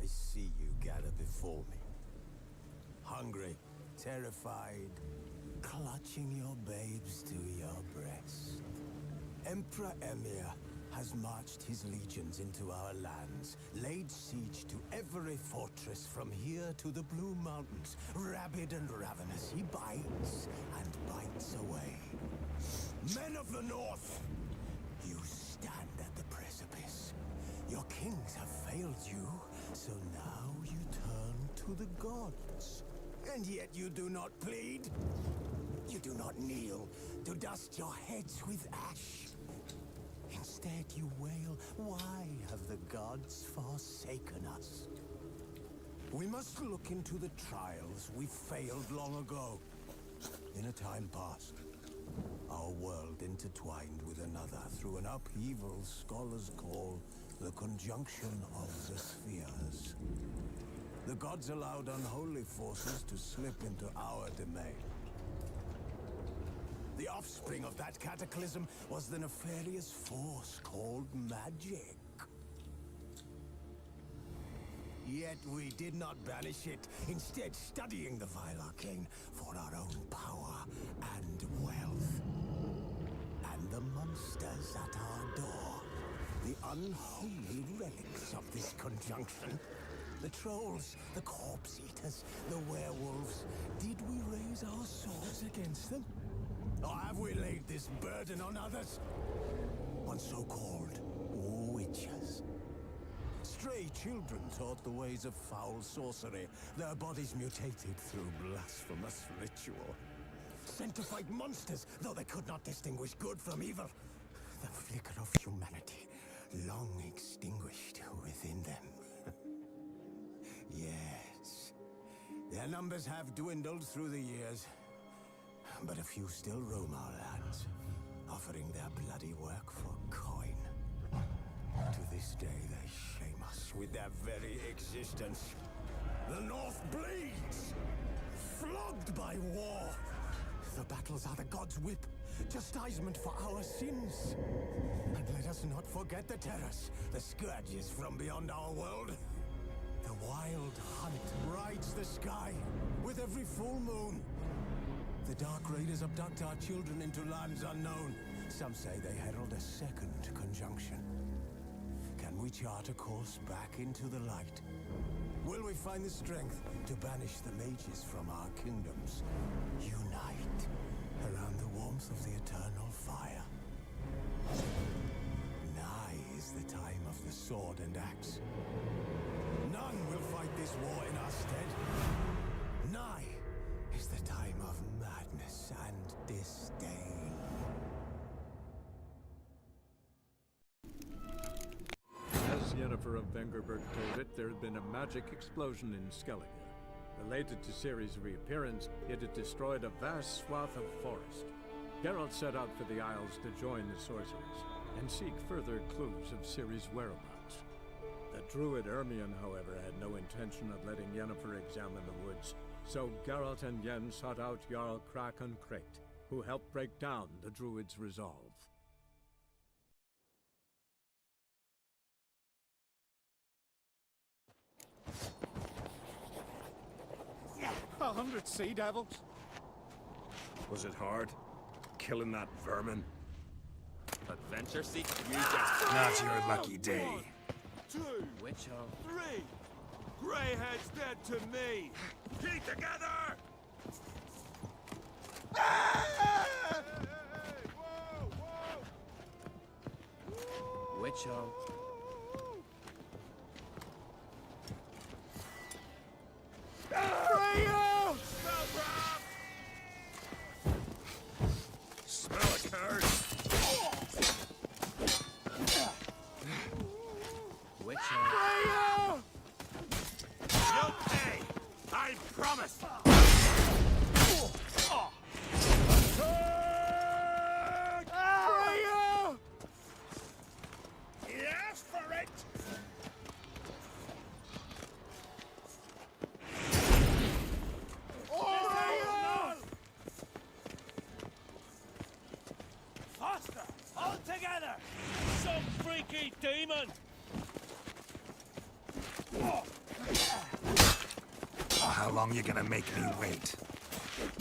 I see you gather before me. Hungry, terrified, clutching your babes to your breast. Emperor Emir has marched his legions into our lands, laid siege to every fortress from here to the Blue Mountains. Rabid and ravenous, he bites and bites away. Men of the North, you stand at the precipice. Your kings have failed you, so now you turn to the gods. And yet you do not plead. You do not kneel to dust your heads with ash. Instead you wail, why have the gods forsaken us? We must look into the trials we failed long ago. In a time past, our world intertwined with another through an upheaval scholars call the conjunction of the spheres. The gods allowed unholy forces to slip into our domain. The offspring of that cataclysm was the nefarious force called magic. Yet we did not banish it, instead studying the vile arcane for our own power and wealth. And the monsters at our door, the unholy relics of this conjunction. The trolls, the corpse eaters, the werewolves. Did we raise our swords against them? Or have we laid this burden on others? On so-called witches. Stray children taught the ways of foul sorcery, their bodies mutated through blasphemous ritual. Sent to fight monsters, though they could not distinguish good from evil. The flicker of humanity, long extinguished within them. Yes, their numbers have dwindled through the years, but a few still roam our lands, offering their bloody work for coin. To this day, they shame us with their very existence. The North bleeds, flogged by war. The battles are the gods' whip, chastisement for our sins. And let us not forget the terrors, the scourges from beyond our world. The wild hunt rides the sky with every full moon. The Dark Raiders abduct our children into lands unknown. Some say they herald a second conjunction. Can we chart a course back into the light? Will we find the strength to banish the mages from our kingdoms? Unite around the warmth of the eternal fire. Nigh is the time of the sword and axe. None will fight this war in our stead. Nigh is the time of madness and disdain. As Yennefer of Vengerberg told it, there had been a magic explosion in Skellige. Related to Ciri's reappearance, it had destroyed a vast swath of forest. Geralt set out for the Isles to join the sorcerers and seek further clues of Ciri's whereabouts. The druid Ermion, however, had no intention of letting Yennefer examine the woods, so Geralt and Yen sought out Jarl Krakon Krayt, who helped break down the druid's resolve. 100 sea devils? Was it hard? Killing that vermin? Adventure seek? You just... Not your lucky day. 1, 2, Wicher. 3. Greyhead's dead to me. Keep together! Hey, whoa! Wicher. Freya! Smell a curse! Wicher. Freya! You'll pay! I promise! Freya! He asked for it! Faster! All together! Some freaky demon! how long you gonna make me wait?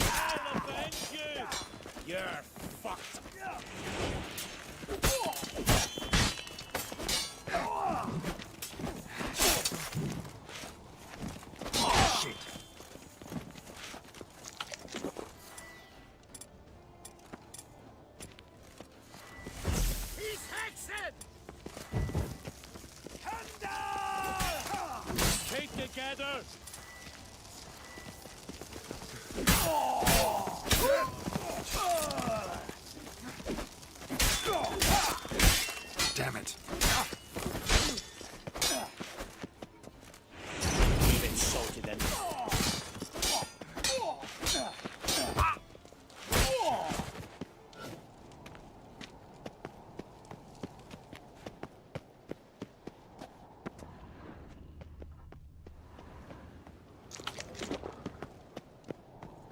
I'll avenge you! You're fucked! Shit. He's hexed! Thunder! Keep together! Damn it. You've insulted them.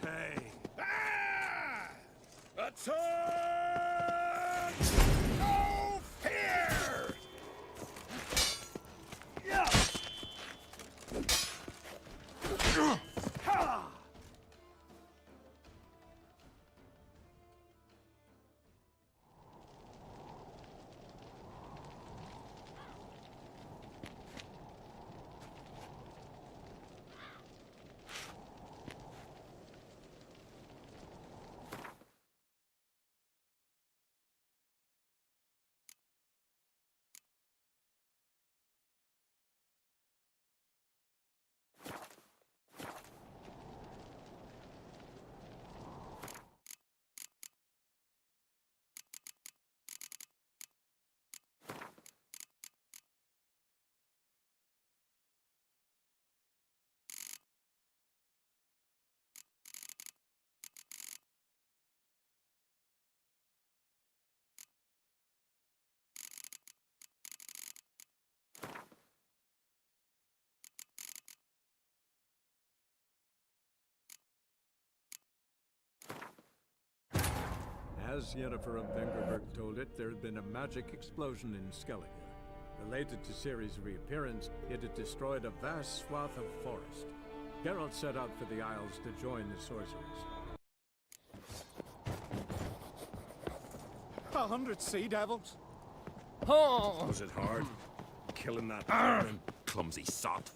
Hey! Attack! No fear! As Yennefer of Vengerberg told it, there had been a magic explosion in Skellige. Related to Ciri's reappearance, it had destroyed a vast swath of forest. Geralt set out for the Isles to join the sorcerers. 100 sea devils? Oh! Was it hard? Killing that Baron? Clumsy sot.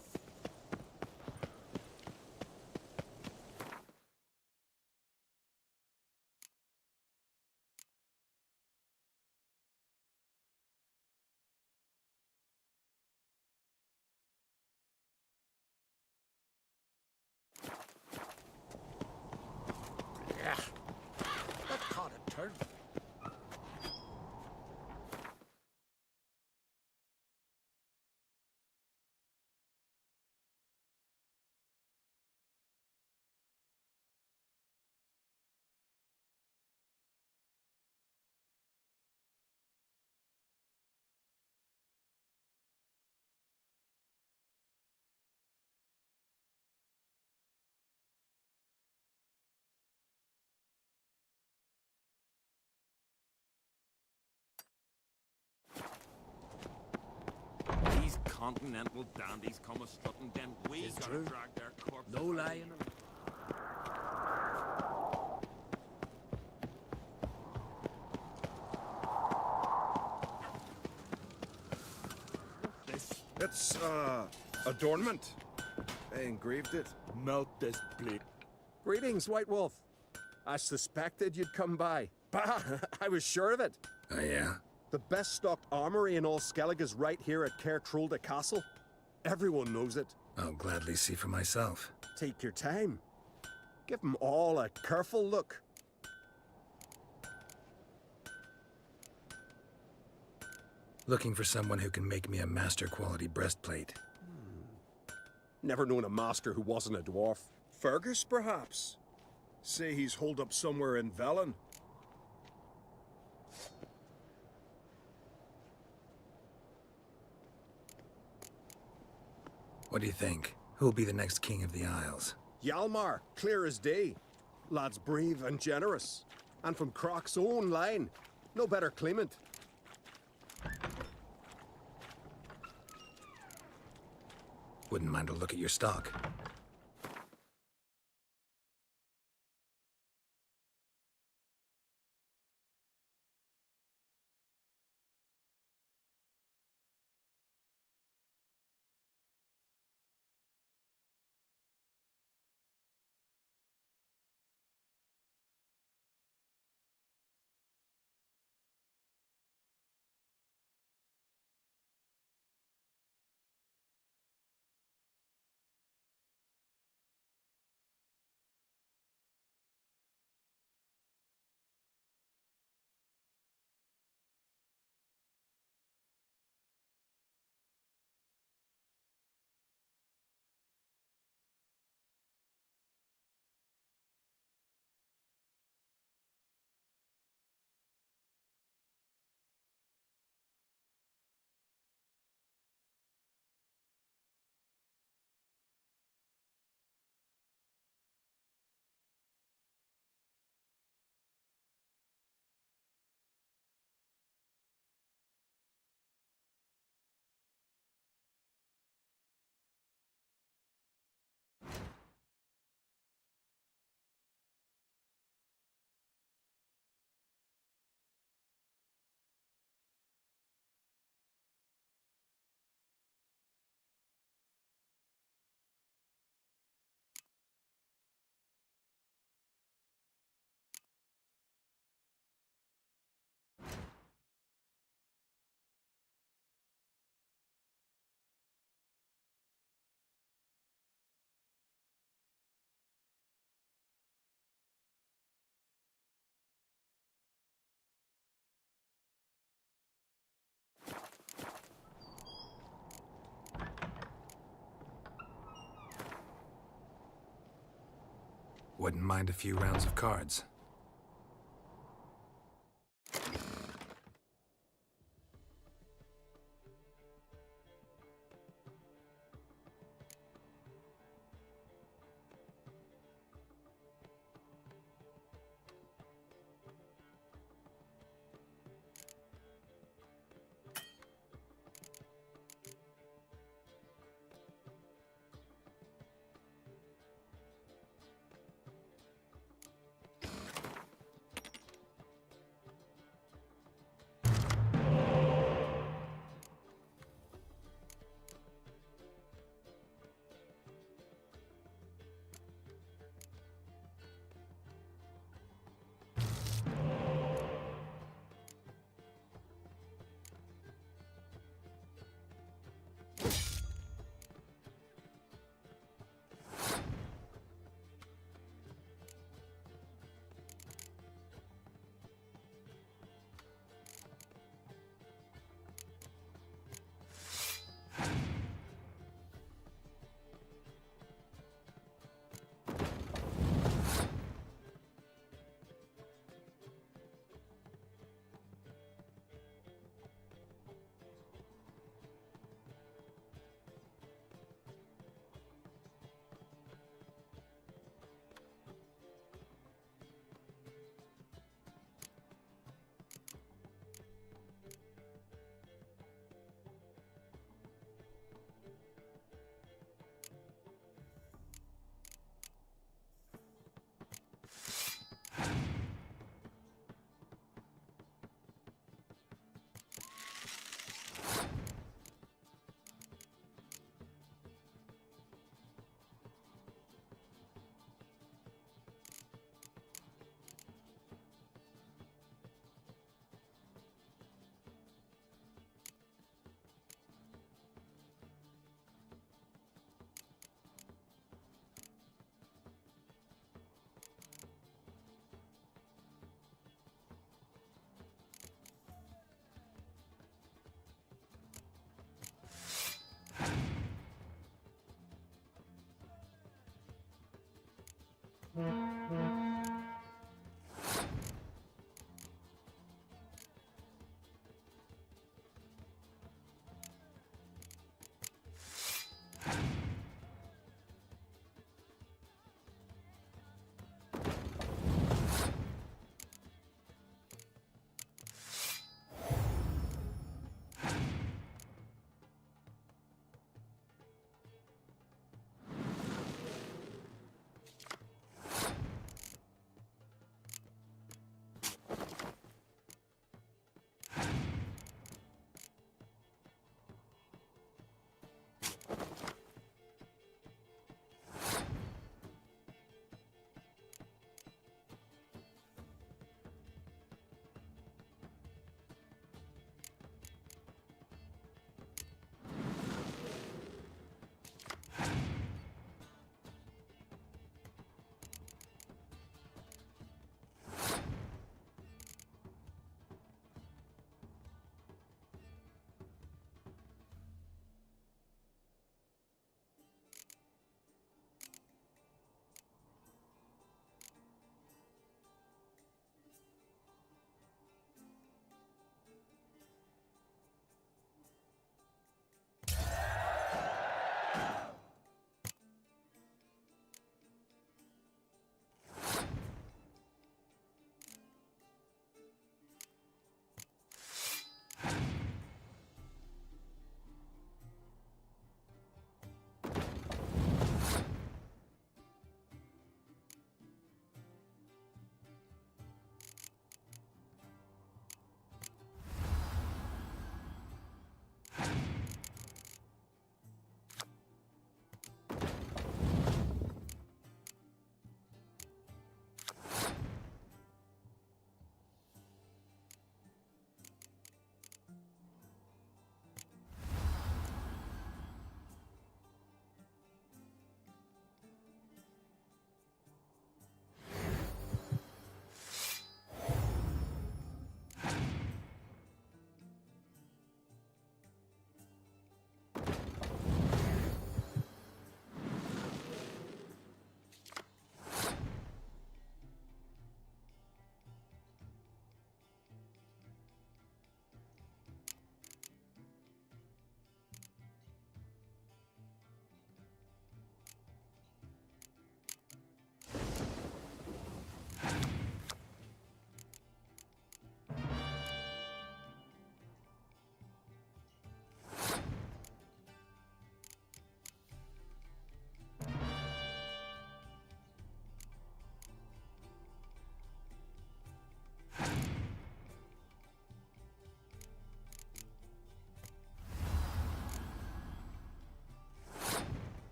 That caught a turn. These continental dandies come a strutting, then we gotta true. drag their corpses. No lying. It's, adornment. They engraved it. Melt this blade. Greetings, White Wolf. I suspected you'd come by. Bah, I was sure of it. Oh, yeah? The best stocked armory in all Skellige is right here at Caer Trolde Castle. Everyone knows it. I'll gladly see for myself. Take your time. Give them all a careful look. Looking for someone who can make me a master quality breastplate. Never known a master who wasn't a dwarf. Fergus, perhaps? Say he's holed up somewhere in Velen. What do you think? Who'll be the next king of the Isles? Hjalmar, clear as day. Lad's brave and generous. And from Croc's own line. No better claimant. Wouldn't mind a look at your stock. wouldn't mind a few rounds of cards.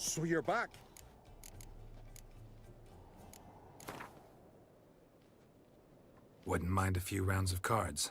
So you're back. Wouldn't mind a few rounds of cards.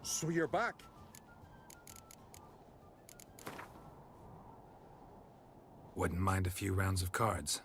So you're back. Wouldn't mind a few rounds of cards.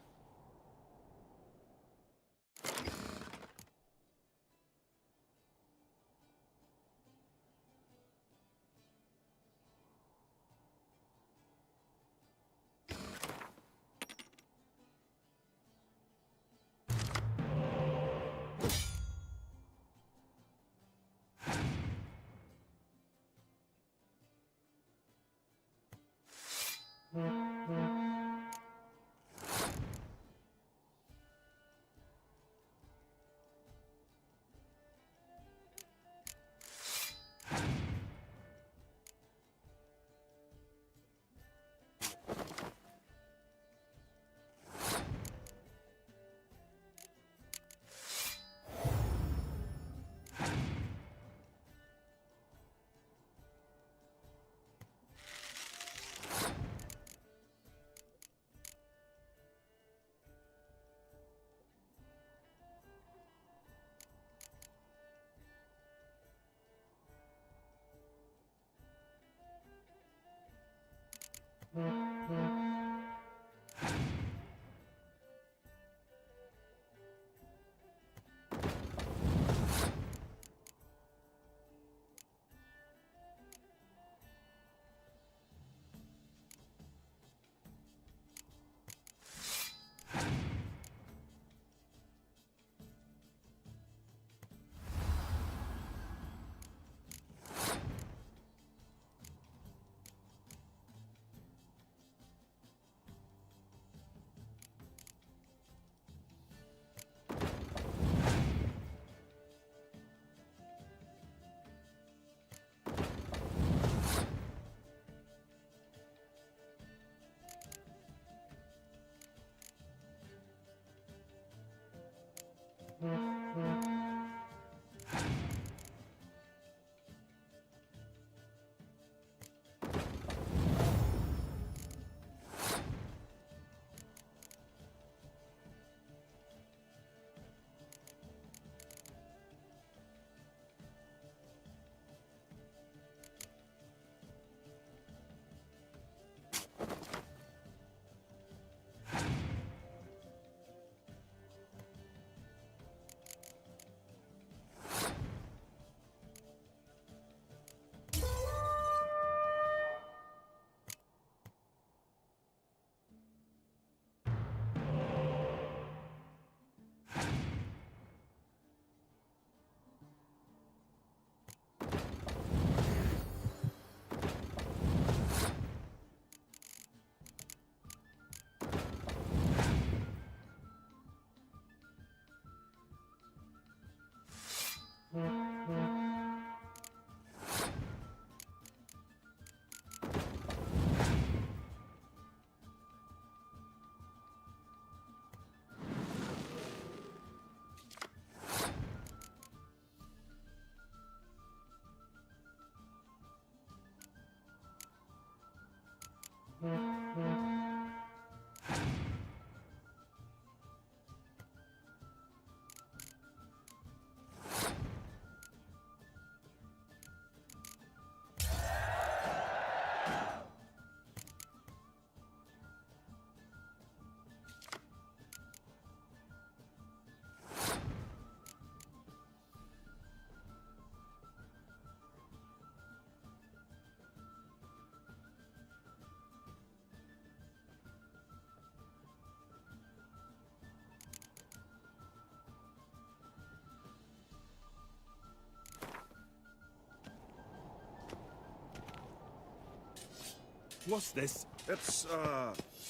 What's this? It's,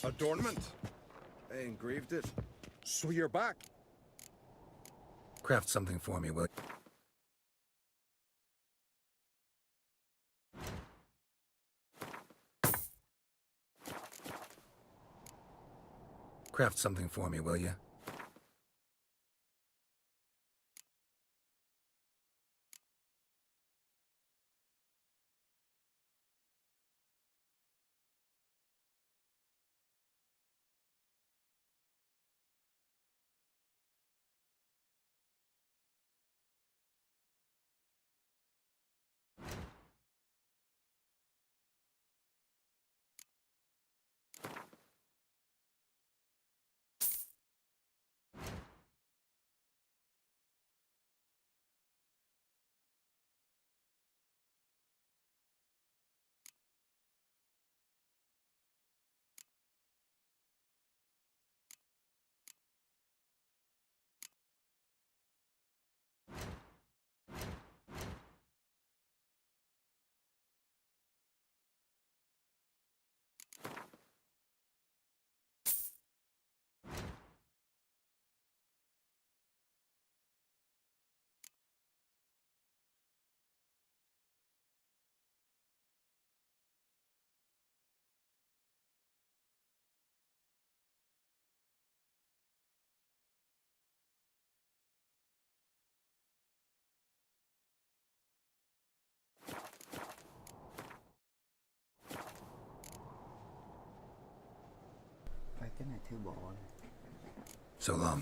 adornment. I engraved it. So you're back. Craft something for me, will you? Craft something for me, will you? cái này theo bộ này. So long.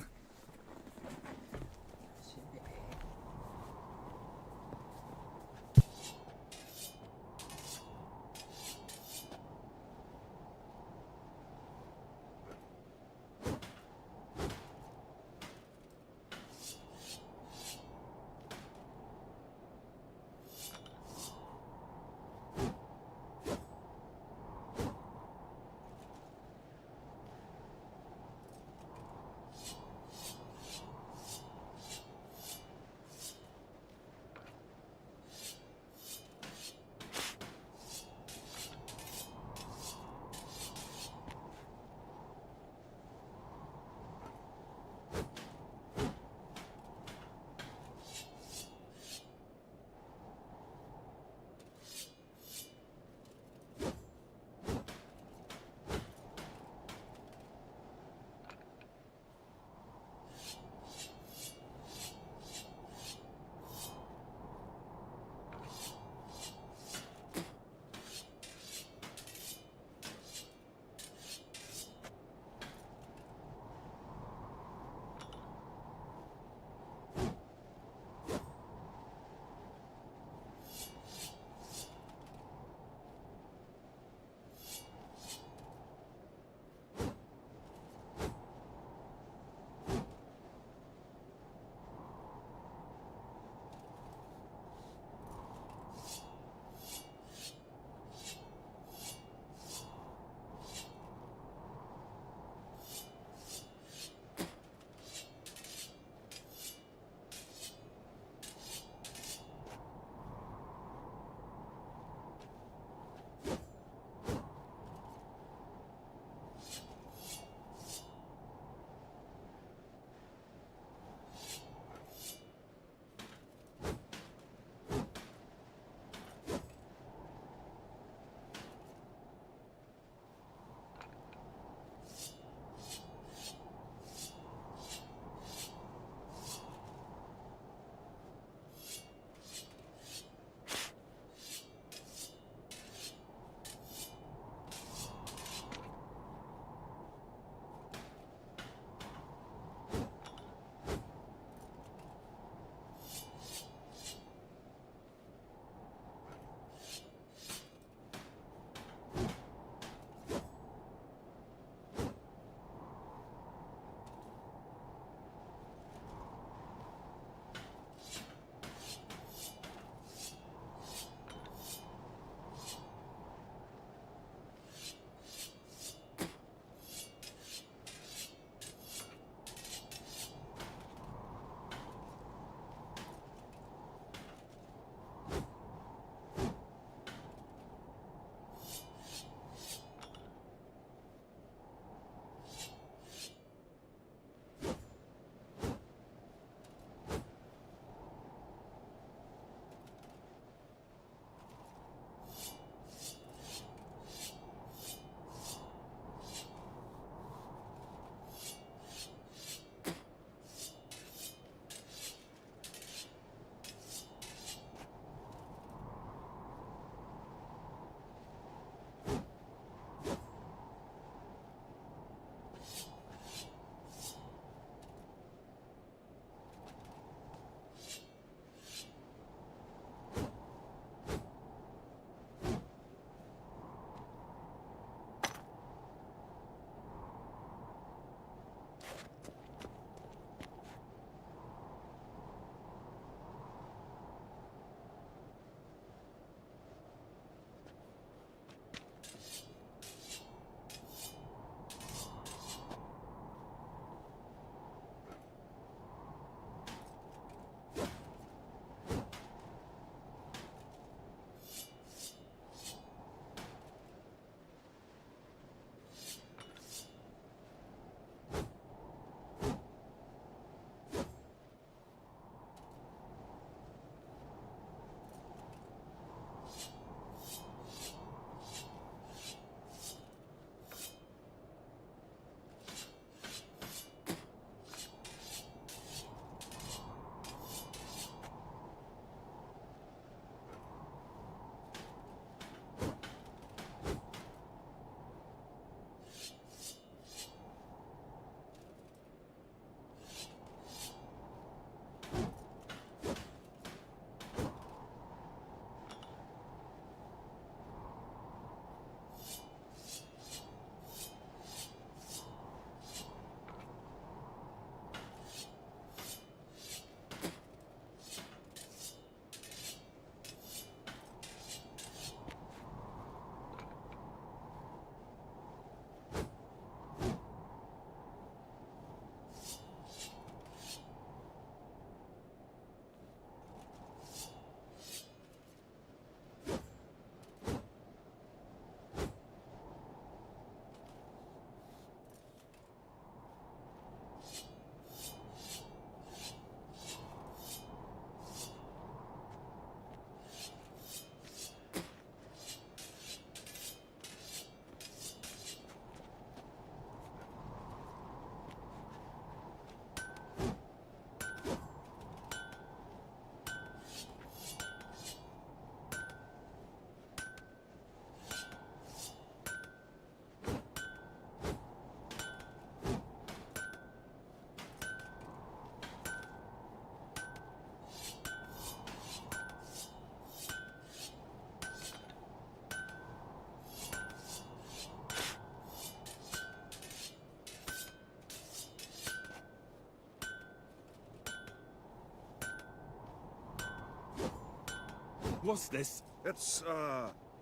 What's this? It's,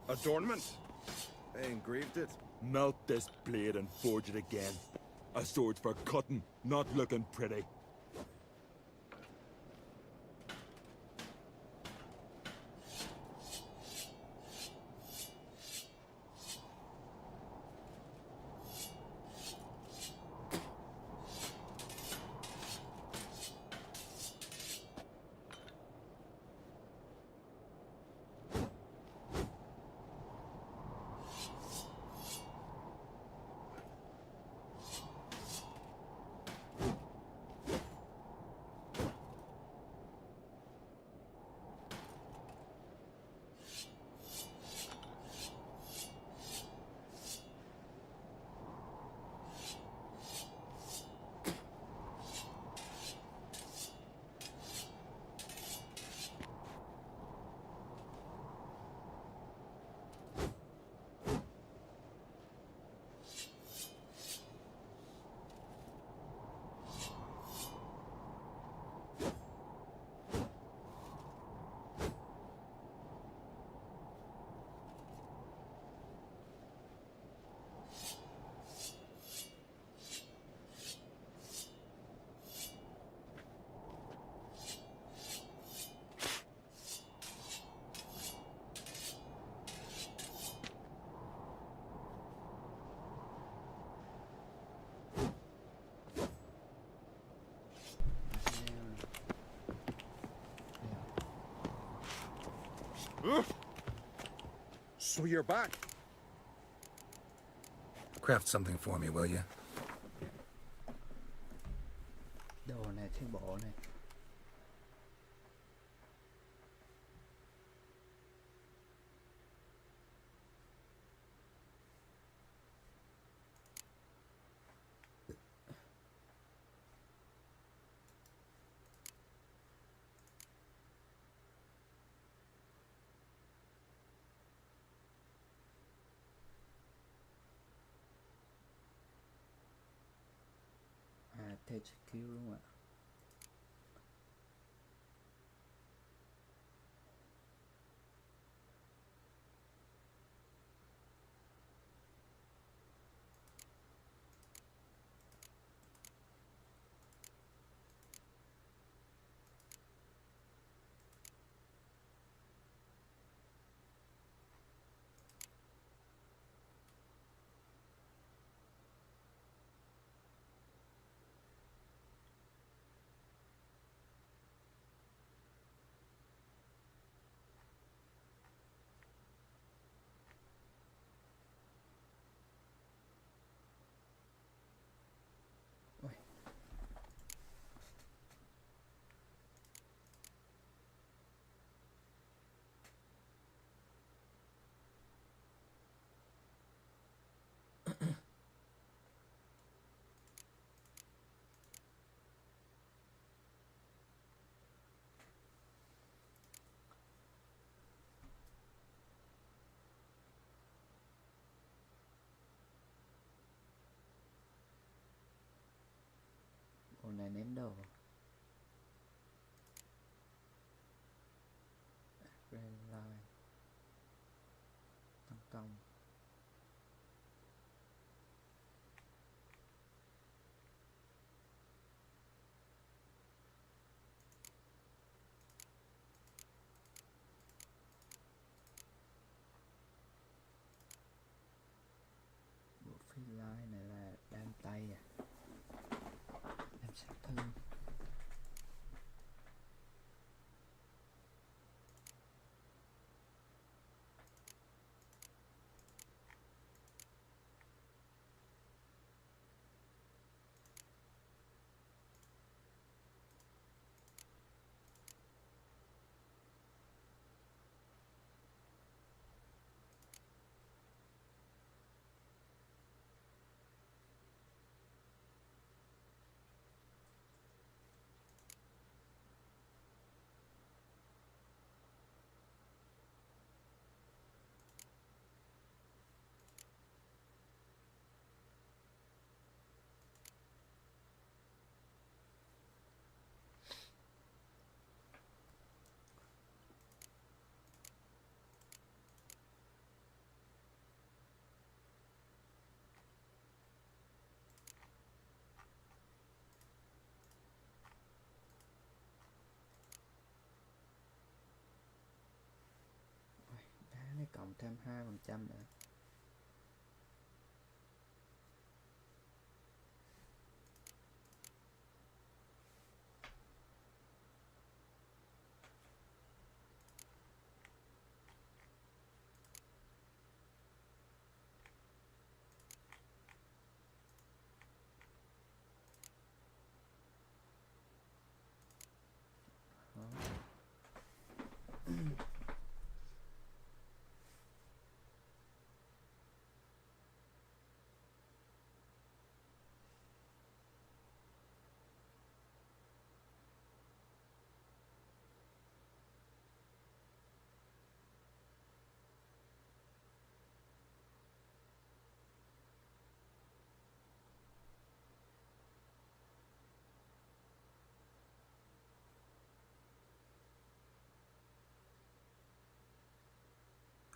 adornment. They engraved it. Melt this blade and forge it again. A sword for cutting, not looking pretty. So you're back. Craft something for me, will you? Đồ này, thiên bộ này. Thêm skill luôn ạ. Bộ này ném đồ. Red line. Tấn công. Bộ phi line này là đam tay à. Đam sát thương. thêm 2% nữa.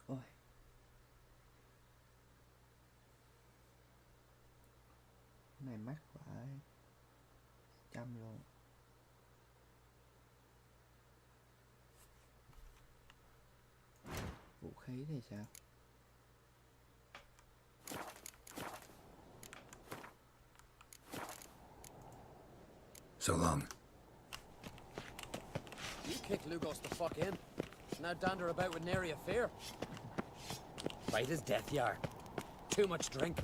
Ôi, cái này mắc phải trăm luôn. Vũ khí thì sao? So long. You kick Lugos the fuck in. Now dander about with nary a fear. Right as death you are. Too much drink.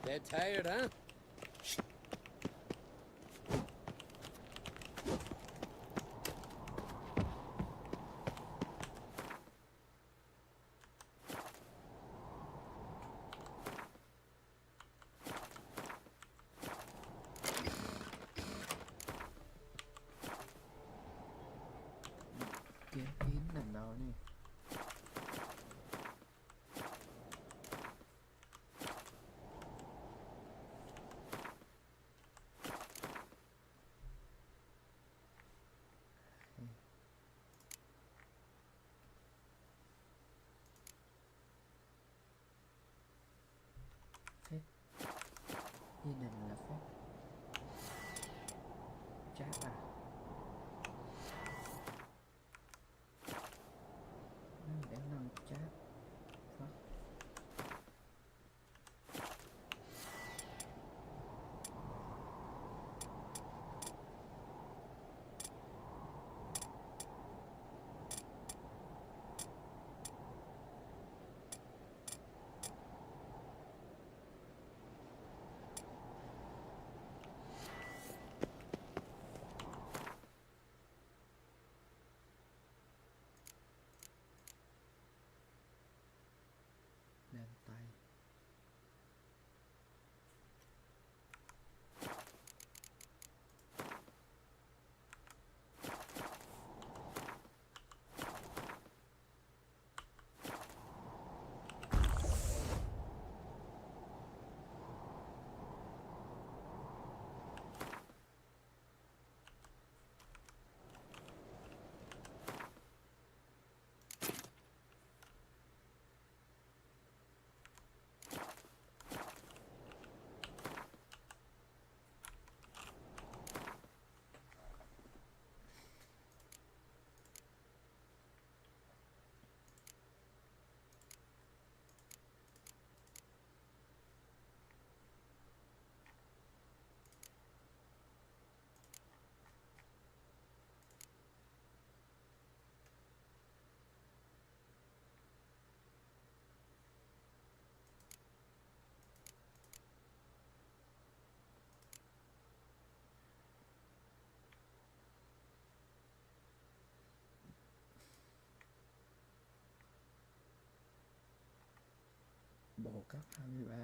Dead tired, huh? Kiếm kín nằm đâu nè. Phép gia đình là phép chat à? Để nâng chat phép. Đem tay. Bộ cấp 23.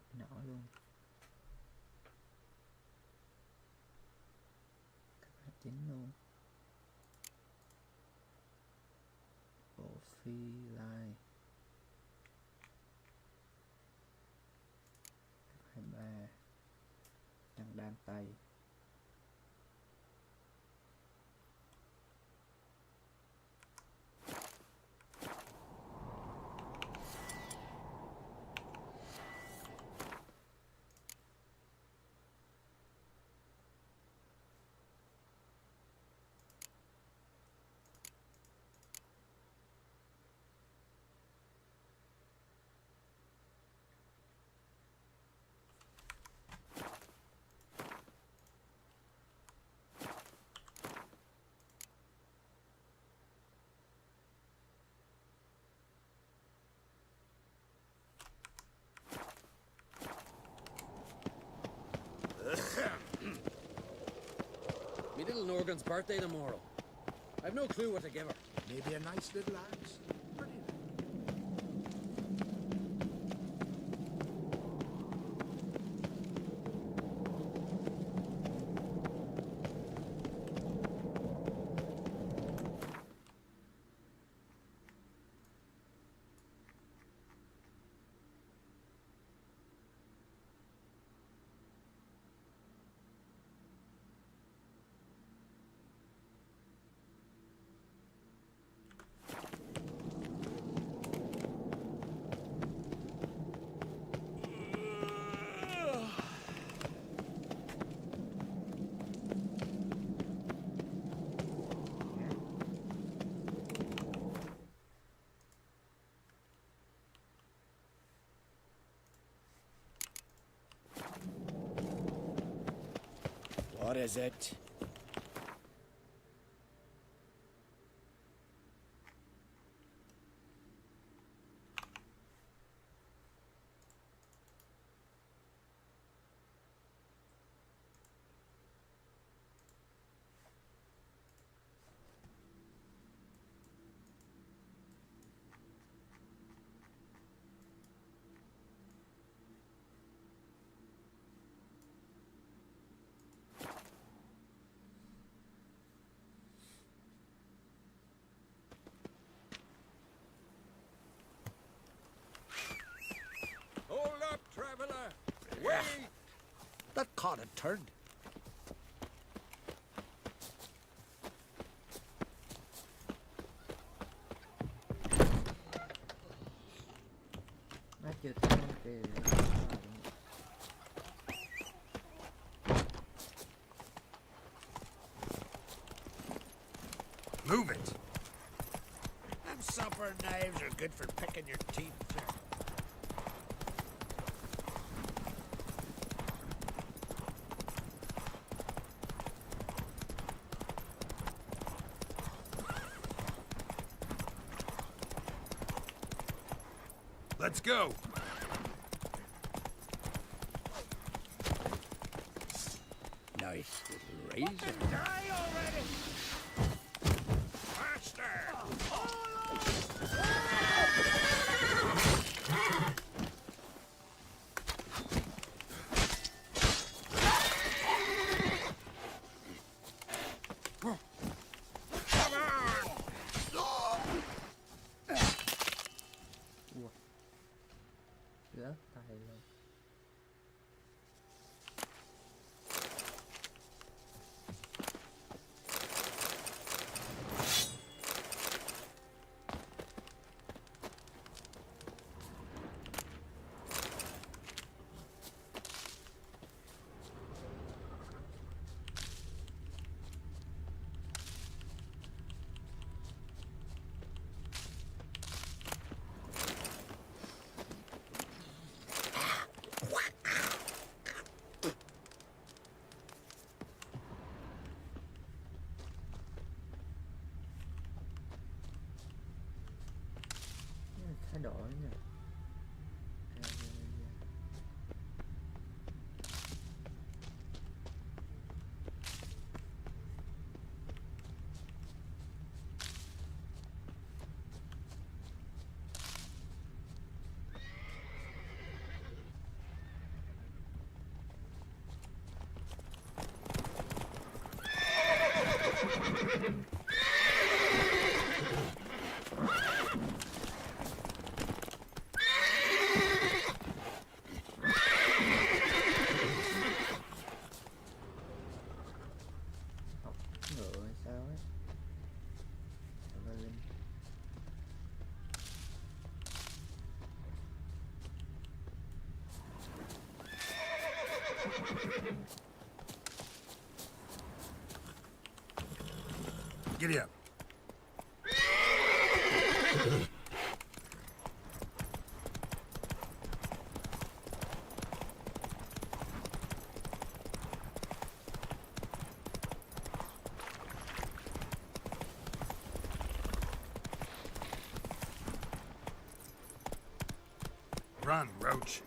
được cái nỏ luôn. Cấp 29 luôn. Bộ phi lai. Cấp 23. Chẳng đan tay. Me little Norgan's birthday tomorrow. I've no clue what to give her. Maybe a nice little axe. Pretty. What is it? Hold up, traveler! Wait! That caught a turd. Nó chưa thấy thì Move it! Them supper knives are good for picking your teeth. Let's go! Nice little razor. Die already! Faster! Come on! rớt tay luôn. Giddy up. Run, Roach.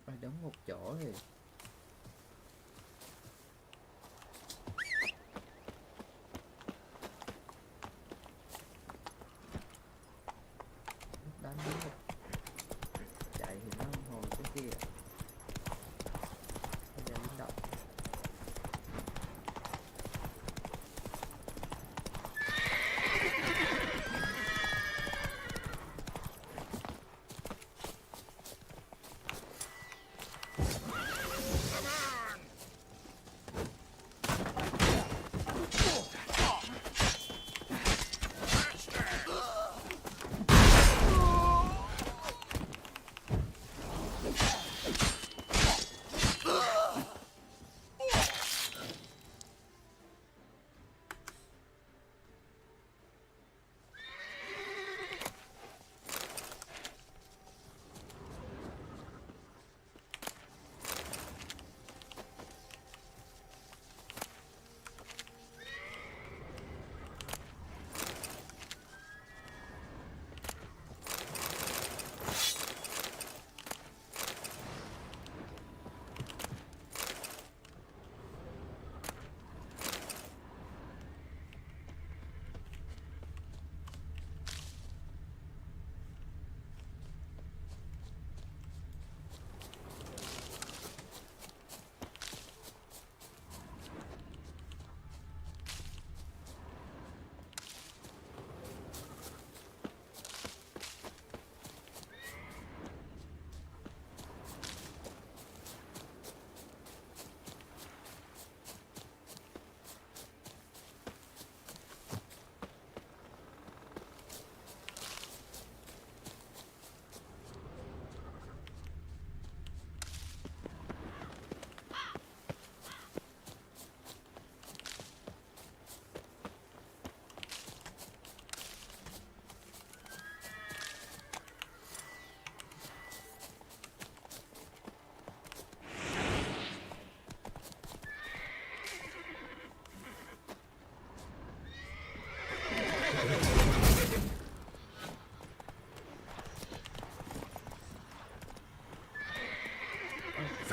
Phải đứng một chỗ thì đánh đứng một chạy thì nó hồi cái kia bây giờ linh động.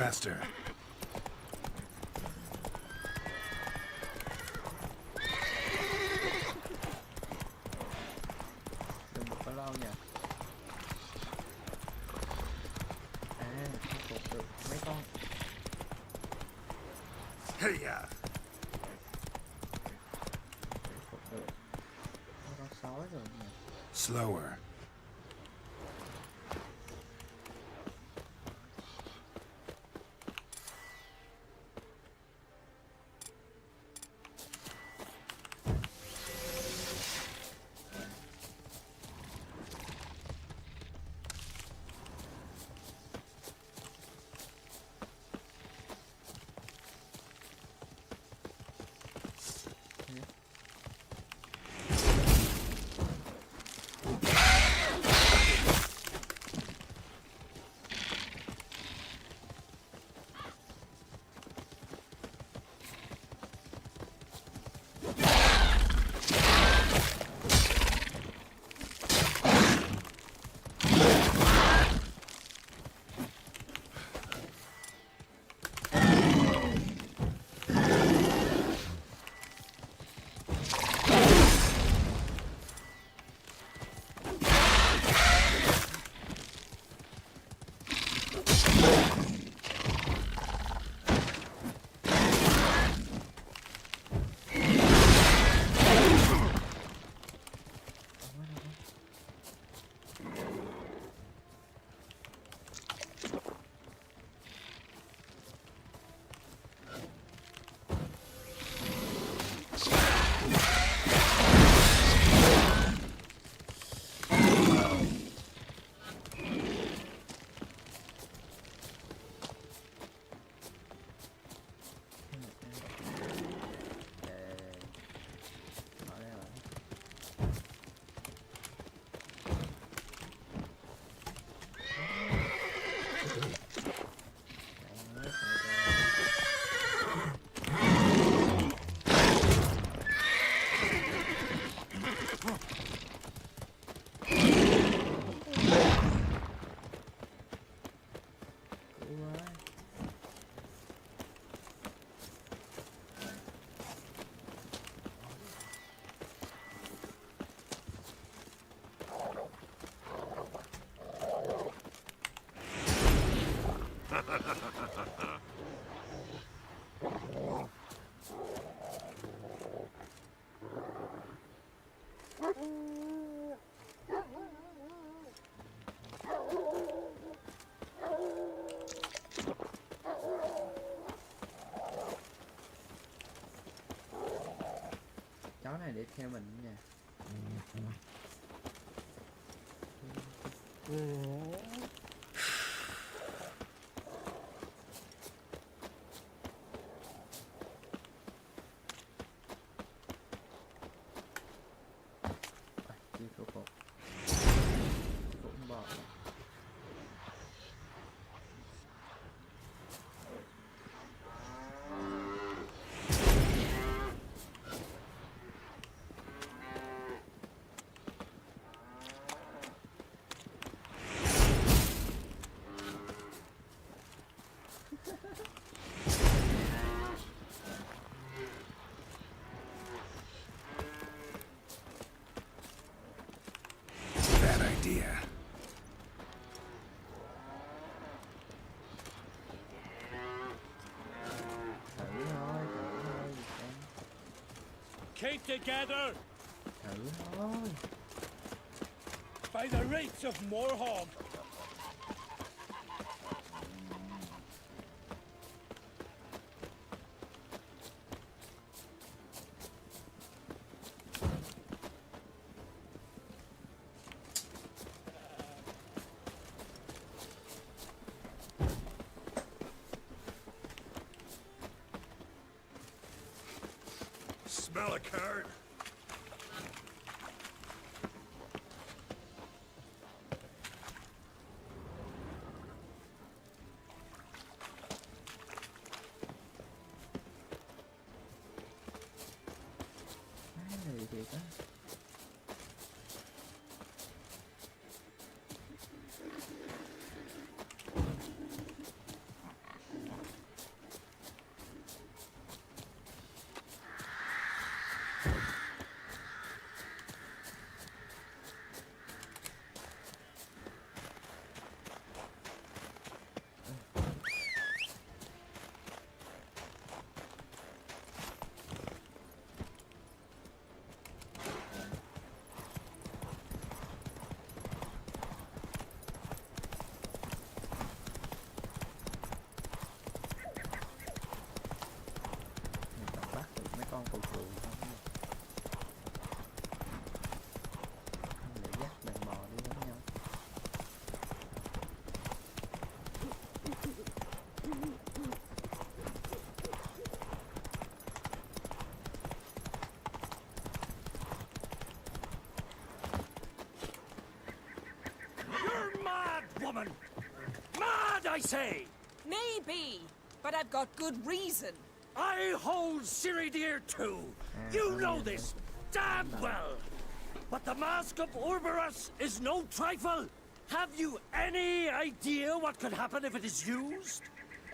faster. Đừng có lâu nhỉ. Phục được mấy con. Hey ya! Phục được mấy con sói rồi nhỉ. Slower. Chó này để theo mình nha. Chi số cột cũng bỏ. Bad idea. Thử thôi, thử thôi. Keep together Thử thôi. by the rates of Morhog. Smell a card? Cái này thiệt á. I say? Maybe, but I've got good reason. I hold Serie dear too. You know this damn well. But the Mask of Orberus is no trifle. Have you any idea what could happen if it is used?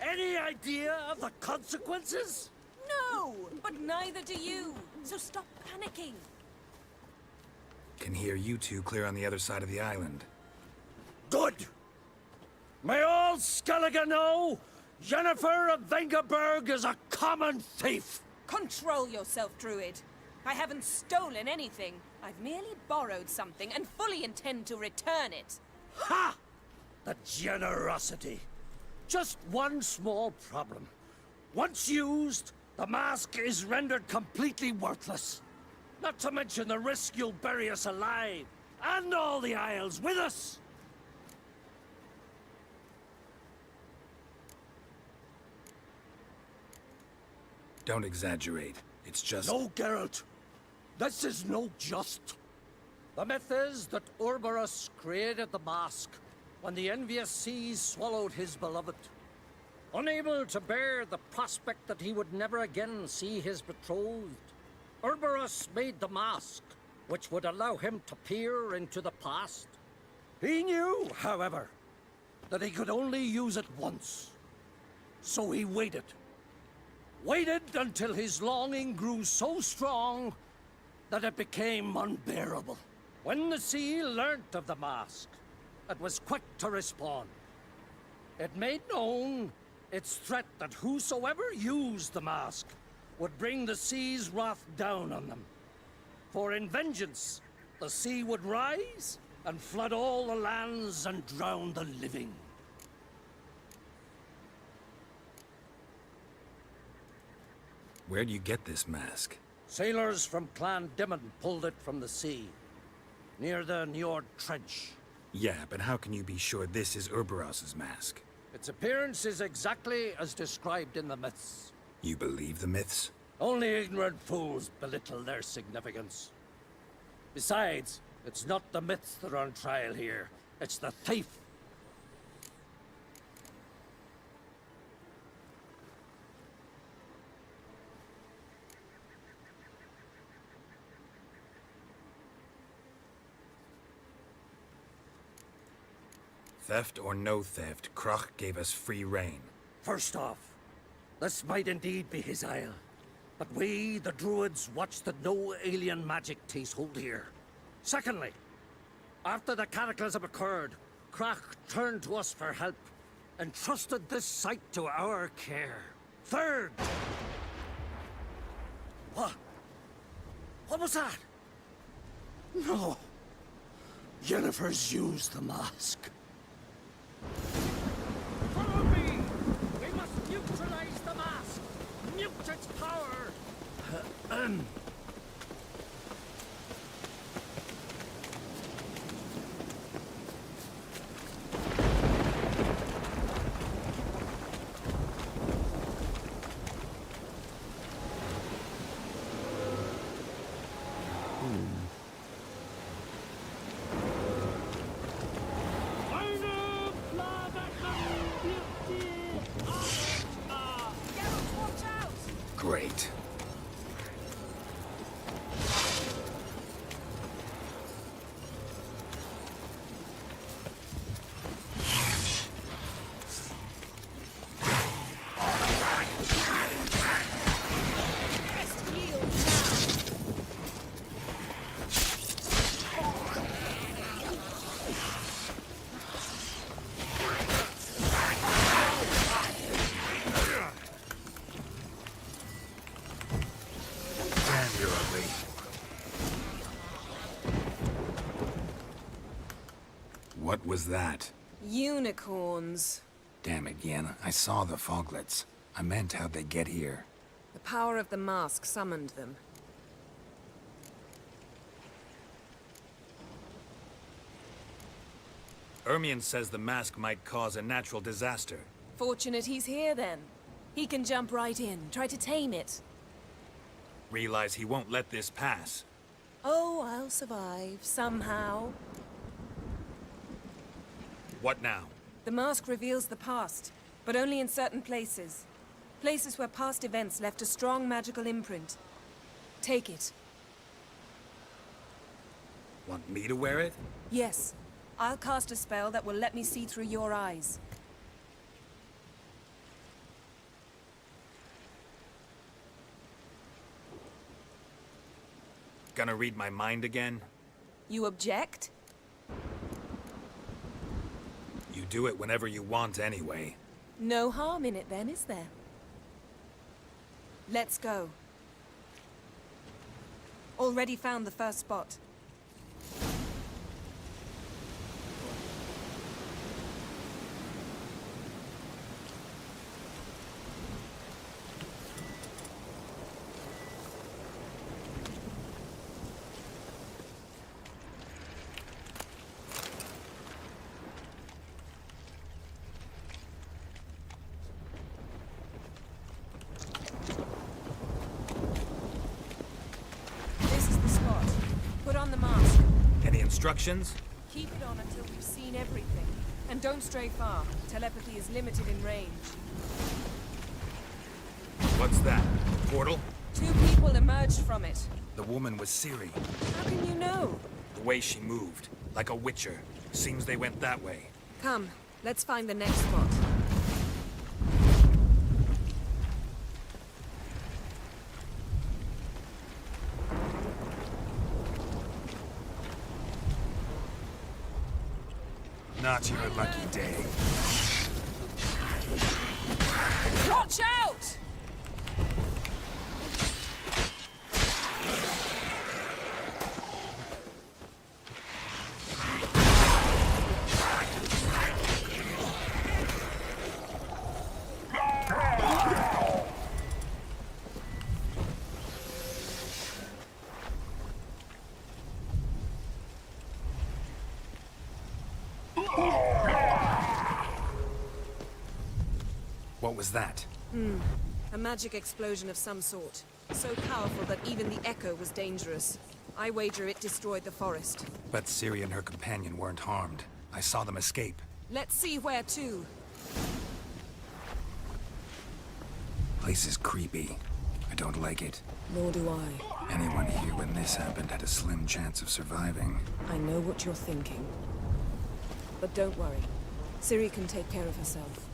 Any idea of the consequences? No, but neither do you. So stop panicking. Can hear you two clear on the other side of the island. Good. May all Skellige know Yennefer of Vengerberg is a common thief. Control yourself, Druid. I haven't stolen anything. I've merely borrowed something and fully intend to return it. Ha! The generosity. Just one small problem. Once used, the mask is rendered completely worthless. Not to mention the risk you'll bury us alive, and all the Isles with us. Don't exaggerate. It's just... No, Geralt. This is no just. The myth is that Orberus created the mask when the envious seas swallowed his beloved. Unable to bear the prospect that he would never again see his betrothed, Orberus made the mask, which would allow him to peer into the past. He knew, however, that he could only use it once. So he waited. Waited until his longing grew so strong that it became unbearable. When the sea learnt of the mask, it was quick to respond. It made known its threat that whosoever used the mask would bring the sea's wrath down on them. For in vengeance, the sea would rise and flood all the lands and drown the living. Where'd you get this mask? Sailors from Clan Dimon pulled it from the sea, near the Njord Trench. Yeah, but how can you be sure this is Urberos's mask? Its appearance is exactly as described in the myths. You believe the myths? Only ignorant fools belittle their significance. Besides, it's not the myths that are on trial here. It's the thief. Theft or no theft, Kroch gave us free rein. First off, this might indeed be his isle. But we, the Druids, watch that no alien magic takes hold here. Secondly, after the cataclysm occurred, Kroch turned to us for help, and trusted this site to our care. Third... What? What was that? No. Yennefer's used the mask. Follow me! We must neutralize the mask! Mute its power! Great. What was that? Unicorns. Damn it, Yen. I saw the foglets. I meant how'd they get here. The power of the mask summoned them. Ermion says the mask might cause a natural disaster. Fortunate he's here, then. He can jump right in, try to tame it. Realize he won't let this pass. Oh, I'll survive, somehow. What now? The mask reveals the past, but only in certain places. Places where past events left a strong magical imprint. Take it. Want me to wear it? Yes. I'll cast a spell that will let me see through your eyes. Gonna read my mind again? You object? You do it whenever you want anyway. No harm in it then, is there? Let's go. Already found the first spot. Any instructions? Keep it on until we've seen everything. And don't stray far. Telepathy is limited in range. What's that? Portal? 2 people emerged from it. The woman was Ciri. How can you know? The way she moved. Like a Wicher. Seems they went that way. Come, let's find the next spot. Not your lucky day. Watch out! What was that? A magic explosion of some sort. So powerful that even the echo was dangerous. I wager it destroyed the forest. But Ciri and her companion weren't harmed. I saw them escape. Let's see where to. Place is creepy. I don't like it. Nor do I. Anyone here when this happened had a slim chance of surviving. I know what you're thinking. But don't worry. Ciri can take care of herself.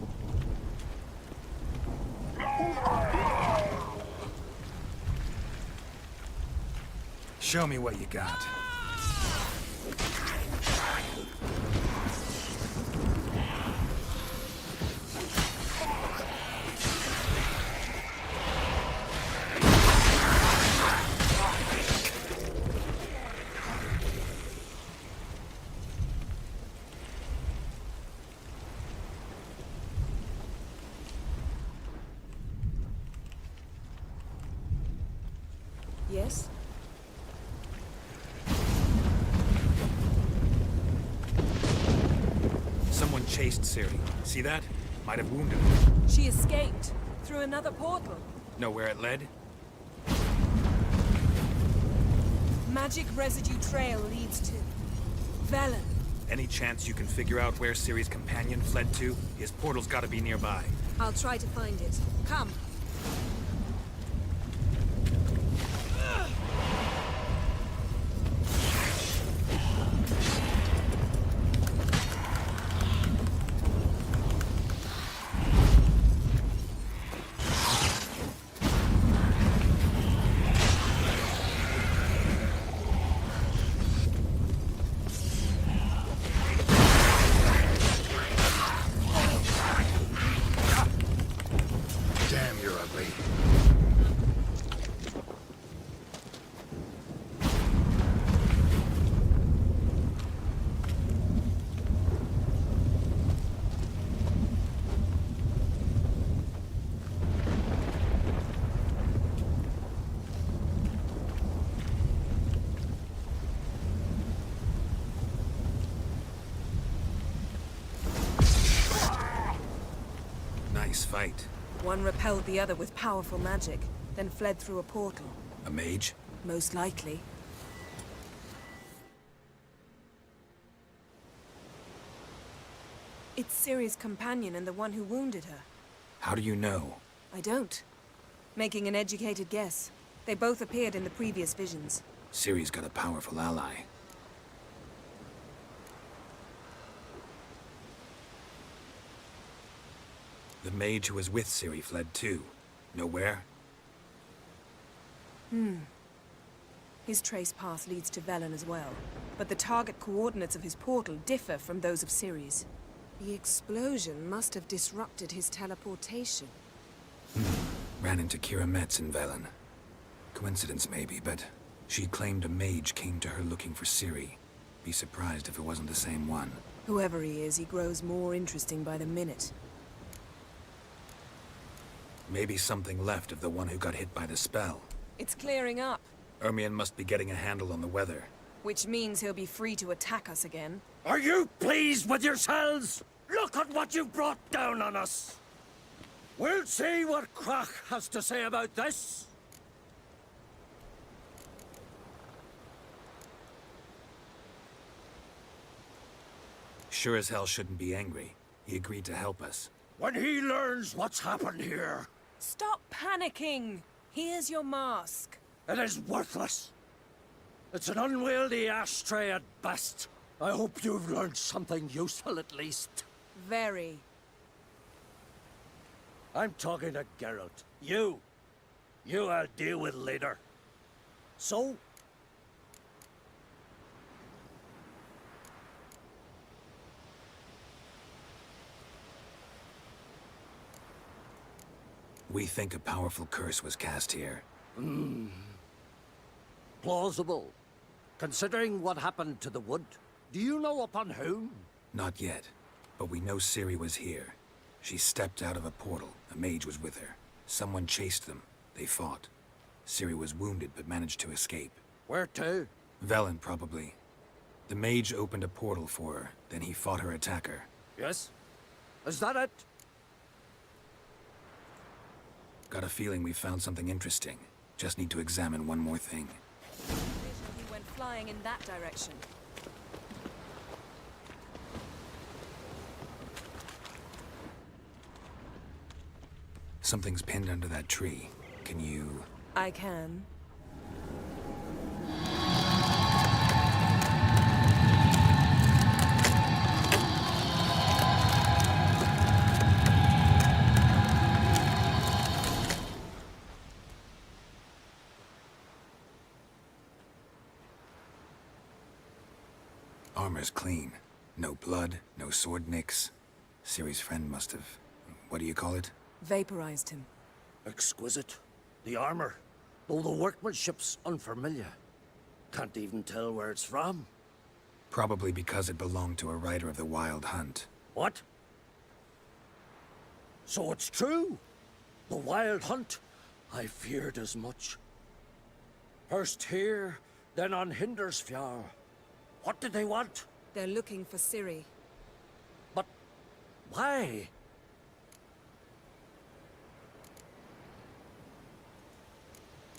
Show me what you got. Yes? Someone chased Ciri. See that? Might have wounded her. She escaped. Through another portal. Know where it led? Magic residue trail leads to... Velen. Any chance you can figure out where Ciri's companion fled to? His portal's gotta be nearby. I'll try to find it. Come. Damn, you're ugly. Nice fight. One repelled the other with powerful magic, then fled through a portal. A mage? Most likely. It's Ciri's companion and the one who wounded her. How do you know? I don't. Making an educated guess. They both appeared in the previous visions. Ciri's got a powerful ally. The mage who was with Ciri fled too. Know where? His trace path leads to Velen as well. But the target coordinates of his portal differ from those of Ciri's. The explosion must have disrupted his teleportation. Ran into Kira Metz in Velen. Coincidence maybe, but she claimed a mage came to her looking for Ciri. Be surprised if it wasn't the same one. Whoever he is, he grows more interesting by the minute. Maybe something left of the one who got hit by the spell. It's clearing up, Ermion must be getting a handle on the weather. which means he'll be free to attack us again. Are you pleased with yourselves? Look at what you've brought down on us. We'll see what Krach has to say about this. Sure as hell shouldn't be angry. He agreed to help us. When he learns what's happened here, Stop panicking! Here's your mask. it is worthless. It's an unwieldy ashtray at best. I hope you've learned something useful at least. Very. I'm talking to Geralt. You I'll deal with later. So? We think a powerful curse was cast here. Plausible. Considering what happened to the wood, do you know upon whom? Not yet, but we know Ciri was here. She stepped out of a portal. A mage was with her. Someone chased them. They fought. Ciri was wounded but managed to escape. Where to? Velen, probably. The mage opened a portal for her, then he fought her attacker. Yes? Is that it? Got a feeling we found something interesting. Just need to examine one more thing. He went flying in that direction. Something's pinned under that tree. Can you... I can. Armor's clean. No blood, no sword nicks. Ciri's friend must have... What do you call it? Vaporized him. Exquisite. The armor, though the workmanship's unfamiliar. Can't even tell where it's from. Probably because it belonged to a rider of the Wild Hunt. What? So it's true? The Wild Hunt? I feared as much. First here, then on Hindersfjall. What did they want? They're looking for Ciri. But why?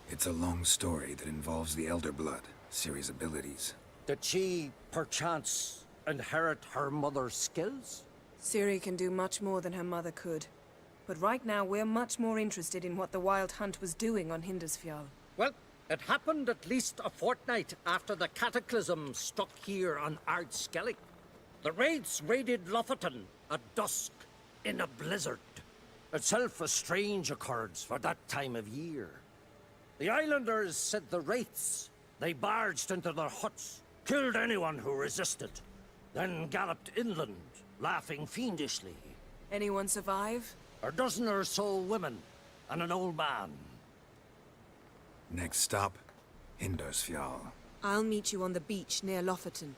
It's a long story that involves the Elder Blood, Ciri's abilities. Did she, perchance, inherit her mother's skills? Ciri can do much more than her mother could. But right now, we're much more interested in what the Wild Hunt was doing on Hindersfjall. Well, it happened at least a fortnight after the cataclysm struck here on Ardskellig. The raids raided Lofoten at dusk in a blizzard. Itself a strange occurrence for that time of year. The islanders said the wraiths. They barged into their huts, killed anyone who resisted, then galloped inland, laughing fiendishly. Anyone survive? A dozen or so women, and an old man. Next stop, Hindersfjall. I'll meet you on the beach near Lofoten.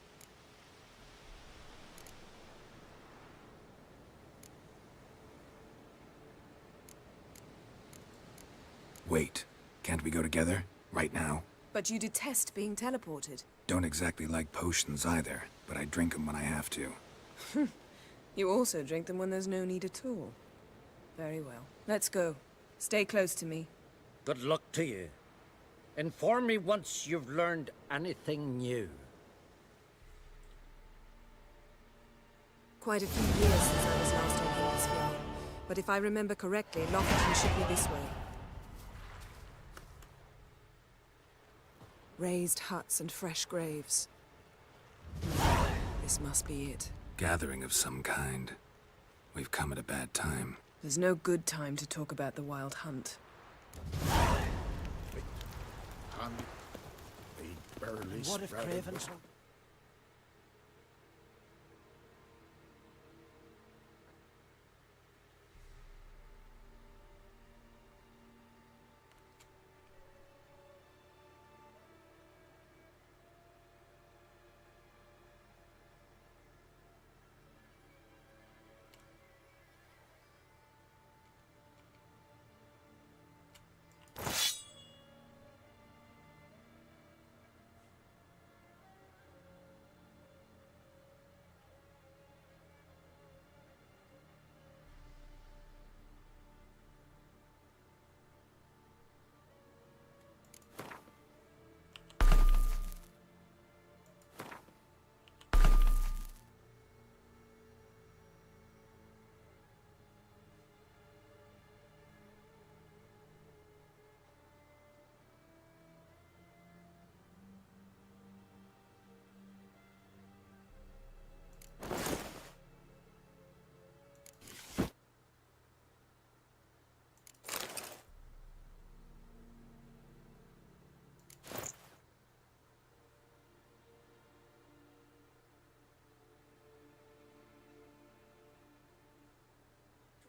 Wait, can't we go together? Right now? But you detest being teleported. Don't exactly like potions either, but I drink them when I have to. You also drink them when there's no need at all. Very well. Let's go. Stay close to me. Good luck to you. Inform me once you've learned anything new. quite a few years since I was last on Hindisville. But if I remember correctly, Lockington should be this way. Raised huts and fresh graves. This must be it. Gathering of some kind. We've come at a bad time. There's no good time to talk about the Wild Hunt. What if Craven's...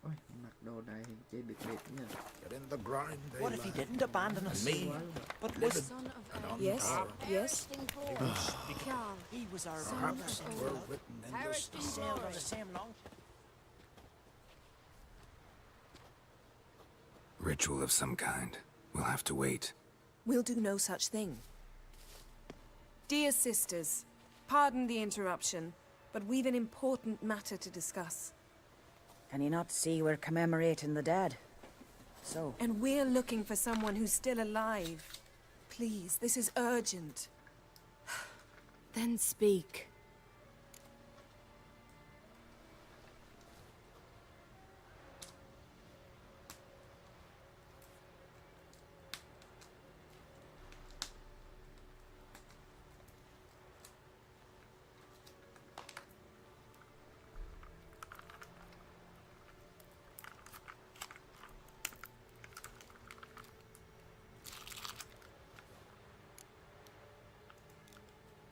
Ôi, mặc đồ này thì chơi biệt biệt nha. What if he didn't abandon us? But was... Yes, yes. He was our... Perhaps we're written in this stone. Sailed on the same long... Ritual of some kind. We'll have to wait. We'll do no such thing. Dear sisters, pardon the interruption, but we've an important matter to discuss. Can you not see we're commemorating the dead? So? And we're looking for someone who's still alive. Please, this is urgent. Then speak.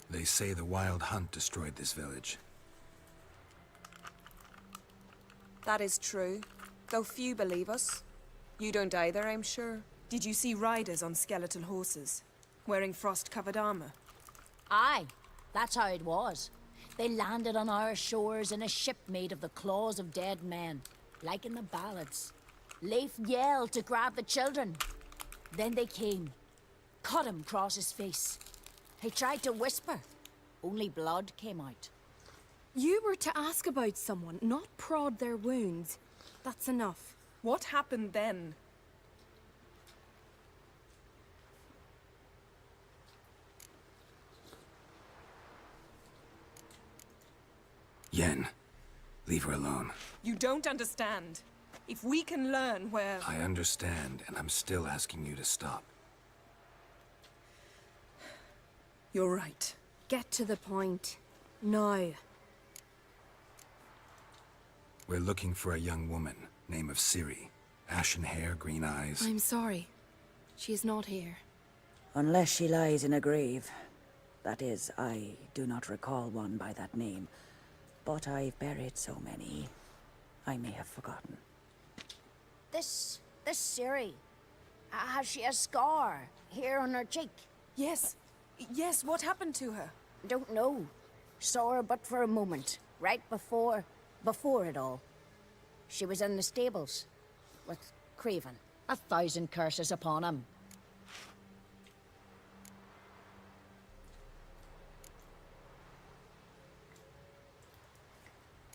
They say the Wild Hunt destroyed this village. That is true, though few believe us. You don't either, I'm sure. Did you see riders on skeletal horses, wearing frost-covered armor? Aye, that's how it was. They landed on our shores in a ship made of the claws of dead men, like in the ballads. Leif yelled to grab the children. Then they came, cut him across his face. He tried to whisper, only blood came out. You were to ask about someone, not prod their wounds. That's enough. What happened then? Yen, leave her alone. You don't understand. If we can learn where... I understand, and I'm still asking you to stop. You're right. Get to the point. Now. We're looking for a young woman, name of Ciri. Ashen hair, green eyes. I'm sorry. She is not here. Unless she lies in a grave. That is, I do not recall one by that name. But I've buried so many, I may have forgotten. This Ciri, has she a scar here on her cheek? Yes. Yes, what happened to her? Don't know. Saw her but for a moment, right before it all. She was in the stables with Craven. 1,000 curses upon him.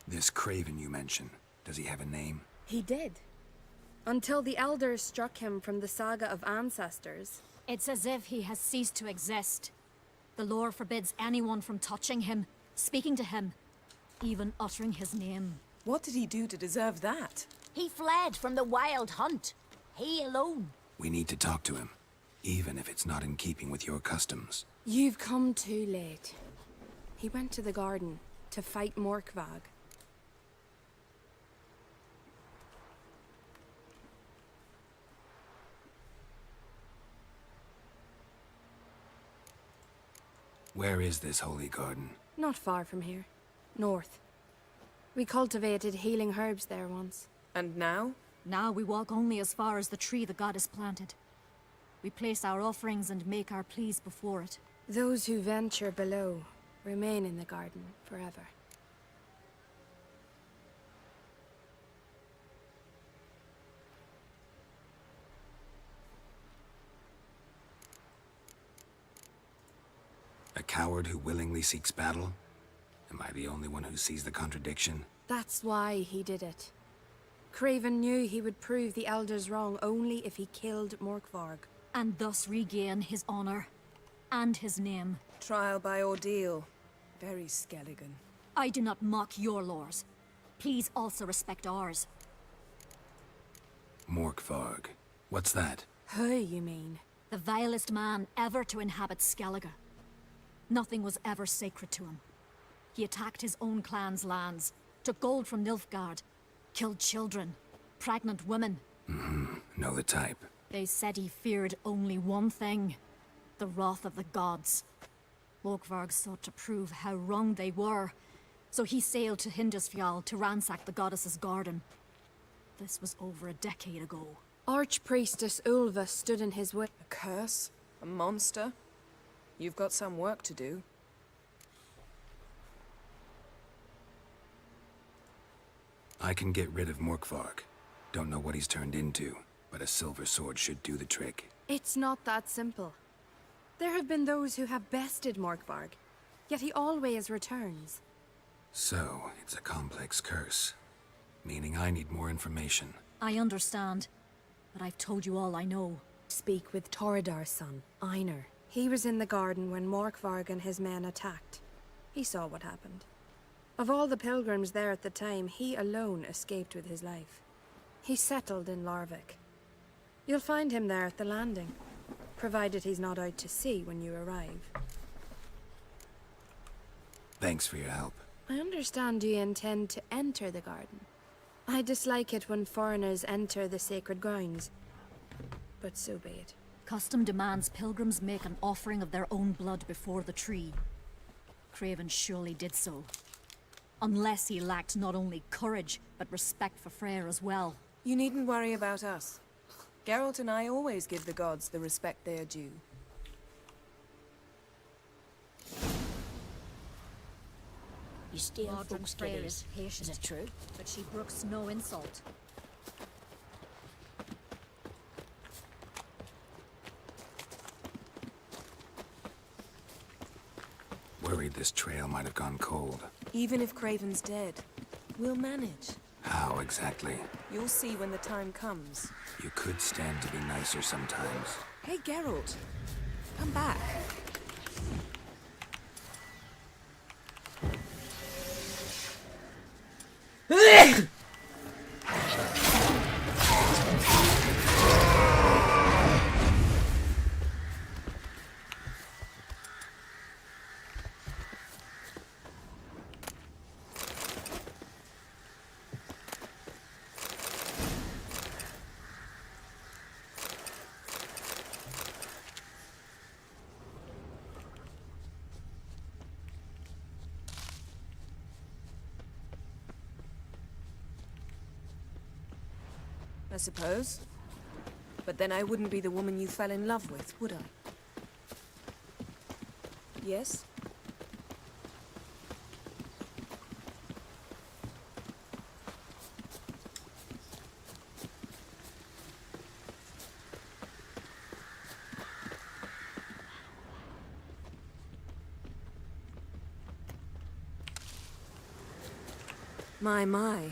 This Craven you mention, does he have a name? He did. Until the elders struck him from the saga of ancestors. It's as if he has ceased to exist. The lore forbids anyone from touching him, speaking to him. even uttering his name. What did he do to deserve that? He fled from the wild hunt. He alone. We need to talk to him, even if it's not in keeping with your customs. You've come too late. He went to the garden to fight Morkvag. Where is this holy garden? Not far from here. North. We cultivated healing herbs there once. And now? Now we walk only as far as the tree the goddess planted. We place our offerings and make our pleas before it. Those who venture below remain in the garden forever. A coward who willingly seeks battle? Am I the only one who sees the contradiction? That's why he did it. Craven knew he would prove the elders wrong only if he killed Morkvarg. And thus regain his honor and his name. Trial by ordeal. Very Skelligan. I do not mock your laws. Please also respect ours. Morkvarg. What's that? Who, you mean? The vilest man ever to inhabit Skellige. Nothing was ever sacred to him. He attacked his own clan's lands, took gold from Nilfgaard, killed children, pregnant women. Know the type. They said he feared only one thing, the wrath of the gods. Morkvarg sought to prove how wrong they were, so he sailed to Hindisfjall to ransack the goddess's garden. This was over a decade ago. Archpriestess Ulva stood in his way. A curse? A monster? You've got some work to do. I can get rid of Morkvarg. Don't know what he's turned into, but a silver sword should do the trick. It's not that simple. There have been those who have bested Morkvarg, yet he always returns. So, it's a complex curse. Meaning I need more information. I understand, but I've told you all I know. Speak with Torridar's son, Einar. He was in the garden when Morkvarg and his men attacked. He saw what happened. Of all the pilgrims there at the time, he alone escaped with his life. He settled in Larvik. You'll find him there at the landing, provided he's not out to sea when you arrive. Thanks for your help. I understand you intend to enter the garden. I dislike it when foreigners enter the sacred grounds, but so be it. Custom demands pilgrims make an offering of their own blood before the tree. Craven surely did so. Unless he lacked not only courage, but respect for Freyr as well. You needn't worry about us. Geralt and I always give the gods the respect they are due. You steal Modern folks' Freyr giddies. is patient, Is it true? but she brooks no insult. Worried this trail might have gone cold. Even if Craven's dead, we'll manage. How exactly? You'll see when the time comes. You could stand to be nicer sometimes. Hey, Geralt. Come back. I suppose. But then I wouldn't be the woman you fell in love with, would I? Yes? My.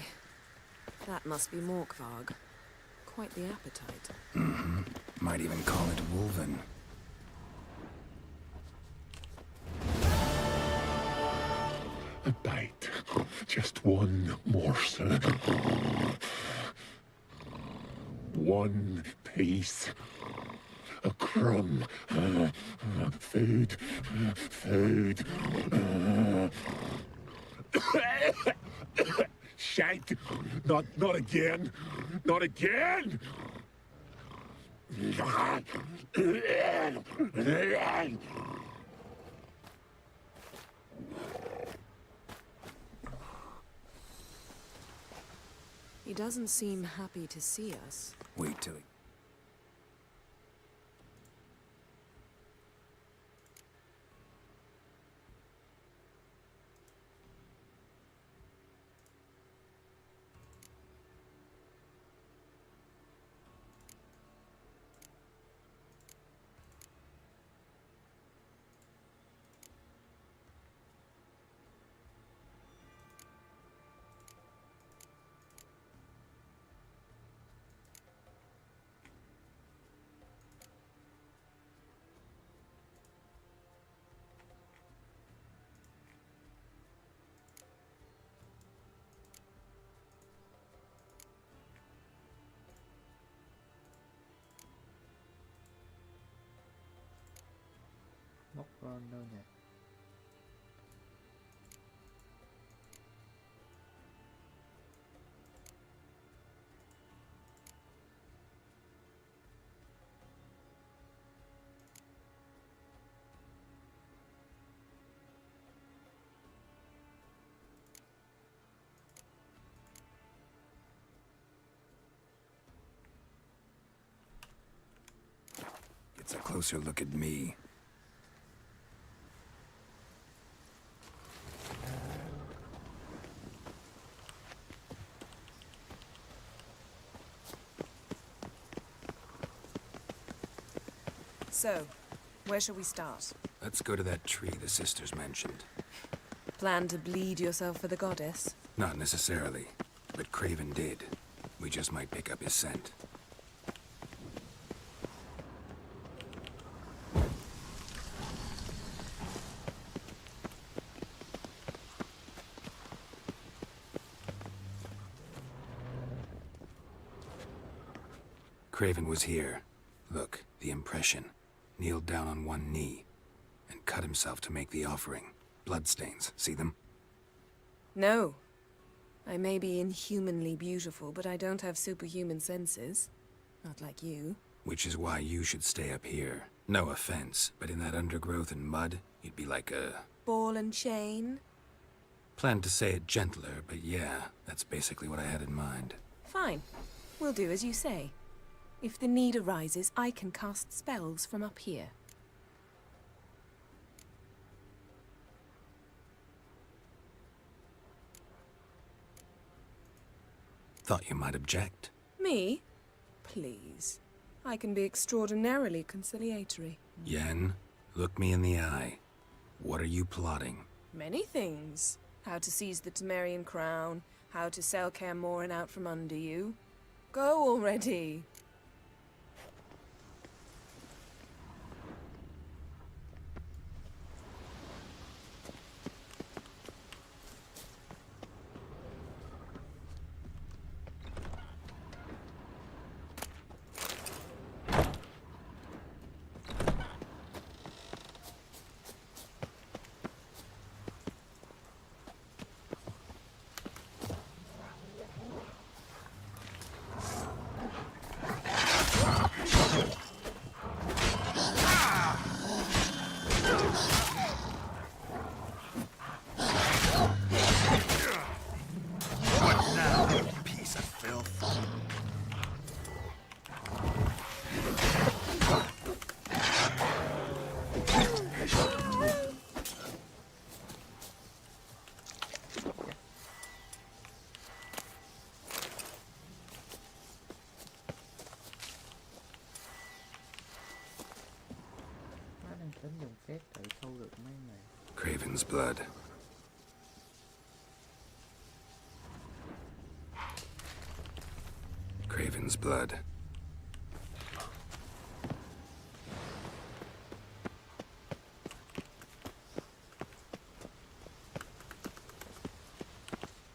That must be Morkvarg. Quite the appetite. Might even call it Wolven. A bite. Just one morsel. One piece. A crumb. Food. Food. Shite. Not again. Not again. He doesn't seem happy to see us. Wait till he... Móc ron đâu nhỉ? Gets a closer look at me. So, where shall we start? Let's go to that tree the sisters mentioned. Plan to bleed yourself for the goddess? Not necessarily, but Craven did. We just might pick up his scent. Craven was here. Look, the impression. Kneeled down on one knee and cut himself to make the offering. Bloodstains, see them? No. I may be inhumanly beautiful, but I don't have superhuman senses. Not like you. Which is why you should stay up here. No offense, but in that undergrowth and mud, you'd be like a... Ball and chain? Planned to say it gentler, but yeah, that's basically what I had in mind. Fine. We'll do as you say. If the need arises, I can cast spells from up here. Thought you might object. Me? Please. I can be extraordinarily conciliatory. Yen, look me in the eye. What are you plotting? Many things. How to seize the Temerian crown, how to sell Kaer Morhen out from under you. Go already! Craven's blood. Craven's blood.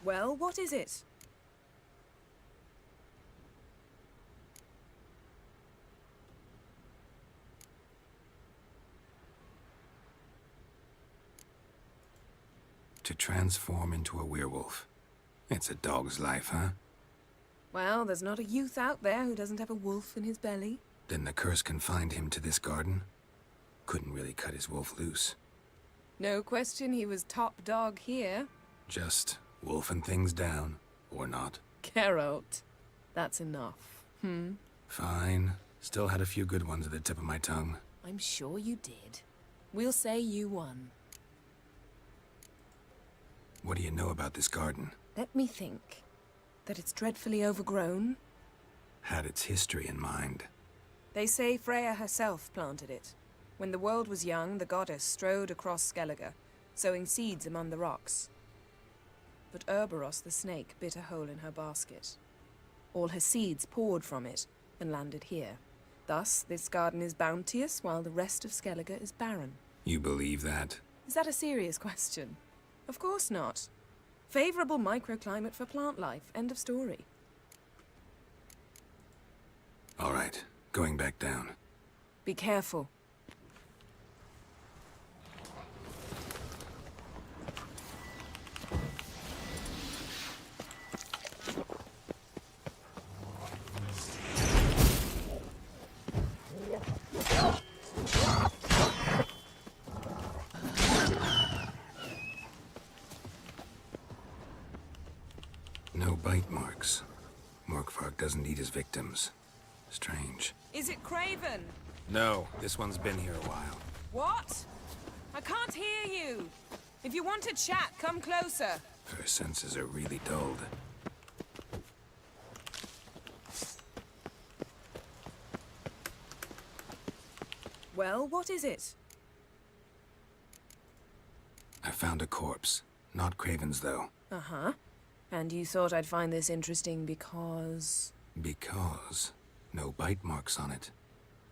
Well, what is it? To transform into a werewolf. It's a dog's life, huh? Well, there's not a youth out there who doesn't have a wolf in his belly. Then the curse confined him to this garden? Couldn't really cut his wolf loose. No question he was top dog here. Just wolfing things down, or not. Geralt, that's enough. Fine. Still had a few good ones at the tip of my tongue. I'm sure you did. We'll say you won. What do you know about this garden? Let me think. That it's dreadfully overgrown. Had its history in mind. They say Freya herself planted it. When the world was young, the goddess strode across Skellige, sowing seeds among the rocks. But Urboros the snake bit a hole in her basket. All her seeds poured from it and landed here. Thus, this garden is bounteous while the rest of Skellige is barren. You believe that? Is that a serious question? Of course not. Favorable microclimate for plant life. End of story. All right, going back down. Be careful. No bite marks. Morkvarg doesn't eat his victims. Strange. Is it Craven? No, this one's been here a while. What? I can't hear you. If you want to chat, come closer. Her senses are really dulled. Well, what is it? I found a corpse. Not Craven's, though. Uh-huh. And you thought I'd find this interesting because... Because no bite marks on it.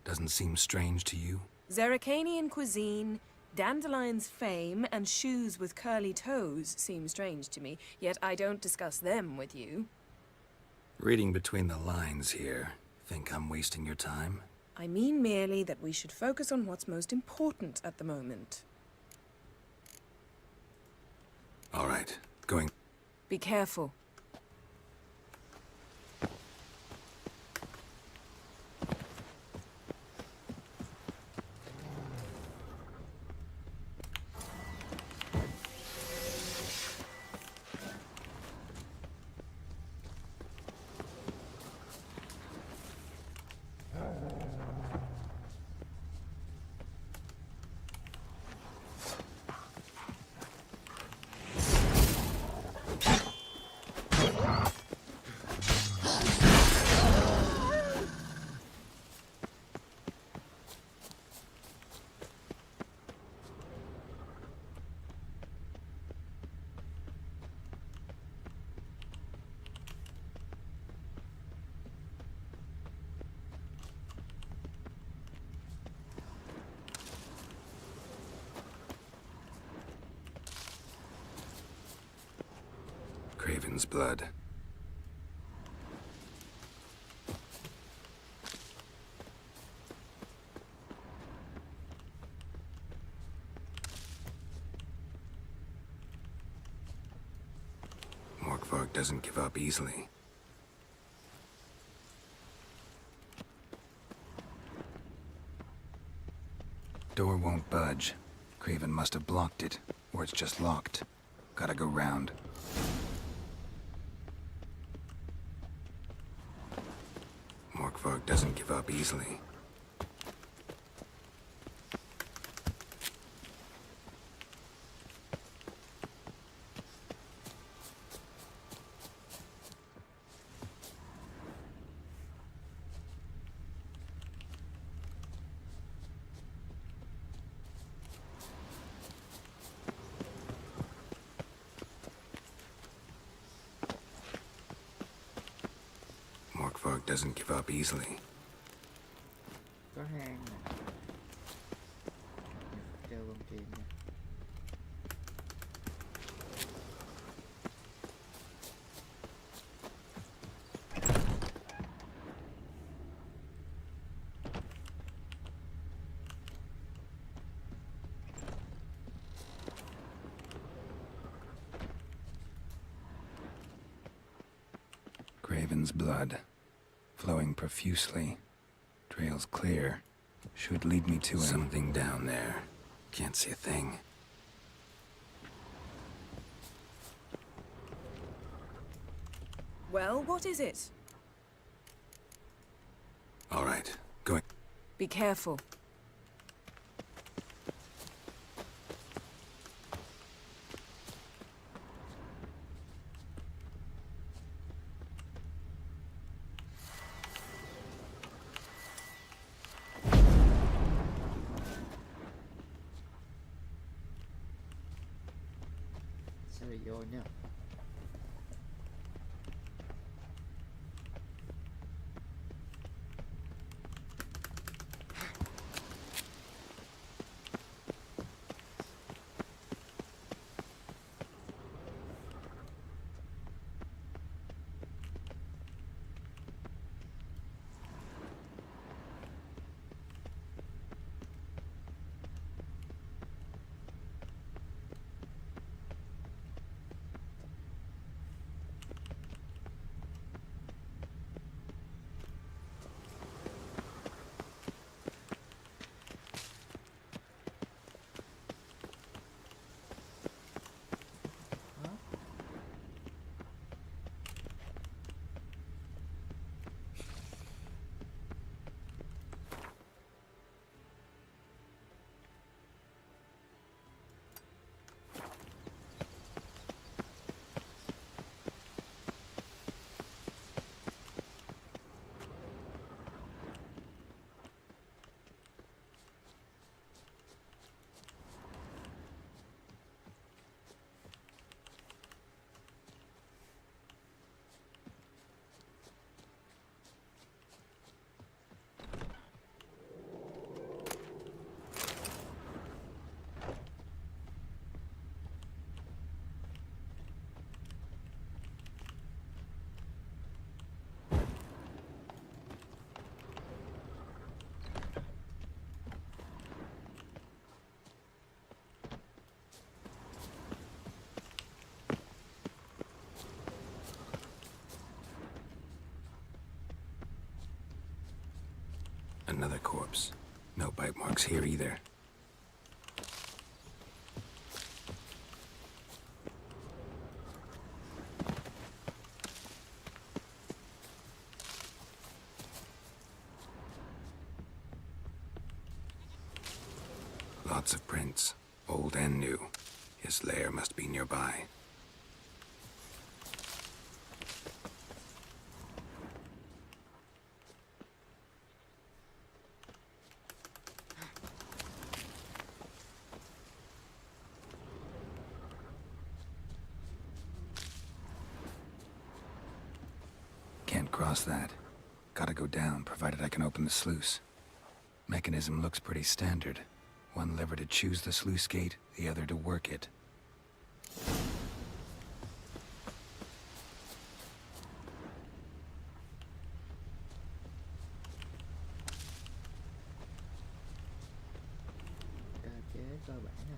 Doesn't seem strange to you? Zerrikanian cuisine, Dandelion's fame, and shoes with curly toes seem strange to me, yet I don't discuss them with you. Reading between the lines here, think I'm wasting your time? I mean merely that we should focus on what's most important at the moment. All right, going... Be careful. Craven's blood. Morkvarg doesn't give up easily. Door won't budge. Craven must have blocked it, or it's just locked. Gotta go round. Morkvarg doesn't give up easily. Morkvarg doesn't give up easily. Có hang nè. Chơi bom chìm nè. Raven's blood, flowing profusely. Trail's clear. Should lead me to something down there. Can't see a thing. Well, what is it? All right, going. Be careful. Sao lại vô nhá. Another corpse. No bite marks here either. Lots of prints, old and new. His lair must be nearby. Can't cross that. Gotta go down, provided I can open the sluice. Mechanism looks pretty standard. One lever to choose the sluice gate, the other to work it. Cơ chế cơ bản nha.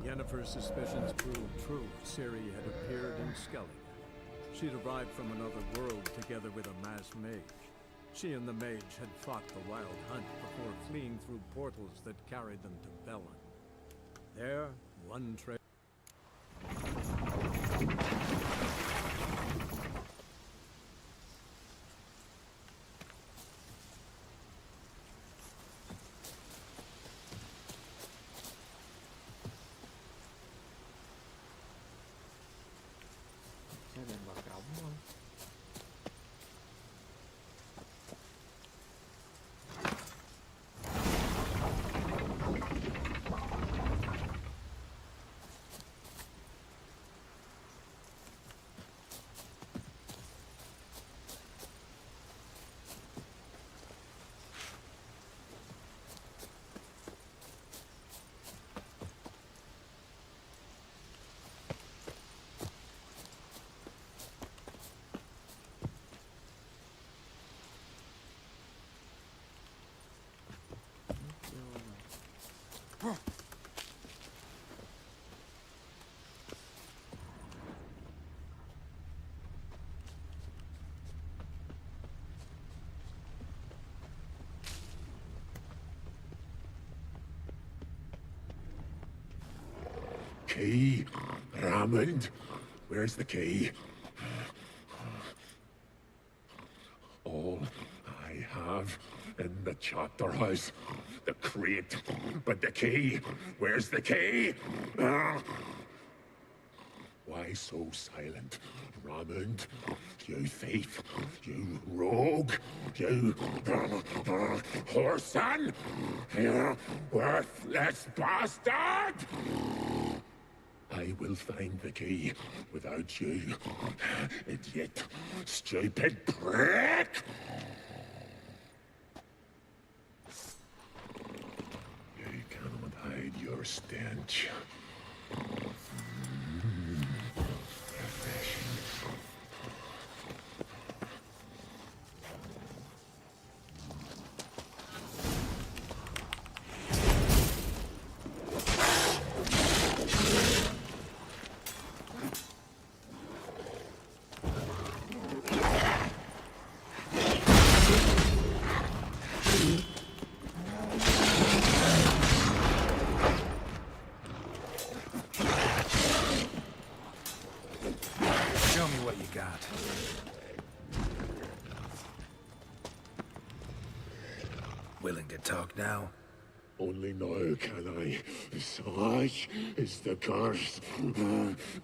Yennefer's suspicions proved true. Ciri had appeared in Skellige. She'd arrived from another world together with a masked mage. She and the mage had fought the Wild Hunt before fleeing through portals that carried them to Velen. There, one trail. Sao đừng vào cổng thôi. Key, Raymond. Where's the key? All I have in the chapter house, the crate, but the key. Where's the key? Why so silent, Raymond? You thief, you rogue, you whoreson, you worthless bastard! I will find the key without you, idiot, stupid prick! You cannot hide your stench. Show me what you got. Willing to talk now? Only now can I. Such is the curse.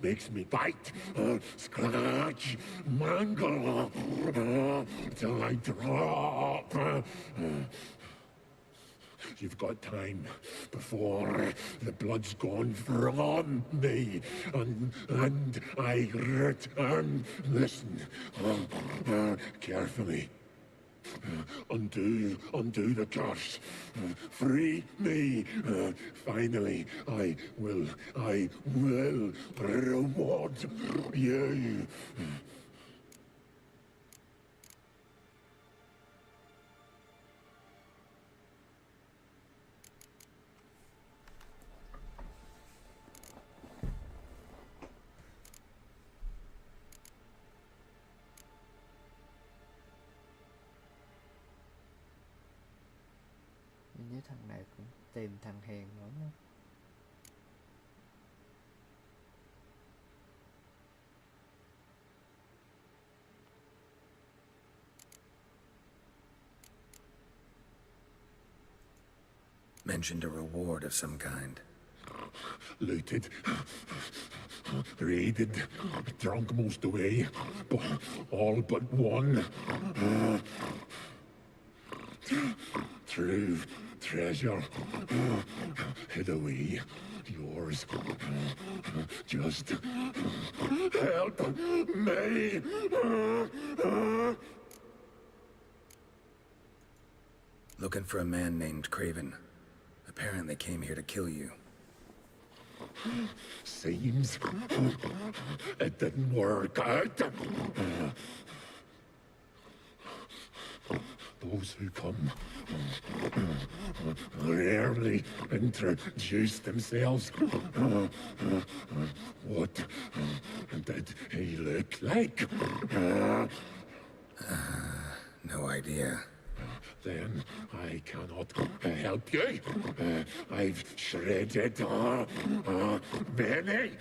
Makes me bite, scratch, mangle, till I drop. You've got time before the blood's gone from me, and I return. Listen, carefully. Undo the curse. Free me. Finally, I will reward you. Như thằng này cũng tìm thằng hèn lắm á. Mentioned a reward of some kind. Looted, raided, drunk most away, all but one. True treasure, hid away, yours. Just help me. Looking for a man named Craven. Apparently came here to kill you. Seems it didn't work out. those who come rarely introduce themselves. What did he look like? No idea. Then I cannot help you. I've shredded many.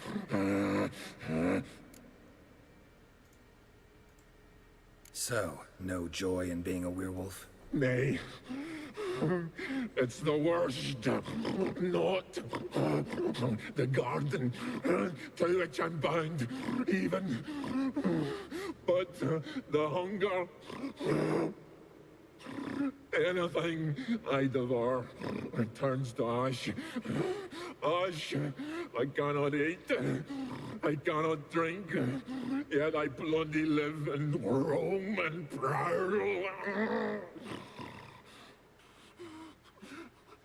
So, no joy in being a werewolf? Nay. It's the worst. Not the garden to which I'm bound, even. But the hunger. Anything I devour turns to ash. Ash I cannot eat. I cannot drink. Yet I bloody live and roam and prowl.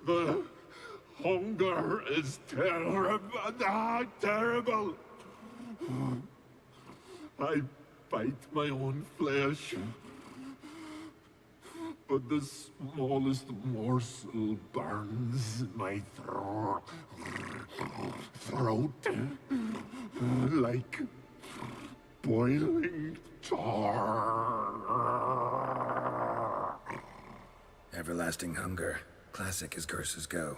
The hunger is terrible. Terrible. I bite my own flesh. But the smallest morsel burns in my throat like boiling tar. Everlasting hunger. Classic as curses go.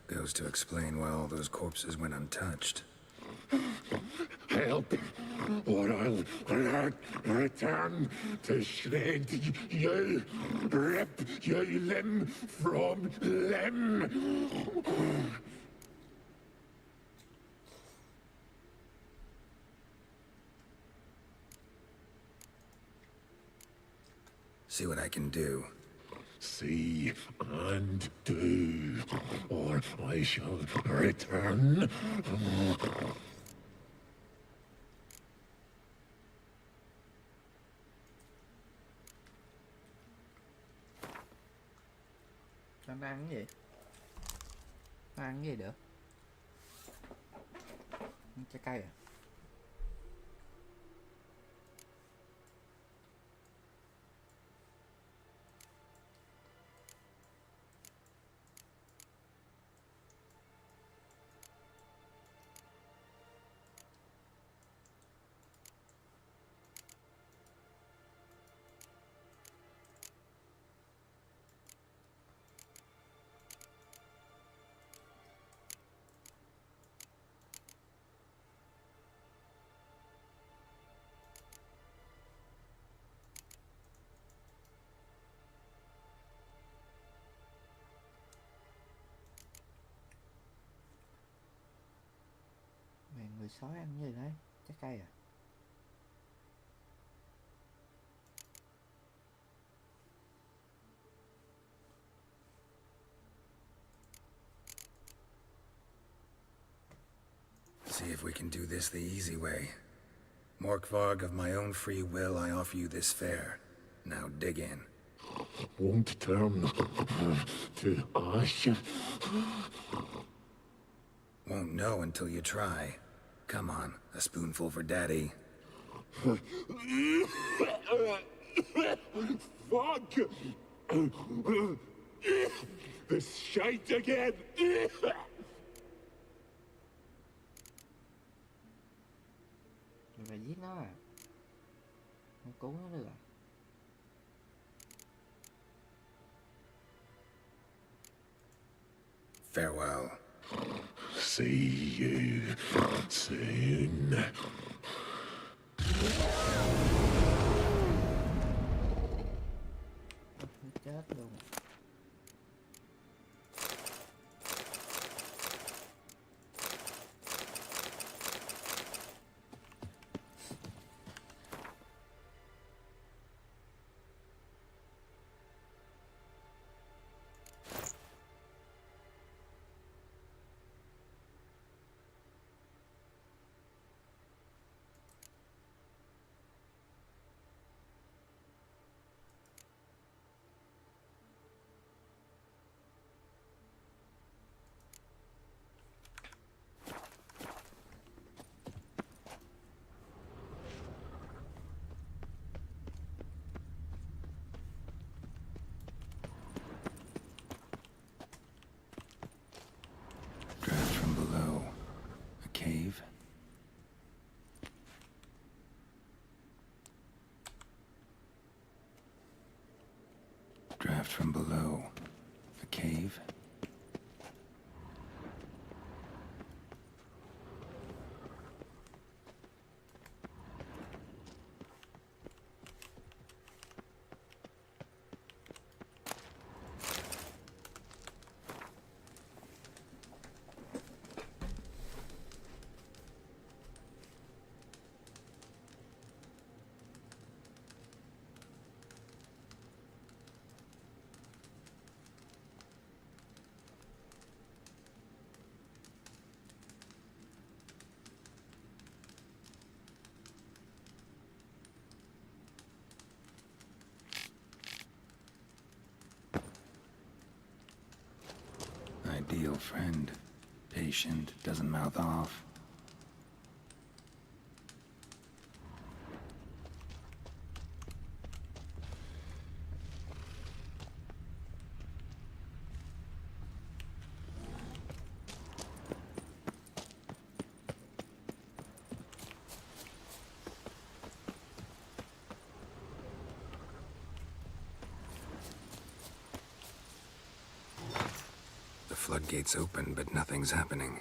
Goes to explain why all those corpses went untouched. Help, or I'll return to shred you, rip you limb from limb. See what I can do. See and do, or I shall return. Nó ăn cái gì? Nó ăn cái gì được? Trái cây à? Người sói ăn cái gì đấy? Trái cây à? See if we can do this the easy way. Morkvarg, of my own free will, I offer you this fare. Now dig in. Won't turn to ash. Won't know until you try. Come on, a spoonful for Daddy. Fuck! This shite again! Mình phải giết nó à? Không cứu nó được à? Farewell. See you soon. Chết luôn. shaft from below. A cave? Ideal friend. Patient, doesn't mouth off. The floodgates open, but nothing's happening.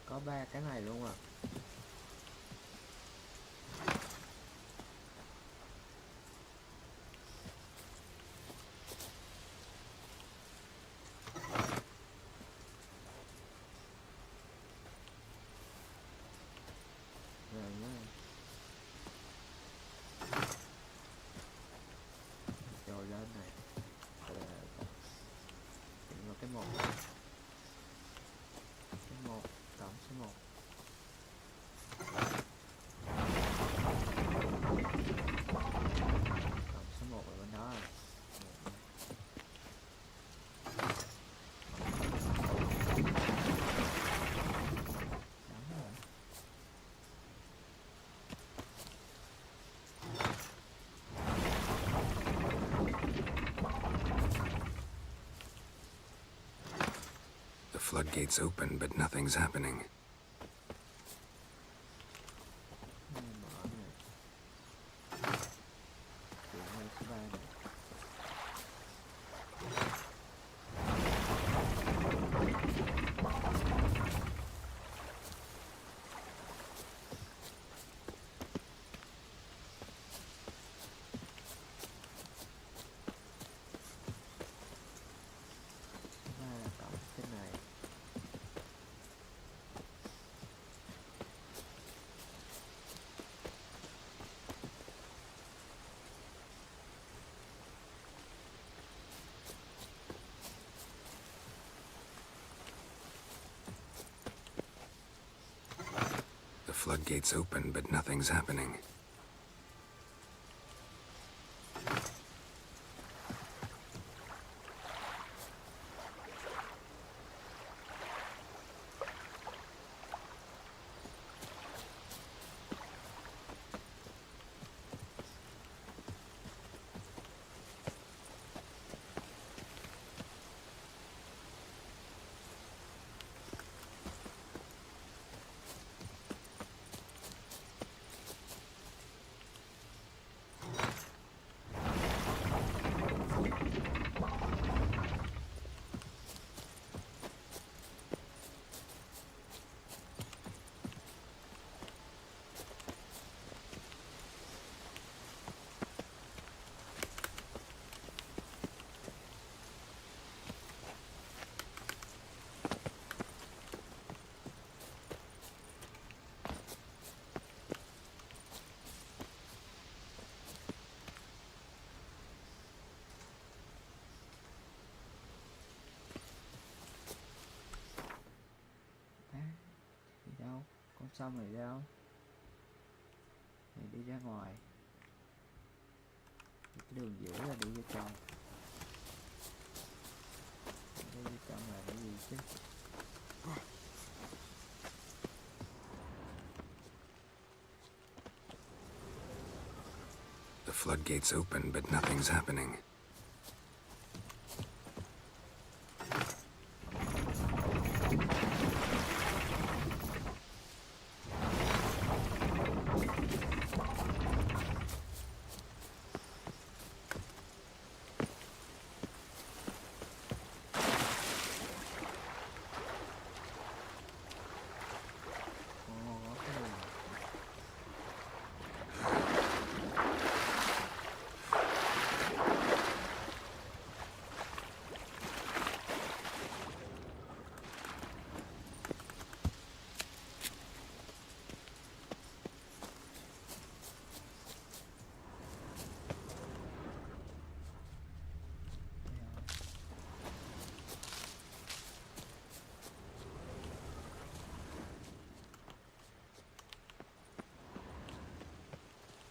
Có 3 cái này luôn à. Rồi nhá. Rồi lên này. Tìm vào cái 1. Cái 1 cộng số 1. Cộng số 1 ở bên đó à. Đúng rồi. The floodgates open, but nothing's happening. The floodgates open, but nothing's happening. xong rồi đâu. Mình đi ra ngoài. Cái đường giữa là đi vô trong. Đi vô trong là cái gì chứ? The floodgates open, but nothing's happening.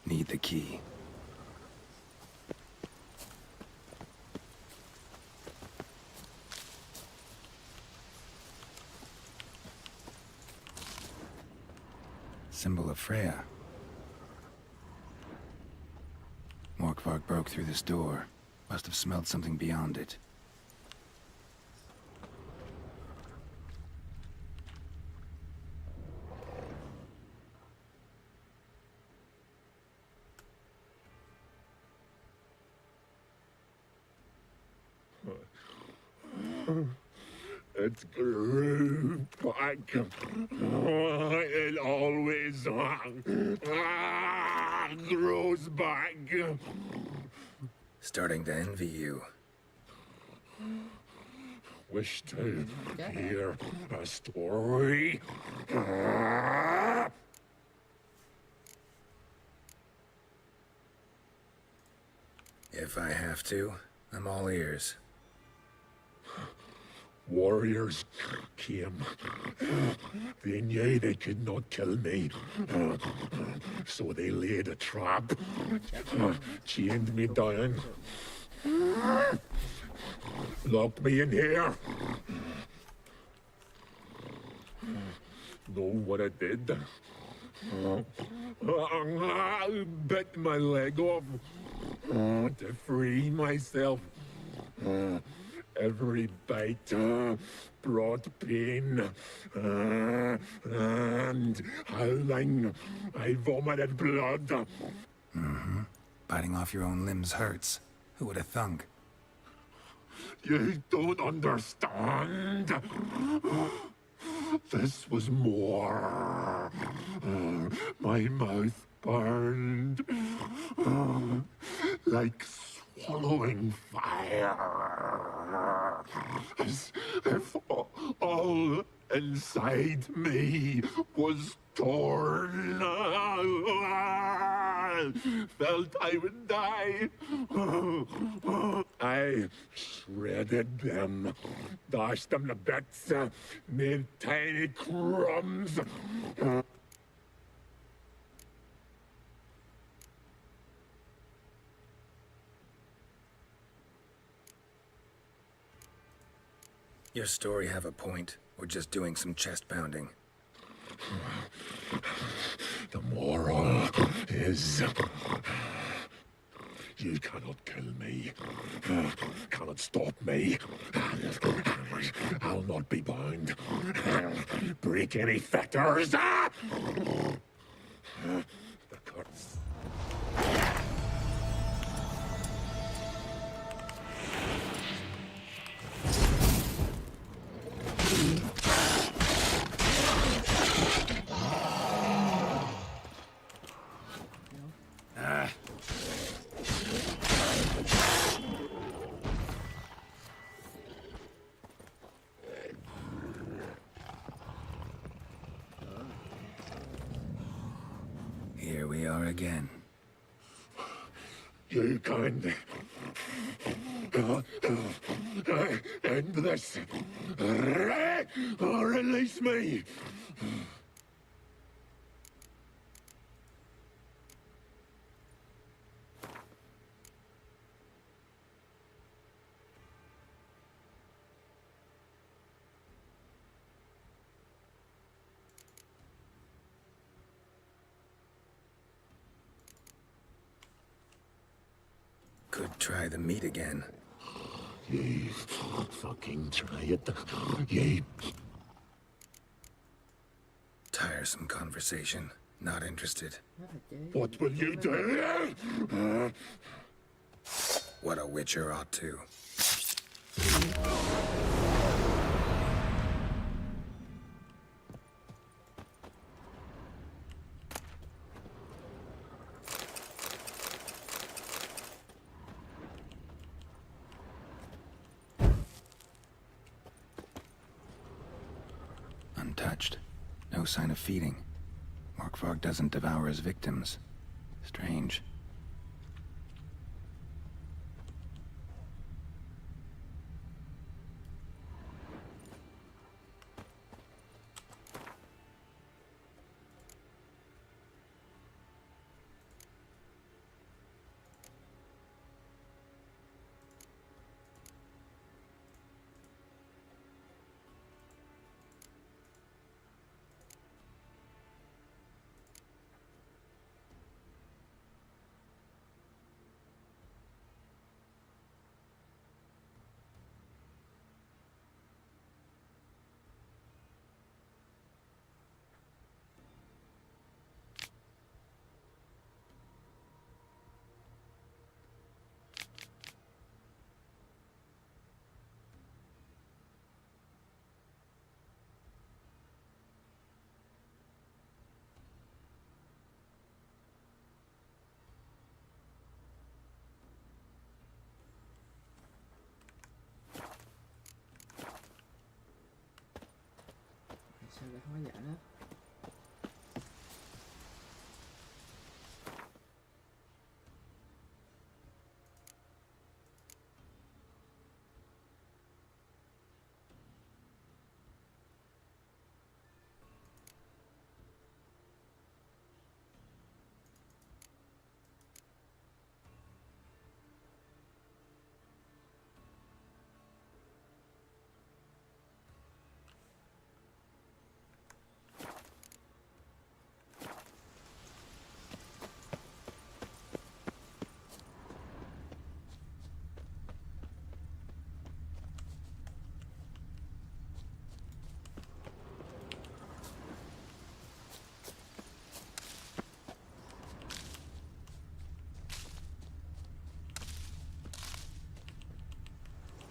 Need the key. Symbol of Freya. Morkvarg broke through this door. Must have smelled something beyond it. It's grew back. It always grows back. Starting to envy you. Wish to hear a story. If I have to, I'm all ears. Warriors came. They knew they could not kill me. So they laid a trap. Chained me down. Locked me in here. Know what I did? I bit my leg off to free myself. Every bite brought pain, and howling, I vomited blood. Mm-hmm. Biting off your own limbs hurts. Who would have thunk? You don't understand. This was more. My mouth burned like swallowing fire, as if all inside me was torn. Felt I would die. I shredded them, dashed them to bits, made tiny crumbs. Your story have a point, or just doing some chest pounding? The moral is... You cannot kill me. Cannot stop me. I'll not be bound. Break any fetters. The curse. Here we are again. You can end this. Release me. Could try the meat again. Ye fucking try it. Ye. Tiresome conversation. Not interested. What will you do? What a Wicher ought to. Untouched. No sign of feeding. Morkvarg doesn't devour his victims. Strange. Sao lại không có dạ đó?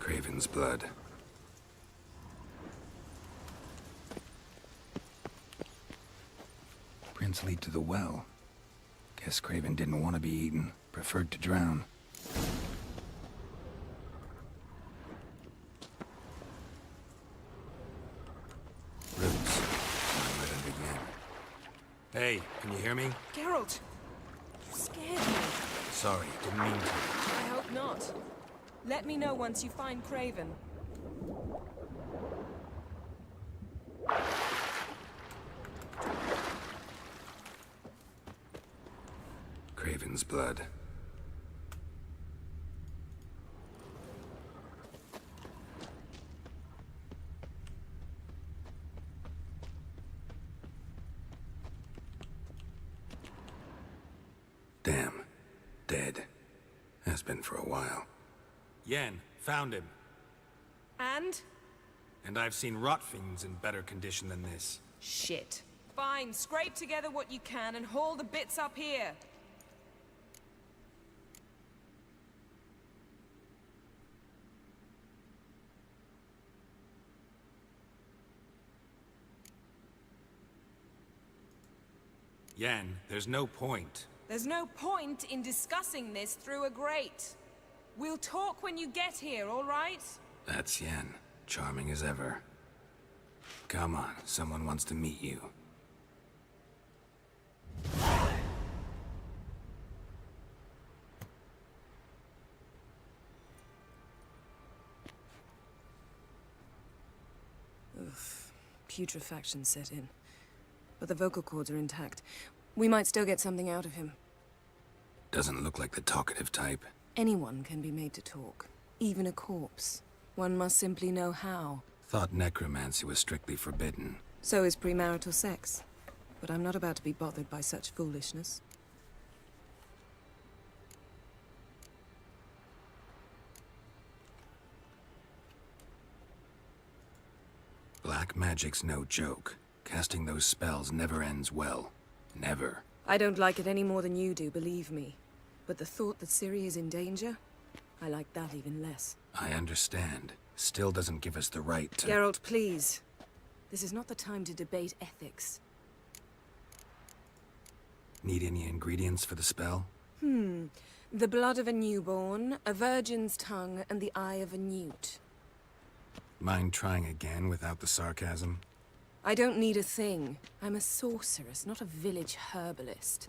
Craven's blood. Prints lead to the well. Guess Craven didn't want to be eaten, preferred to drown. Roots. Not let it begin. Hey, can you hear me? Geralt! You scared me. Sorry, didn't mean to. I hope not. Let me know once you find Craven. Craven's blood. Damn. Dead. Has been for a while. Yen, found him. And? And I've seen rot fiends in better condition than this. Shit. Fine, scrape together what you can and haul the bits up here. Yen, there's no point. There's no point in discussing this through a grate. We'll talk when you get here, all right? That's Yen. Charming as ever. Come on, someone wants to meet you. Ugh. Putrefaction set in. But the vocal cords are intact. We might still get something out of him. Doesn't look like the talkative type. Anyone can be made to talk. Even a corpse. One must simply know how. Thought necromancy was strictly forbidden. So is premarital sex. But I'm not about to be bothered by such foolishness. Black magic's no joke. Casting those spells never ends well. Never. I don't like it any more than you do, believe me. But the thought that Ciri is in danger? I like that even less. I understand. Still doesn't give us the right to— Geralt, please. This is not the time to debate ethics. Need any ingredients for the spell? The blood of a newborn, a virgin's tongue, and the eye of a newt. Mind trying again without the sarcasm? I don't need a thing. I'm a sorceress, not a village herbalist.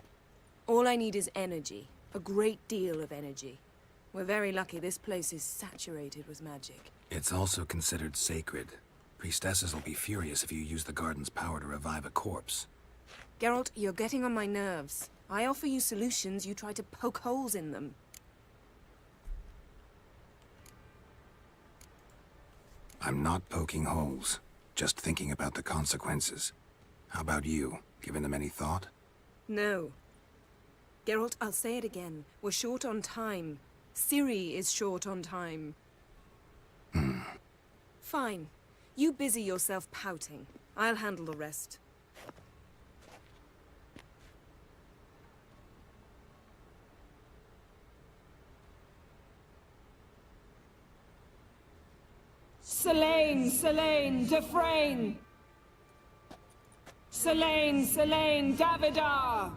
All I need is energy. A great deal of energy. We're very lucky this place is saturated with magic. It's also considered sacred. Priestesses will be furious if you use the garden's power to revive a corpse. Geralt, you're getting on my nerves. I offer you solutions, you try to poke holes in them. I'm not poking holes. Just thinking about the consequences. How about you? Given them any thought? No. Geralt, I'll say it again. We're short on time. Ciri is short on time. Fine. You busy yourself pouting. I'll handle the rest. Selene, Selene, Dufresne! Selene, Selene, Davidar!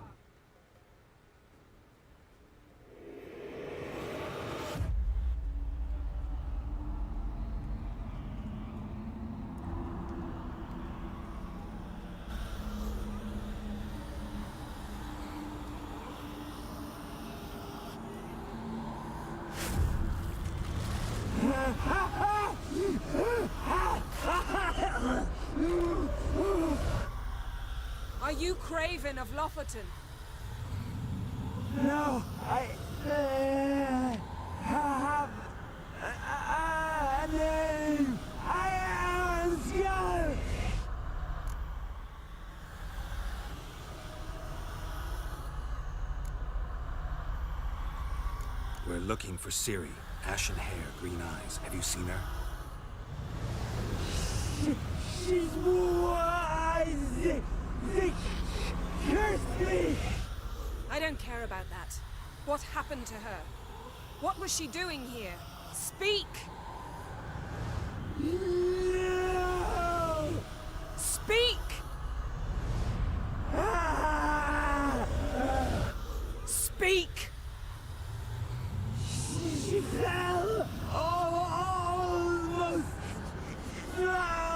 Are you Craven of Lofoten? No, I have a name. I am Skull. We're looking for Ciri. Ashen hair, green eyes. Have you seen her? She's wise. They cursed me. I don't care about that. What happened to her? What was she doing here? Speak! No! Speak! Speak! She fell almost drowned.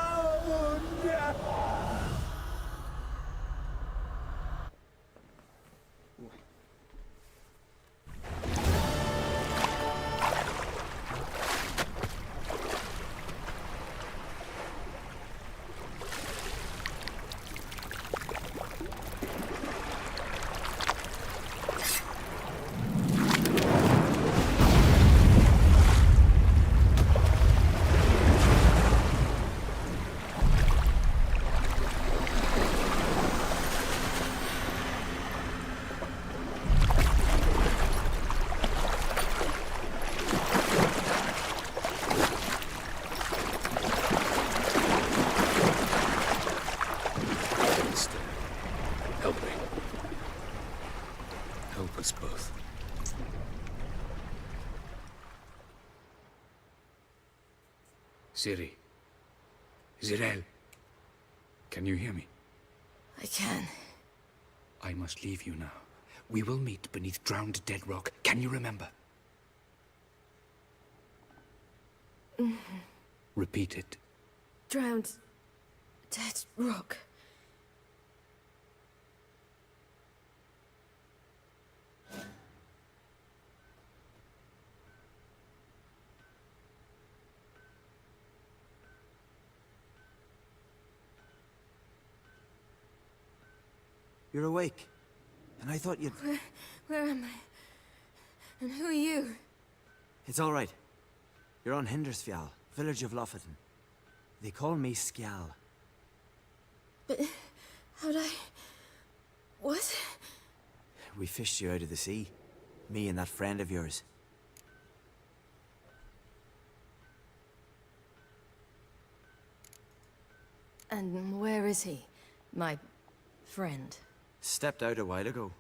Help me. Help us both. Ciri. Zirel. Can you hear me? I can. I must leave you now. We will meet beneath drowned dead rock. Can you remember? Repeat it. Drowned. Dead rock. You're awake. And I thought you'd... Where am I? And who are you? It's all right. You're on Hindersfjall, village of Lofoten. They call me Skjal. But how'd I... What? We fished you out of the sea. Me and that friend of yours. And where is he? My friend. Stepped out a while ago.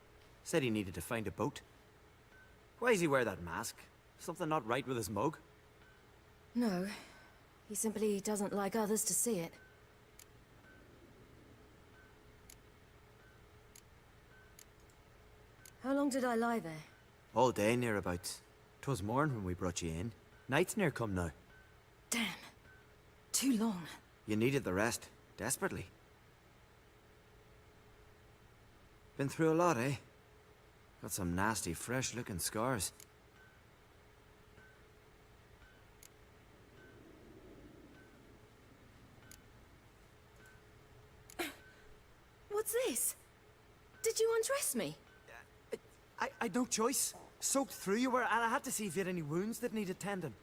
Said he needed to find a boat. Why does he wear that mask? Something not right with his mug? No. He simply doesn't like others to see it. How long did I lie there? All day, nearabouts. 'Twas morn when we brought you in. Night's near come now. Damn. Too long. You needed the rest. Desperately. Been through a lot, eh? Got some nasty, fresh-looking scars. What's this? Did you undress me? I'd no choice. Soaked through you were, and I had to see if you had any wounds that needed tending.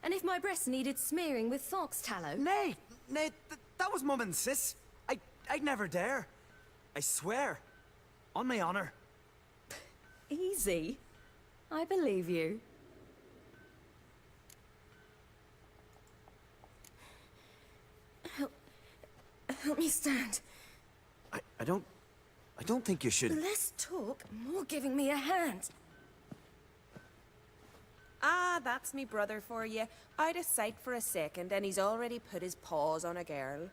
And if my breasts needed smearing with fox tallow? Nay, that was Mum and Sis. I'd never dare. I swear. On my honor. Easy. I believe you. Help me stand. I don't think you should. Less talk, more giving me a hand. Ah, that's me brother for you. Out of sight for a second, and he's already put his paws on a girl.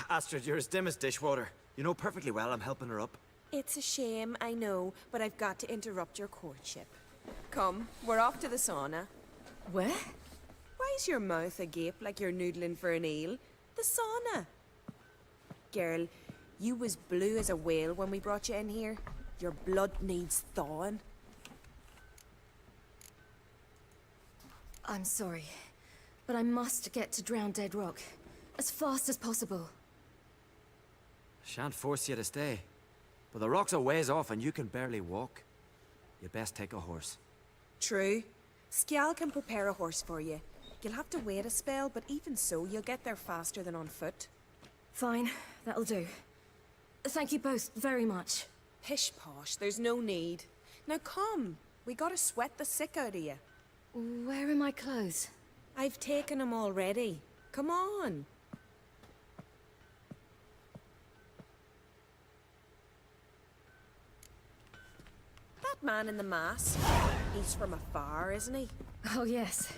Astrid, you're as dim as dishwater. You know perfectly well I'm helping her up. It's a shame, I know, but I've got to interrupt your courtship. Come, we're off to the sauna. Where? Why's your mouth agape like you're noodling for an eel? The sauna. Girl, you was blue as a whale when we brought you in here. Your blood needs thawing. I'm sorry, but I must get to Drowned Dead Rock as fast as possible. Shan't force you to stay. But the rock's a ways off and you can barely walk. You best take a horse. True. Skjal can prepare a horse for you. You'll have to wait a spell, but even so, you'll get there faster than on foot. Fine, that'll do. Thank you both very much. Pish-posh, there's no need. Now come, we gotta sweat the sick out of you. Where are my clothes? I've taken them already. Come on. That man in the mask, he's from afar, isn't he? Oh yes,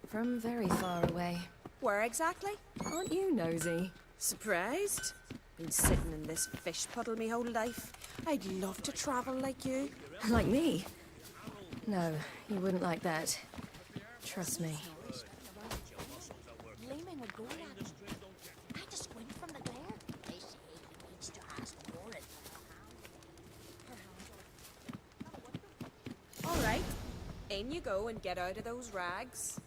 from very far away. Where exactly? Aren't you nosy? Surprised? Been sitting in this fish puddle me whole life. I'd love to travel like you. Like me? No, you wouldn't like that. Trust me. Gleaming would go at him. I had to squint from the glare. They say he needs to ask for it. All right, in you go and get out of those rags.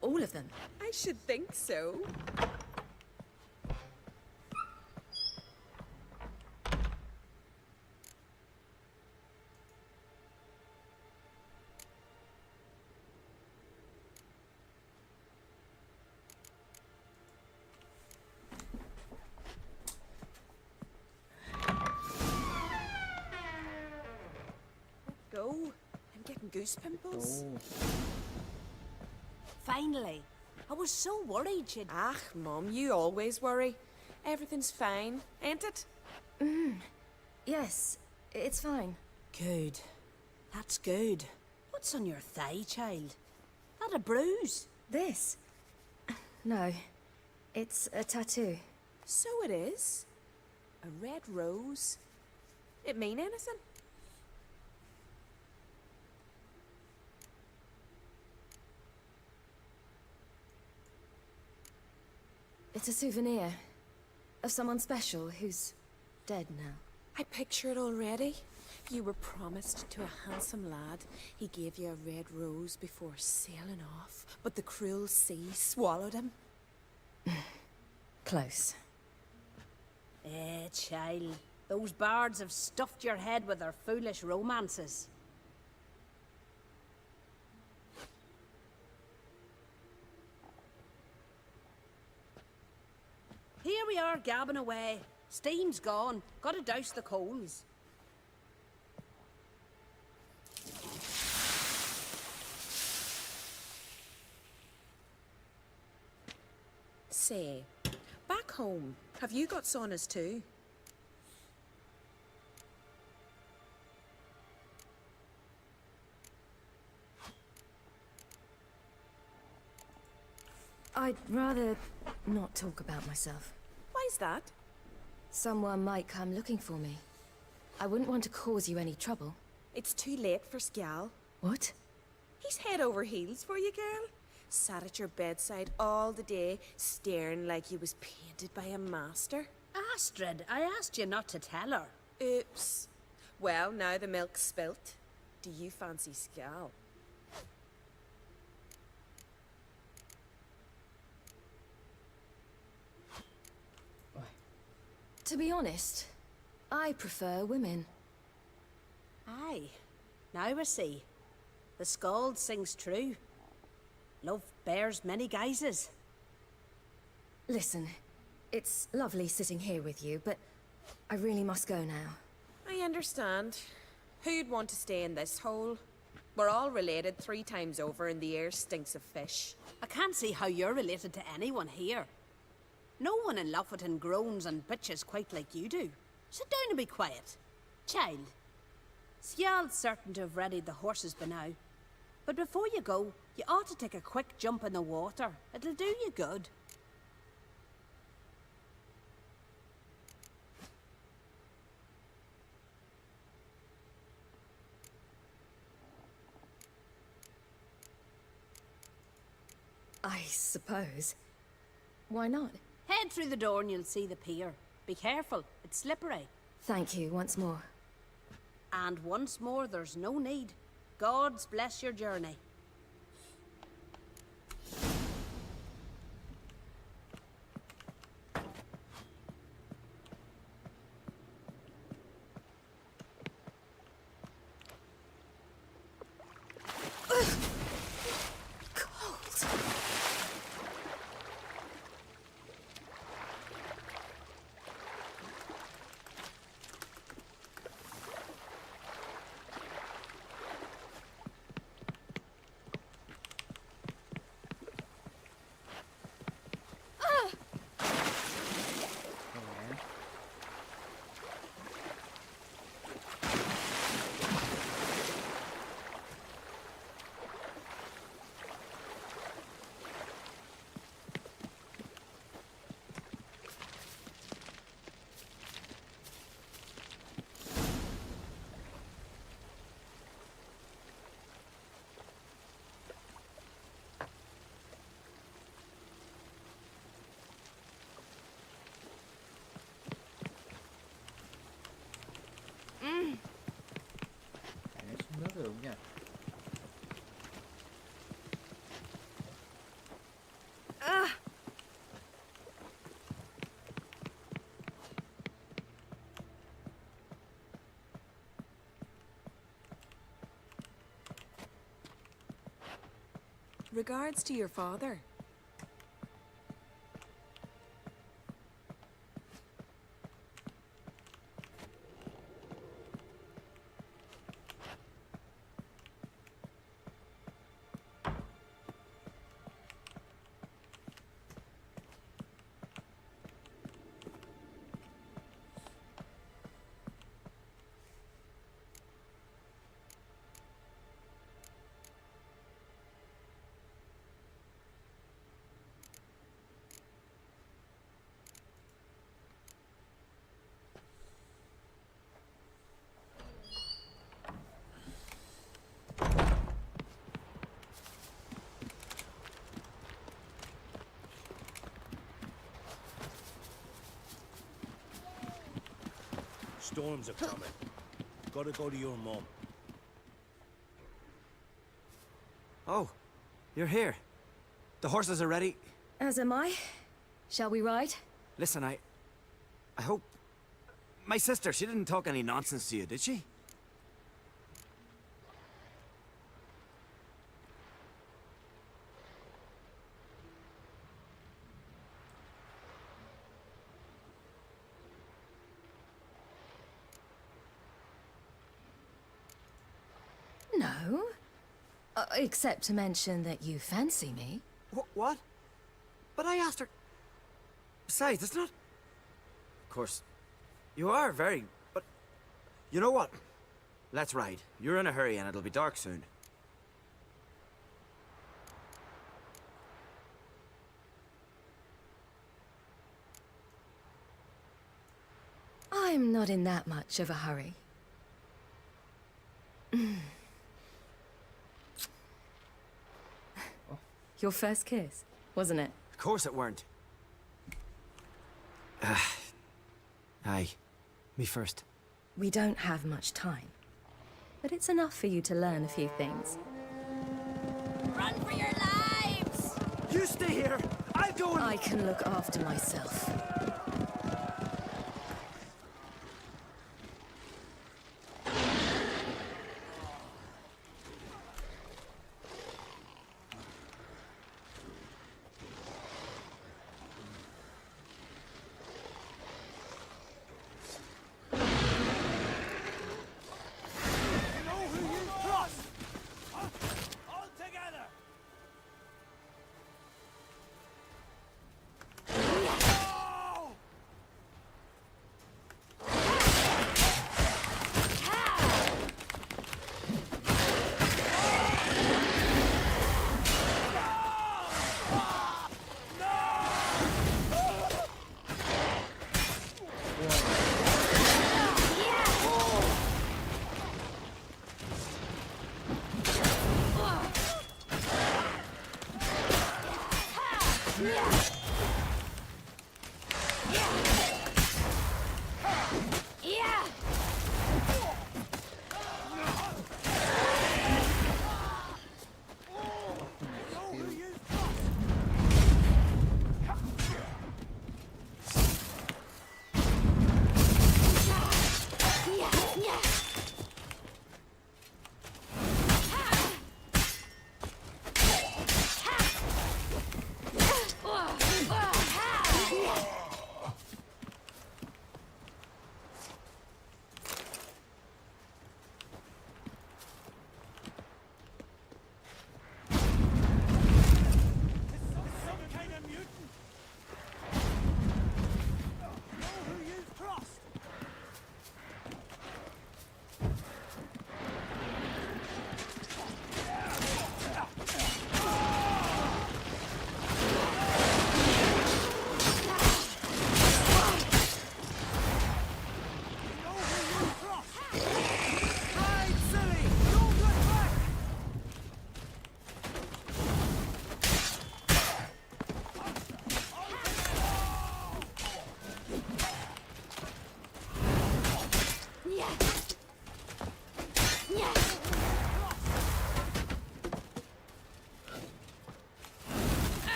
All of them? I should think so. Go. I'm getting goose pimples. Finally. I was so worried she'd... Ah, Mum, you always worry. Everything's fine, ain't it? Yes, it's fine. Good. That's good. What's on your thigh, child? That a bruise? This? No, it's a tattoo. So it is. A red rose. It mean anything? It's a souvenir of someone special who's dead now. I picture it already. You were promised to a handsome lad. He gave you a red rose before sailing off, but the cruel sea swallowed him. Close. Child. Those bards have stuffed your head with their foolish romances. Here we are, gabbing away. Steam's gone. Gotta douse the coals. Say, back home, have you got saunas too? I'd rather not talk about myself. Why's that? Someone might come looking for me. I wouldn't want to cause you any trouble. It's too late for Skjal. What? He's head over heels for you, girl. Sat at your bedside all the day, staring like you was painted by a master. Astrid, I asked you not to tell her. Oops. Well, now the milk's spilt. Do you fancy Skjal? To be honest, I prefer women. Aye. Now I see. The Skald sings true. Love bears many guises. Listen, it's lovely sitting here with you, but I really must go now. I understand. Who'd want to stay in this hole? We're all related 3 times over and the air stinks of fish. I can't see how you're related to anyone here. No one in Lofoten groans and bitches quite like you do. Sit down and be quiet. Child, Skjald's certain to have readied the horses by now. But before you go, you ought to take a quick jump in the water. It'll do you good. I suppose. Why not? Head through the door and you'll see the pier. Be careful, it's slippery. Thank you once more. And once more, there's no need. Gods bless your journey. Xuống nước được nha. Regards to your father. Storms are coming. Gotta go to your mom. Oh, you're here. The horses are ready. As am I. Shall we ride? Listen, I hope... My sister, she didn't talk any nonsense to you, did she? No. Except to mention that you fancy me. What? But I asked her... Besides, it's not... Of course, you are very... But, you know what? Let's ride. You're in a hurry and it'll be dark soon. I'm not in that much of a hurry. Your first kiss, wasn't it? Of course it weren't. Aye. Me first. We don't have much time. But it's enough for you to learn a few things. Run for your lives! You stay here! I'll go and... I can look after myself.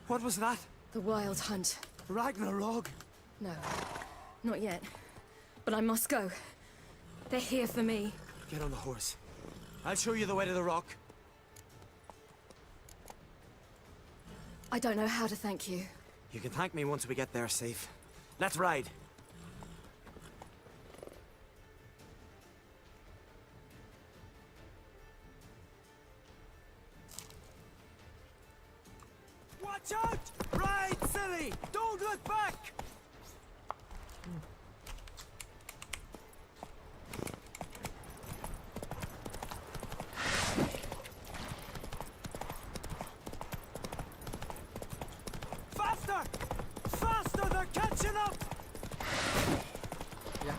What was that? The Wild Hunt. Ragnarok? No, not yet. But I must go. They're here for me. Get on the horse. I'll show you the way to the rock. I don't know how to thank you. You can thank me once we get there safe. Let's ride. Watch out! Ride, silly! Don't look back! Faster! Faster! They're catching up! Yeah.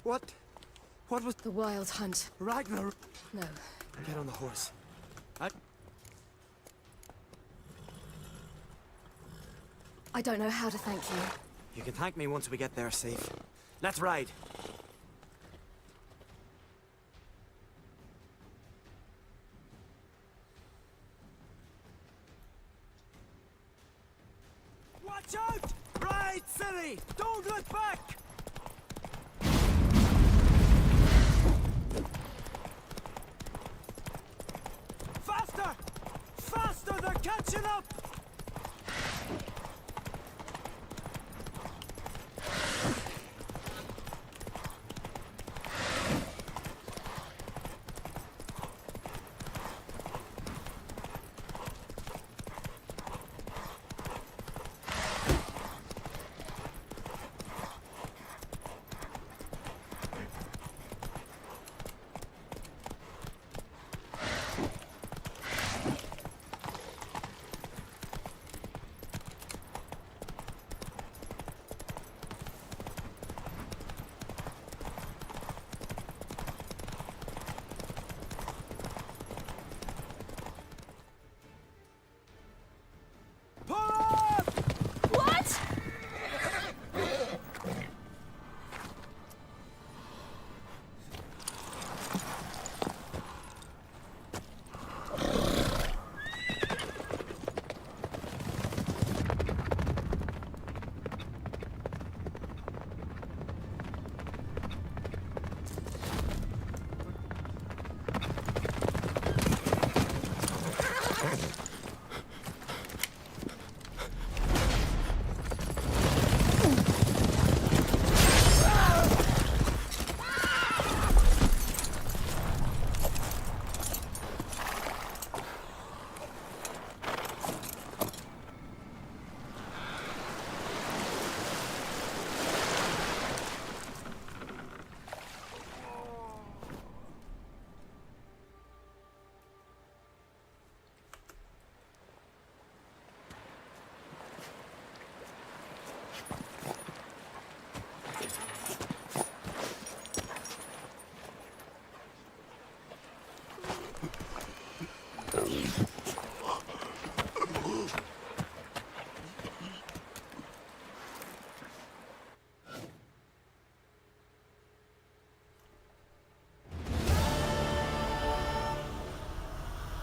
What was... The Wild Hunt. Ragnar! No. Get on the horse. I don't know how to thank you. You can thank me once we get there safe. Let's ride. Watch out! Ride, silly! Don't look back! Faster! Faster! They're catching up! What?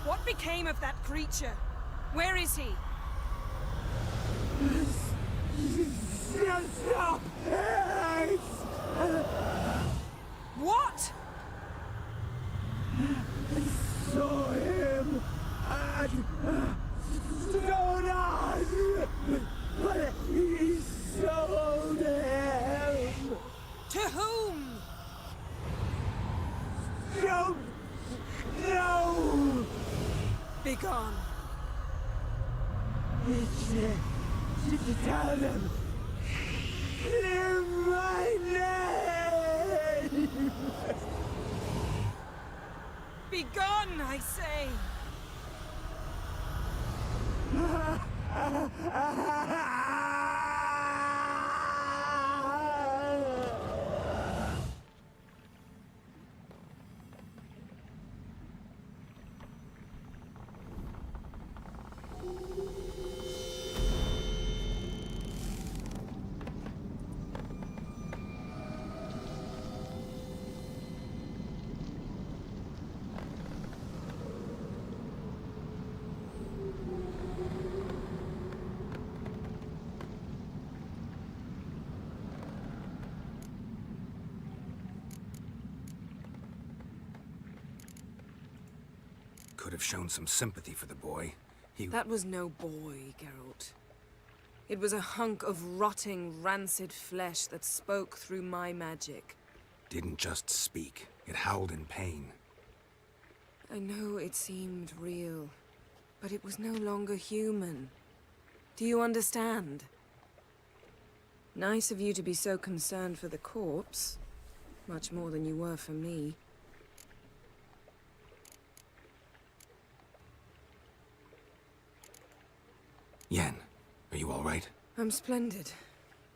What became of that creature? Where is he? What? Saw him at Stonan, but he sold him. To whom? Don't know. Begone. Tell them. Clear my name. Begone, I say. Could have shown some sympathy for the boy. That was no boy, Geralt. It was a hunk of rotting, rancid flesh that spoke through my magic. Didn't just speak. It howled in pain. I know it seemed real, but it was no longer human. Do you understand? Nice of you to be so concerned for the corpse. Much more than you were for me. Yen, are you all right? I'm splendid.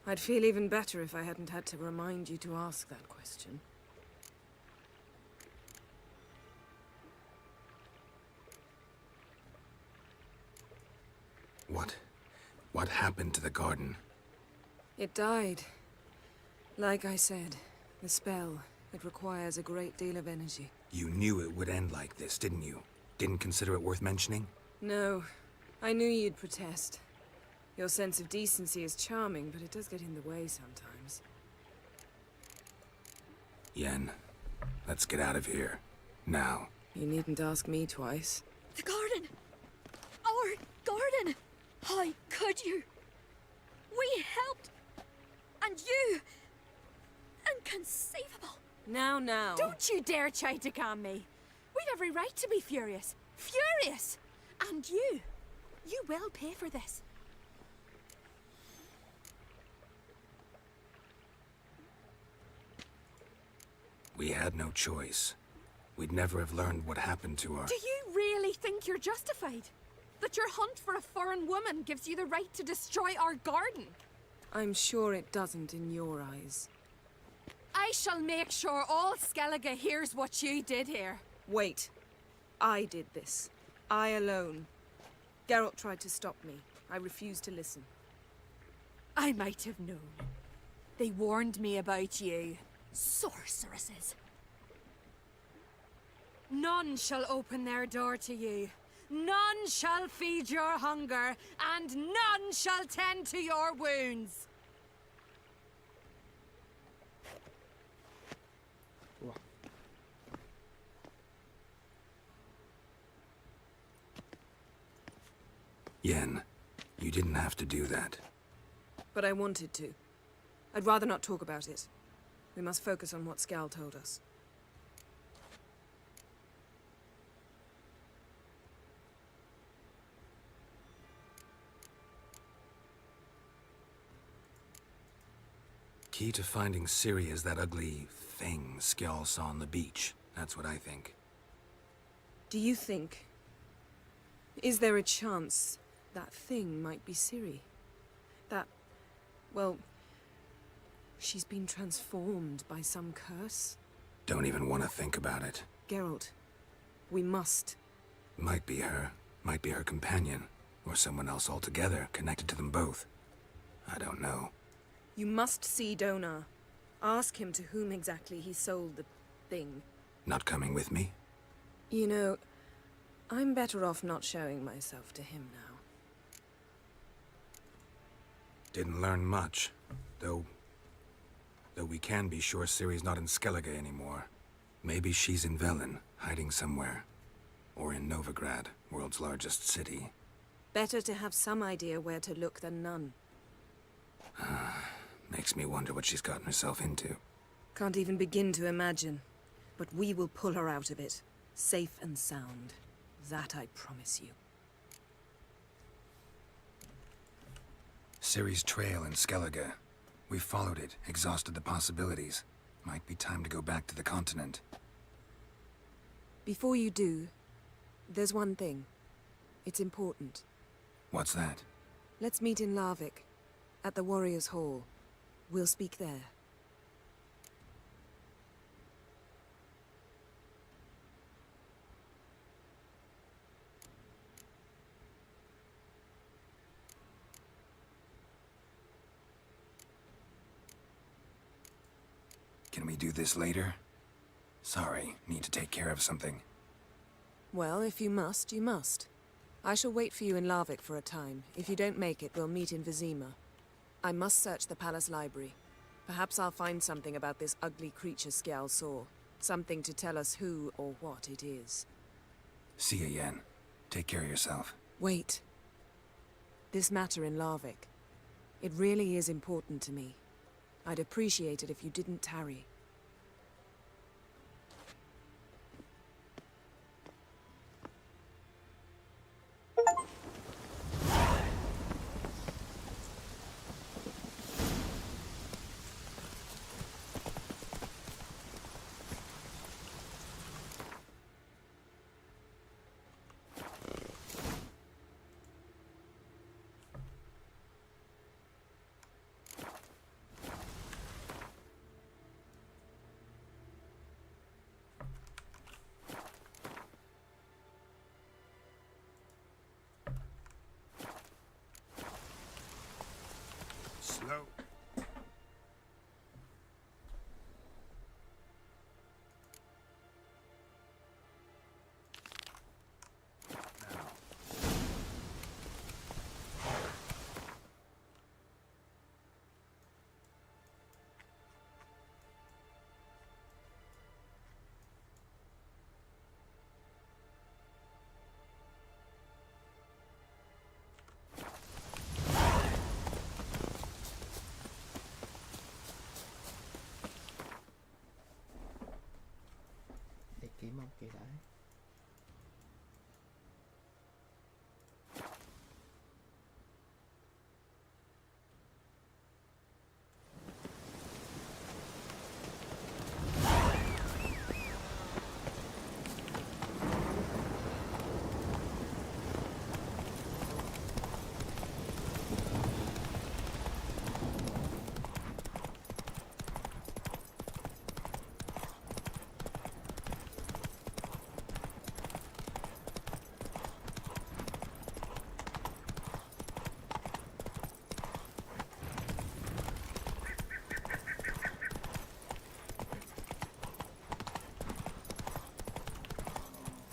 I'd feel even better if I hadn't had to remind you to ask that question. What happened to the garden? It died. Like I said, the spell, it requires a great deal of energy. You knew it would end like this, didn't you? Didn't consider it worth mentioning? No, I knew you'd protest. Your sense of decency is charming, but it does get in the way sometimes. Yen, let's get out of here. Now. You needn't ask me twice. The garden! Our garden! How could you? We helped! And you! Inconceivable! Now. Don't you dare try to calm me. We've every right to be furious. Furious! And you will pay for this. We had no choice. We'd never have learned what happened to our... Do you really think you're justified? That your hunt for a foreign woman gives you the right to destroy our garden? I'm sure it doesn't in your eyes. I shall make sure all Skellige hears what you did here. Wait. I did this. I alone. Geralt tried to stop me. I refused to listen. I might have known. They warned me about you. Sorceresses. None shall open their door to you. None shall feed your hunger, and none shall tend to your wounds. Yen, you didn't have to do that. But I wanted to. I'd rather not talk about it. We must focus on what Skal told us. Key to finding Ciri is that ugly thing Skjall saw on the beach. That's what I think. Do you think... Is there a chance that thing might be Ciri? That... well... she's been transformed by some curse? Don't even want to think about it. Geralt, we must. Might be her companion, or someone else altogether connected to them both. I don't know. You must see Donar. Ask him to whom exactly he sold the thing. Not coming with me? You know, I'm better off not showing myself to him now. Didn't learn much, though we can be sure Ciri's not in Skellige anymore. Maybe she's in Velen, hiding somewhere. Or in Novigrad, world's largest city. Better to have some idea where to look than none. Makes me wonder what she's gotten herself into. Can't even begin to imagine. But we will pull her out of it. Safe and sound. That I promise you. Ciri's trail in Skellige. We've followed it, exhausted the possibilities. Might be time to go back to the continent. Before you do, there's one thing. It's important. What's that? Let's meet in Larvik, at the Warriors' Hall. We'll speak there. Can we do this later? Sorry, need to take care of something. Well, if you must, you must. I shall wait for you in Larvik for a time. If you don't make it, we'll meet in Vizima. I must search the palace library. Perhaps I'll find something about this ugly creature Skjall saw. Something to tell us who or what it is. See ya, Yen. Take care of yourself. Wait. This matter in Larvik. It really is important to me. I'd appreciate it if you didn't tarry. kỳ đấy.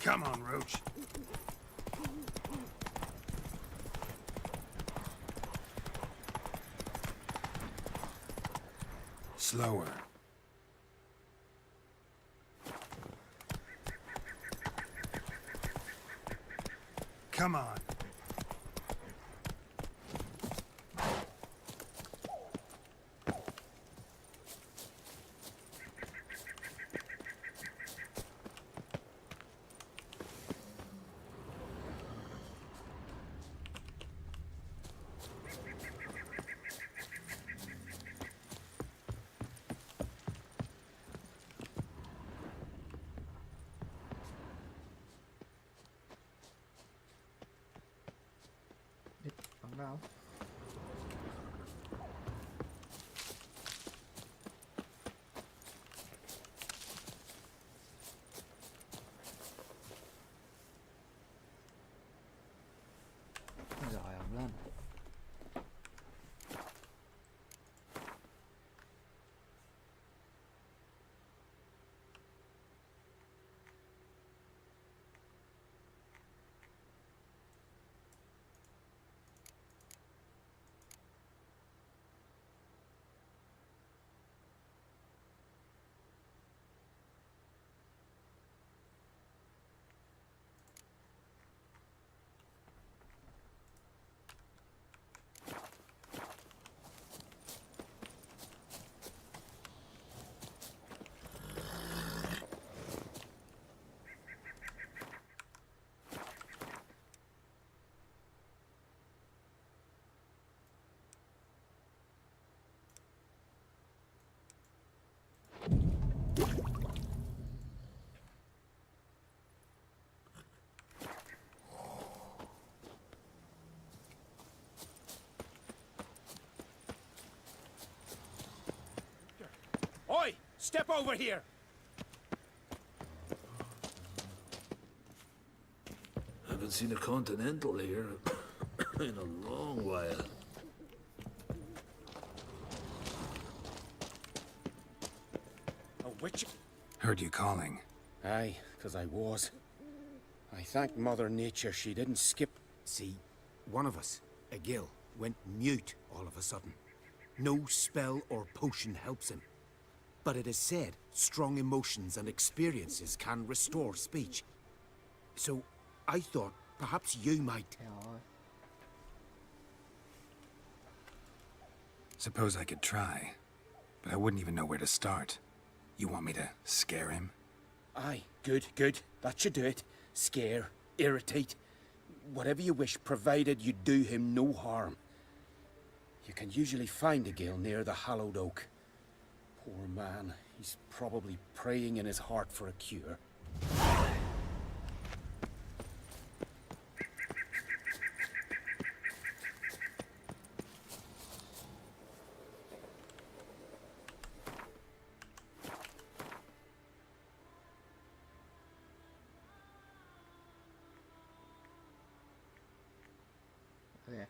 Come on, Roach. Slower. Come on. Bắn đâu? Rồi ông lên. Oi! Step over here! Haven't seen a Continental here in a long while. A Wicher? Heard you calling. Aye, 'cause I was. I thank Mother Nature she didn't skip. See, one of us, a gill, went mute all of a sudden. No spell or potion helps him. But it is said strong emotions and experiences can restore speech. So I thought perhaps you might. Suppose I could try, but I wouldn't even know where to start. You want me to scare him? Aye, good, good. That should do it. Scare, irritate, whatever you wish, provided you do him no harm. You can usually find a gill near the hallowed oak. Poor man, he's probably praying in his heart for a cure. Okay.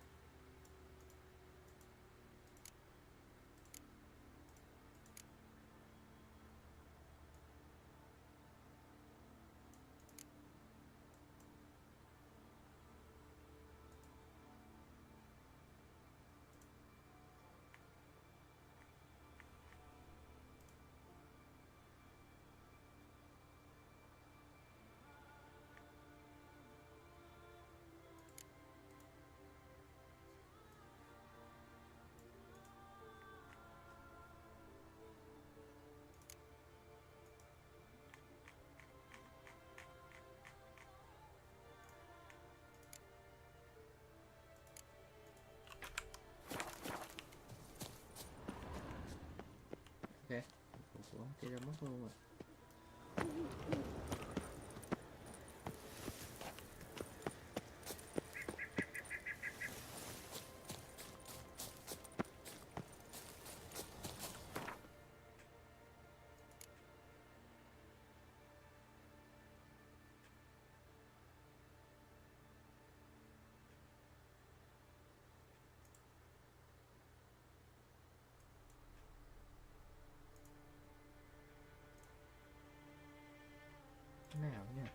Ok, phục xuống thì ra mất luôn rồi. Nào nha.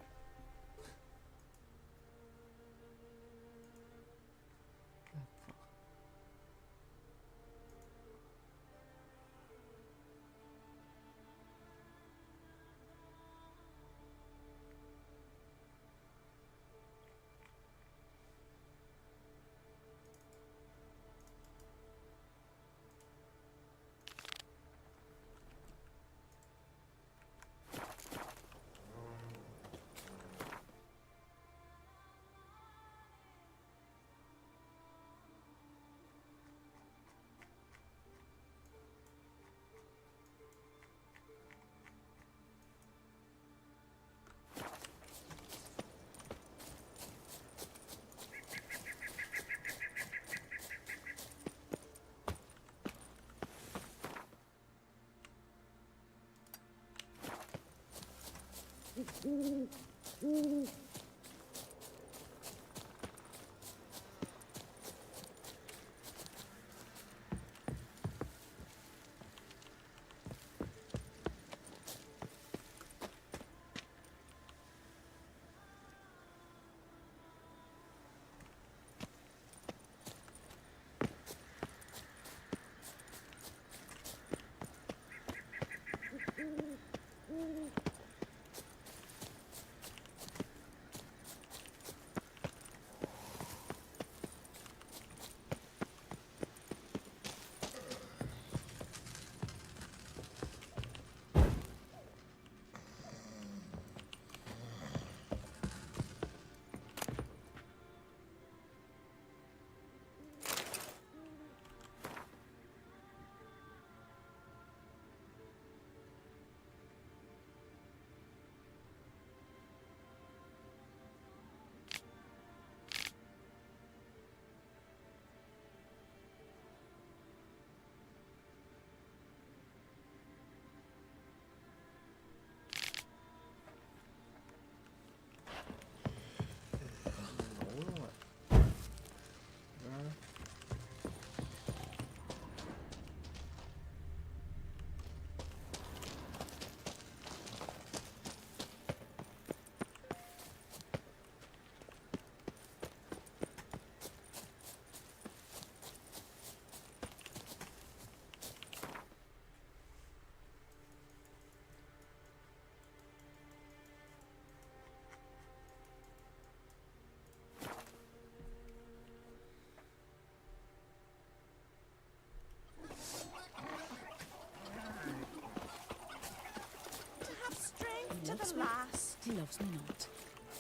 To the last. He loves me not.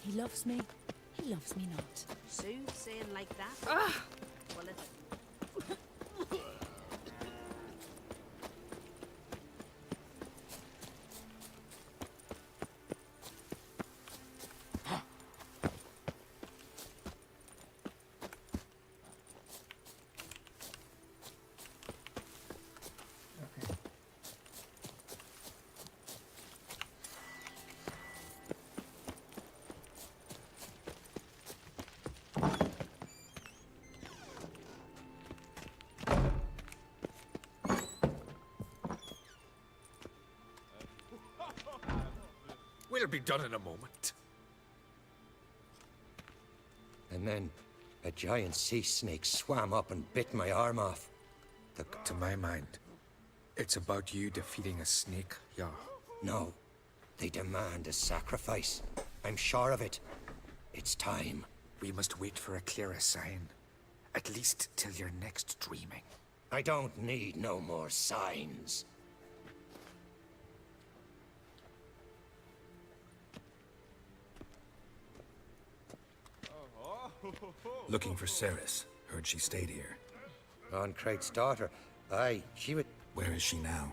He loves me. He loves me not. Saying like that? Well, it's... We'll be done in a moment. And then a giant sea snake swam up and bit my arm off. To my mind, it's about you defeating a snake, yeah. No, they demand a sacrifice. I'm sure of it. It's time. We must wait for a clearer sign. At least till your next dreaming. I don't need no more signs. Looking for Ceres. Heard she stayed here. On Crate's daughter. Aye, she would... Where is she now?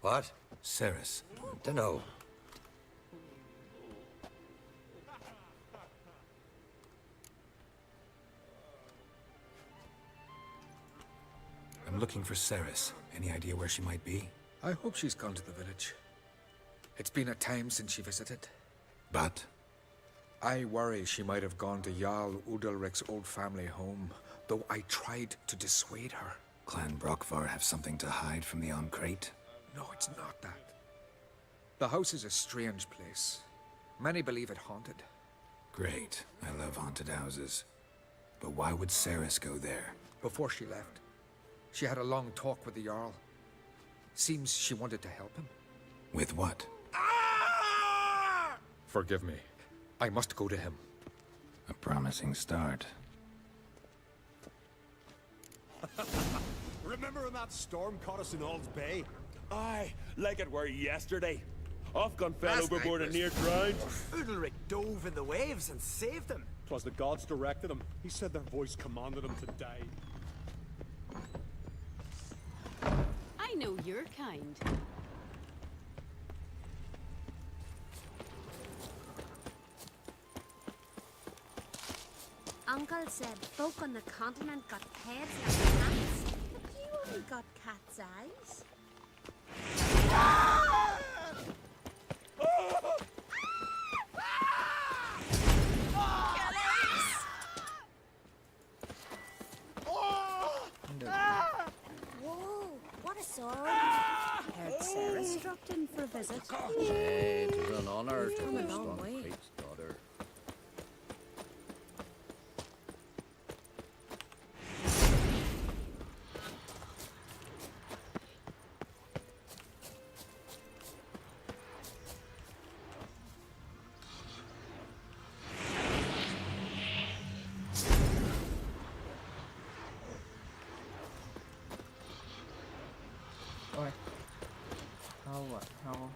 What? Ceres. Dunno. I'm looking for Ceres. Any idea where she might be? I hope she's gone to the village. It's been a time since she visited. But? I worry she might have gone to Jarl Udalric's old family home, though I tried to dissuade her. Clan Brockvar have something to hide from the Oncrate? No, it's not that. The house is a strange place. Many believe it haunted. Great. I love haunted houses. But why would Ceres go there? Before she left, she had a long talk with the Jarl. Seems she wanted to help him. With what? Forgive me. I must go to him. A promising start. Remember when that storm caught us in Ald's Bay? Aye, like it were yesterday. Ofcon fell overboard and near drowned. Udalric dove in the waves and saved them. 'Twas the gods directed him. He said their voice commanded him to die. I know you're kind. Uncle said folk on the continent got heads like cats, but you only got cat's eyes. Whoa, what a sword. Heard Ceres dropped in for a visit. It was an honor You've to come a host long way. Oncrate's daughter. Ôi. Hâu à, hâu.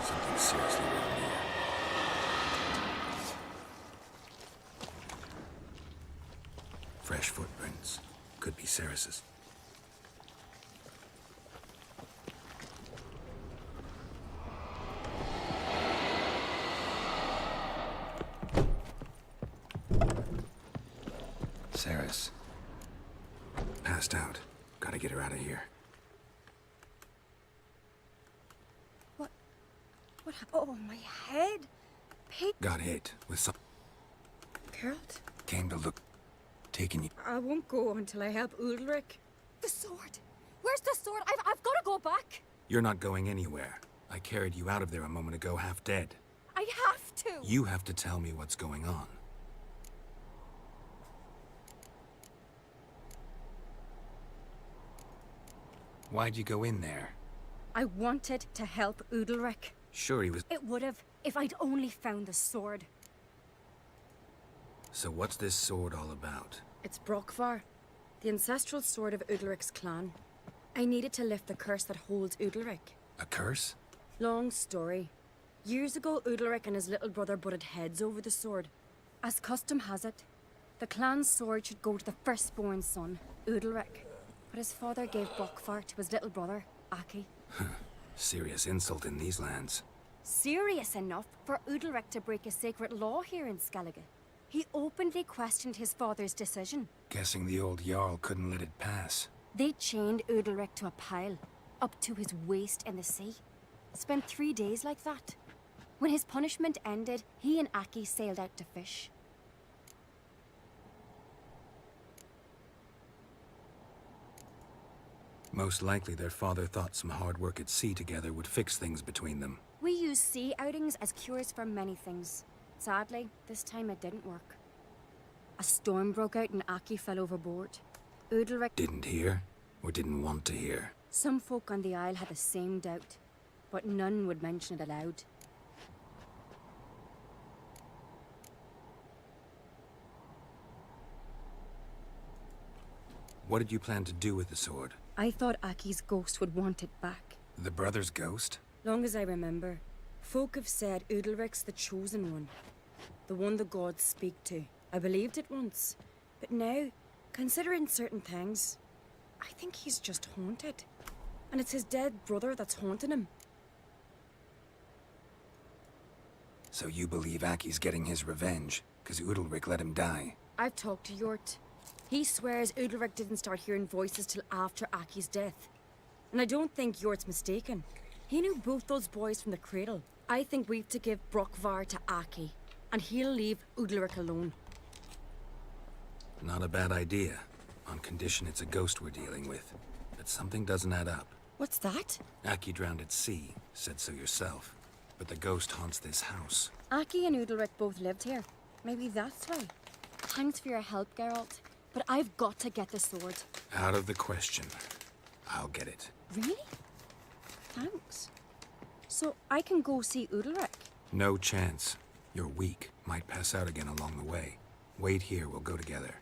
Something seriously wrong here. Fresh footprints. Could be Ceres's. Ceres. Passed out. Gotta get her out of here. What happened? Oh, my head. Pig. Got hit with some... Geralt? Came to look... Taking you... I won't go until I help Udalric. The sword! Where's the sword? I've got to go back! You're not going anywhere. I carried you out of there a moment ago half dead. I have to! You have to tell me what's going on. Why'd you go in there? I wanted to help Udalric. Sure, he was... It would have, if I'd only found the sword. So what's this sword all about? It's Brockvar, the ancestral sword of Udalric's clan. I needed to lift the curse that holds Udalric. A curse? Long story. Years ago, Udalric and his little brother butted heads over the sword. As custom has it, the clan's sword should go to the firstborn son, Udalric. But his father gave Brockvar to his little brother, Aki. Serious insult in these lands. Serious enough for Udalric to break a sacred law here in Skellige. He openly questioned his father's decision. Guessing the old Jarl couldn't let it pass. They chained Udalric to a pile, up to his waist in the sea. Spent 3 days like that. When his punishment ended, he and Aki sailed out to fish. Most likely their father thought some hard work at sea together would fix things between them. We use sea outings as cures for many things. Sadly, this time it didn't work. A storm broke out and Aki fell overboard. Udalric Didn't hear, or didn't want to hear. Some folk on the Isle had the same doubt, but none would mention it aloud. What did you plan to do with the sword? I thought Aki's ghost would want it back. The brother's ghost? Long as I remember, folk have said Udalric's the chosen one. The one the gods speak to. I believed it once, but now, considering certain things, I think he's just haunted. And it's his dead brother that's haunting him. So you believe Aki's getting his revenge, because Udalric let him die? I've talked to Yort. He swears Udalric didn't start hearing voices till after Aki's death. And I don't think Yort's mistaken. He knew both those boys from the cradle. I think we've to give Brokvar to Aki, and he'll leave Udalric alone. Not a bad idea, on condition it's a ghost we're dealing with. But something doesn't add up. What's that? Aki drowned at sea, said so yourself. But the ghost haunts this house. Aki and Udalric both lived here. Maybe that's why. Thanks for your help, Geralt. But I've got to get the sword. Out of the question. I'll get it. Really? Thanks. So I can go see Udalric? No chance. You're weak. Might pass out again along the way. Wait here, we'll go together.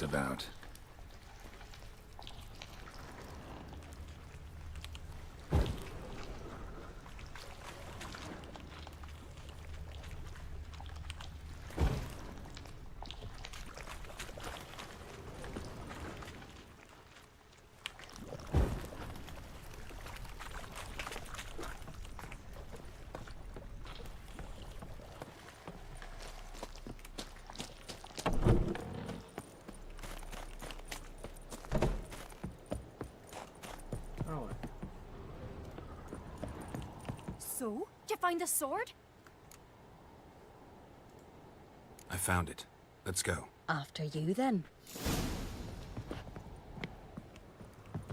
About. So, did you find the sword? I found it. Let's go. After you, then.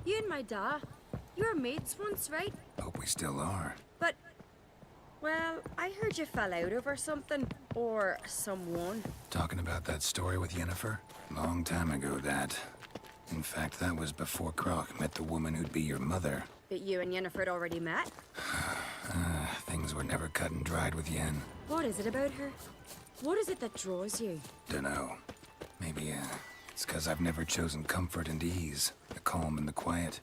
You and my da, you were mates once, right? Hope we still are. But, well, I heard you fell out over something. Or someone. Talking about that story with Yennefer? Long time ago, that. In fact, that was before Croc met the woman who'd be your mother. But you and Yennefer had already met? Things were never cut and dried with Yen. What is it about her? What is it that draws you? Dunno. Maybe, it's 'cause I've never chosen comfort and ease. The calm and the quiet.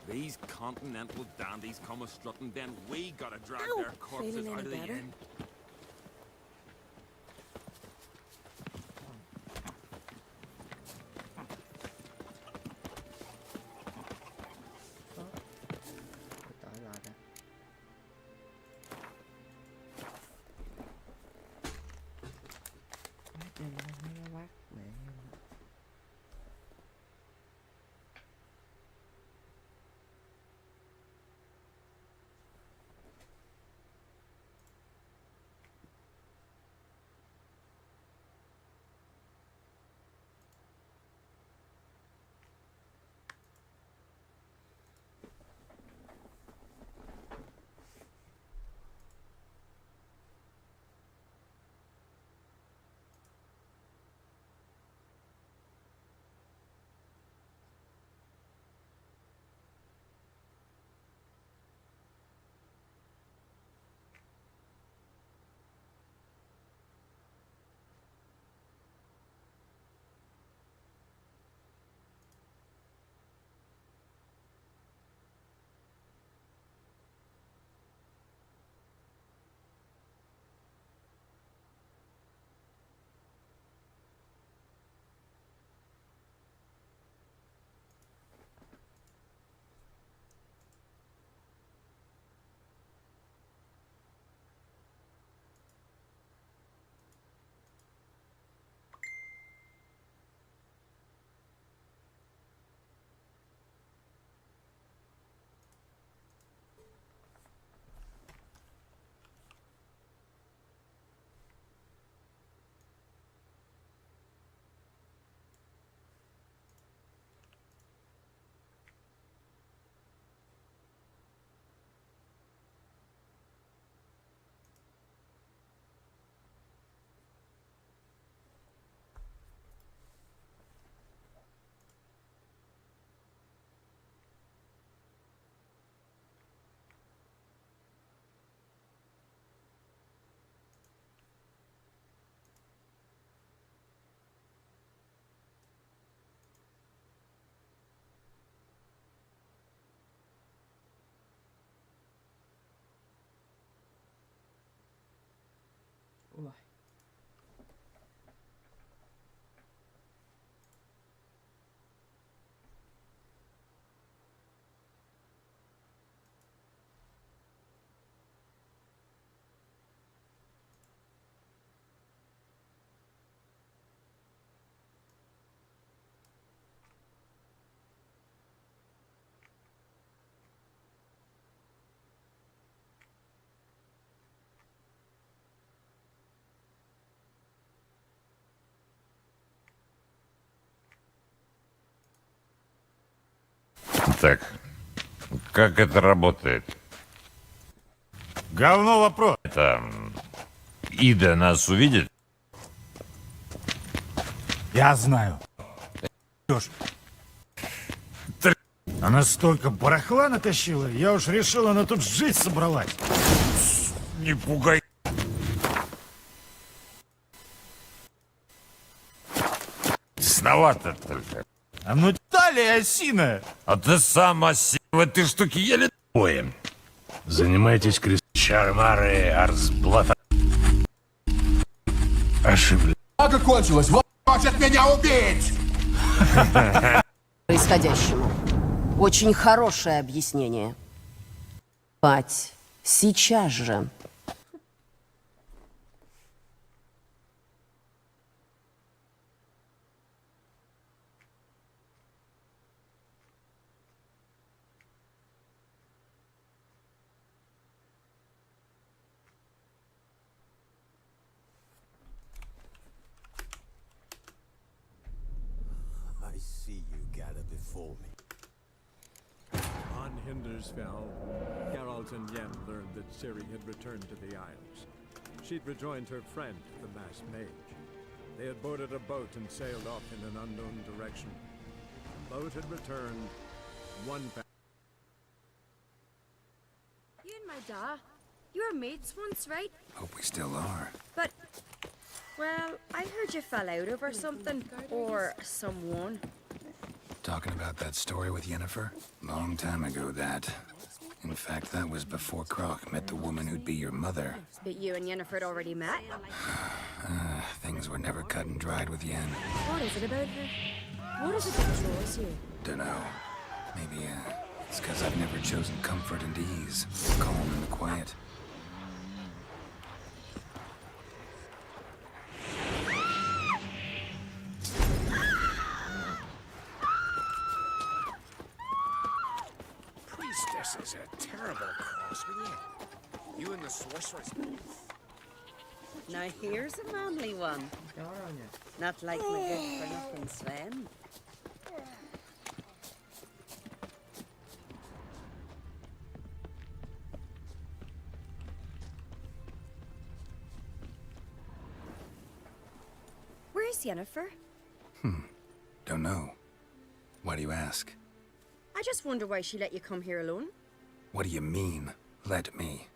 These continental dandies come a strutting, then we gotta drag Ow! their corpses Feeling out any of the better? inn. Tỏi lại ra. Mấy cái bát để Ui. Так, как это работает? Говно вопрос. Это... Ида нас увидит? Я знаю. Ёж. Она столько барахла натащила, я уж решил, она тут жить собралась. Не пугай. Тесновато только. А ну талия осиная. А ты сам осин в этой штуке еле Поем. Занимайтесь крестчармары арсблата. Ошиблись. Как кончилось? Вот хочет меня убить! Происходящему. Очень хорошее объяснение. Спать. Сейчас же. I see you gather before me. On Hindersfell, Geralt and Yen learned that Ciri had returned to the Isles. She'd rejoined her friend, the masked mage. They had boarded a boat and sailed off in an unknown direction. The boat had returned. One You and my da, you were mates once, right? Hope we still are. But, well, I heard you fell out over something. Or someone. Talking about that story with Yennefer? Long time ago, that. In fact, that was before Croc met the woman who'd be your mother. But you and Yennefer had already met. Things were never cut and dried with Yen. What is it about her? What is it that draws you? Dunno. Maybe, it's because I've never chosen comfort and ease. Calm and quiet. Priestess is a terrible cross with you. You and the sorceress. Now here's a manly one. Not like my good for nothing Sven. Where's Yennefer? Don't know. Why do you ask? I just wonder why she let you come here alone. What do you mean, let me?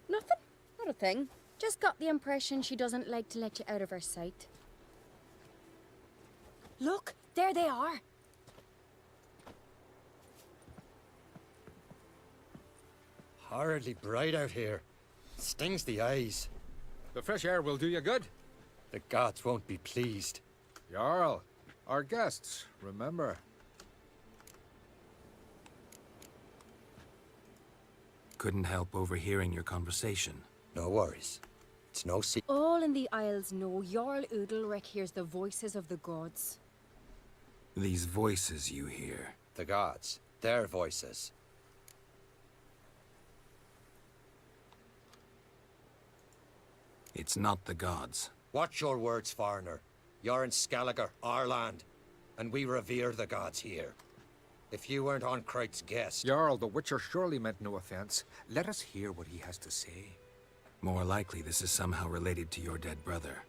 Nothing. Not a thing. Just got the impression she doesn't like to let you out of her sight. Look, there they are. Horridly bright out here. Stings the eyes. The fresh air will do you good. The gods won't be pleased. Jarl, our guests, remember. Couldn't help overhearing your conversation. No worries. It's no secret. All in the Isles know Jarl Udalric hears the voices of the gods. These voices you hear. The gods. Their voices. It's not the gods. Watch your words, foreigner. You're in Skelliger, our land, and we revere the gods here. If you weren't on Kright's guest... Jarl, the Wicher surely meant no offense. Let us hear what he has to say. More likely this is somehow related to your dead brother.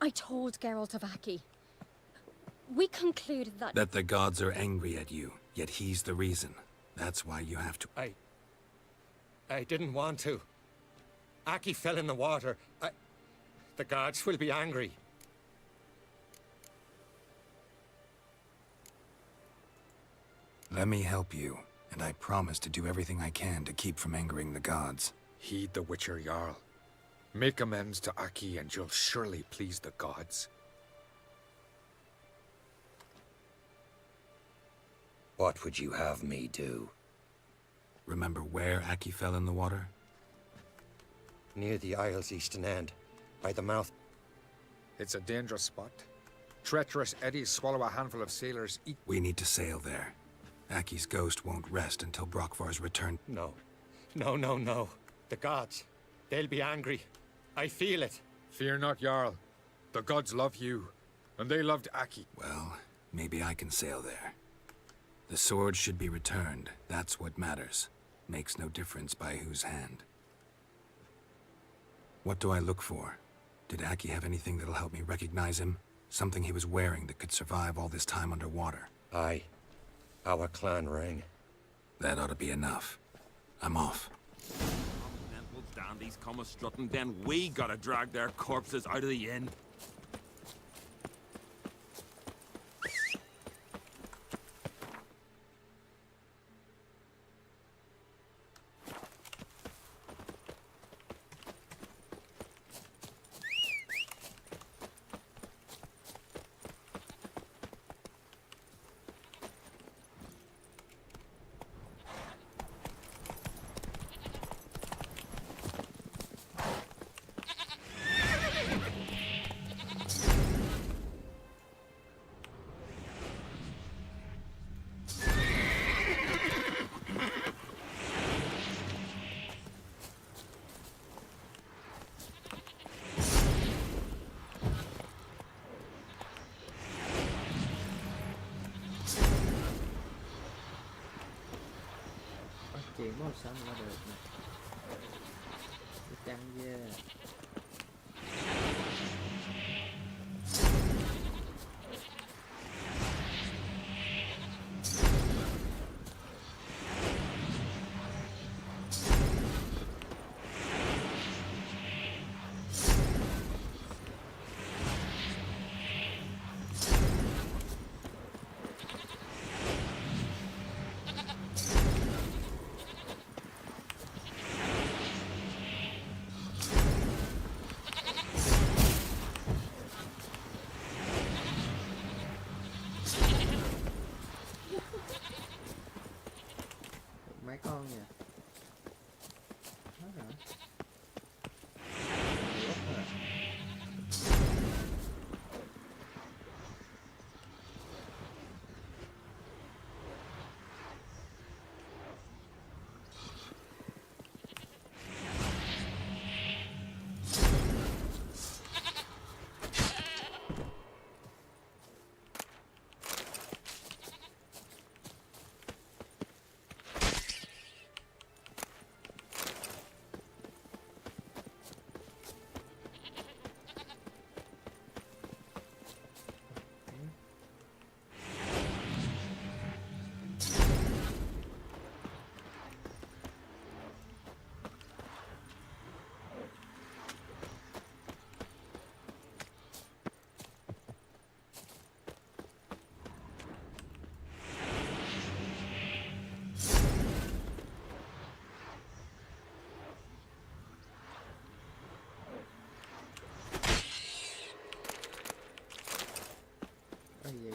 I told Geralt of Aki. We concluded that... That the gods are angry at you, yet he's the reason. That's why you have to... I didn't want to. Aki fell in the water. The gods will be angry. Let me help you, And I promise to do everything I can to keep from angering the gods. Heed the Wicher Jarl. Make amends to Aki and you'll surely please the gods. What would you have me do? Remember where Aki fell in the water? Near the Isle's eastern end, by the mouth. It's a dangerous spot. Treacherous eddies swallow a handful of sailors. We need to sail there. Aki's ghost won't rest until Brokvar's return. No. No. The gods. They'll be angry. I feel it. Fear not, Jarl. The gods love you, and they loved Aki. Well, maybe I can sail there. The sword should be returned. That's what matters. Makes no difference by whose hand. What do I look for? Did Aki have anything that'll help me recognize him? Something he was wearing that could survive all this time underwater? Aye. Our clan ring. That ought to be enough. I'm off. Continental dandies come a strutting, then we gotta drag their corpses out of the inn. Chuyển màu xanh là được nè. Cái trắng dê. Mấy con nhỉ? Hết rồi. Úp rồi. Gì?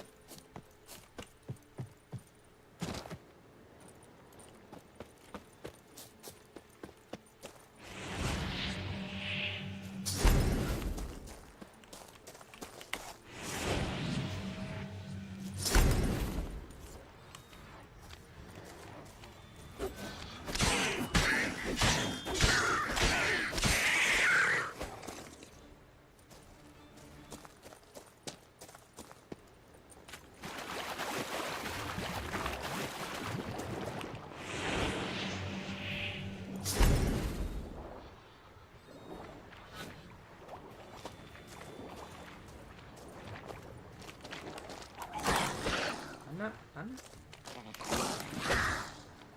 Đánh.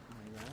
Mày nhớ.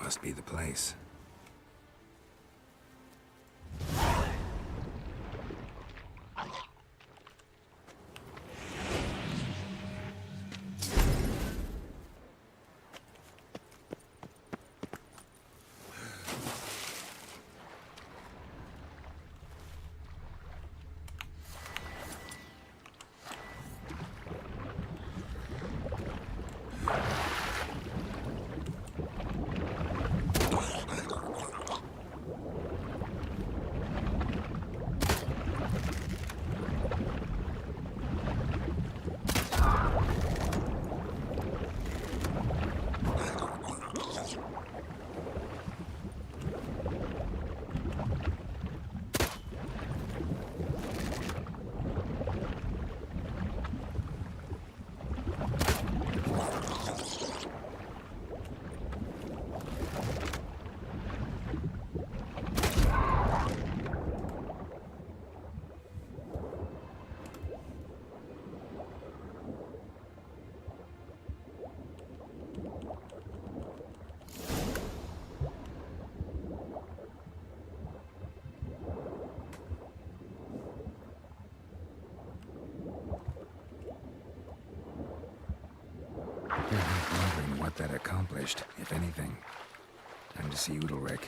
Must be the place. Wondering what that accomplished, if anything. Time to see Udalric.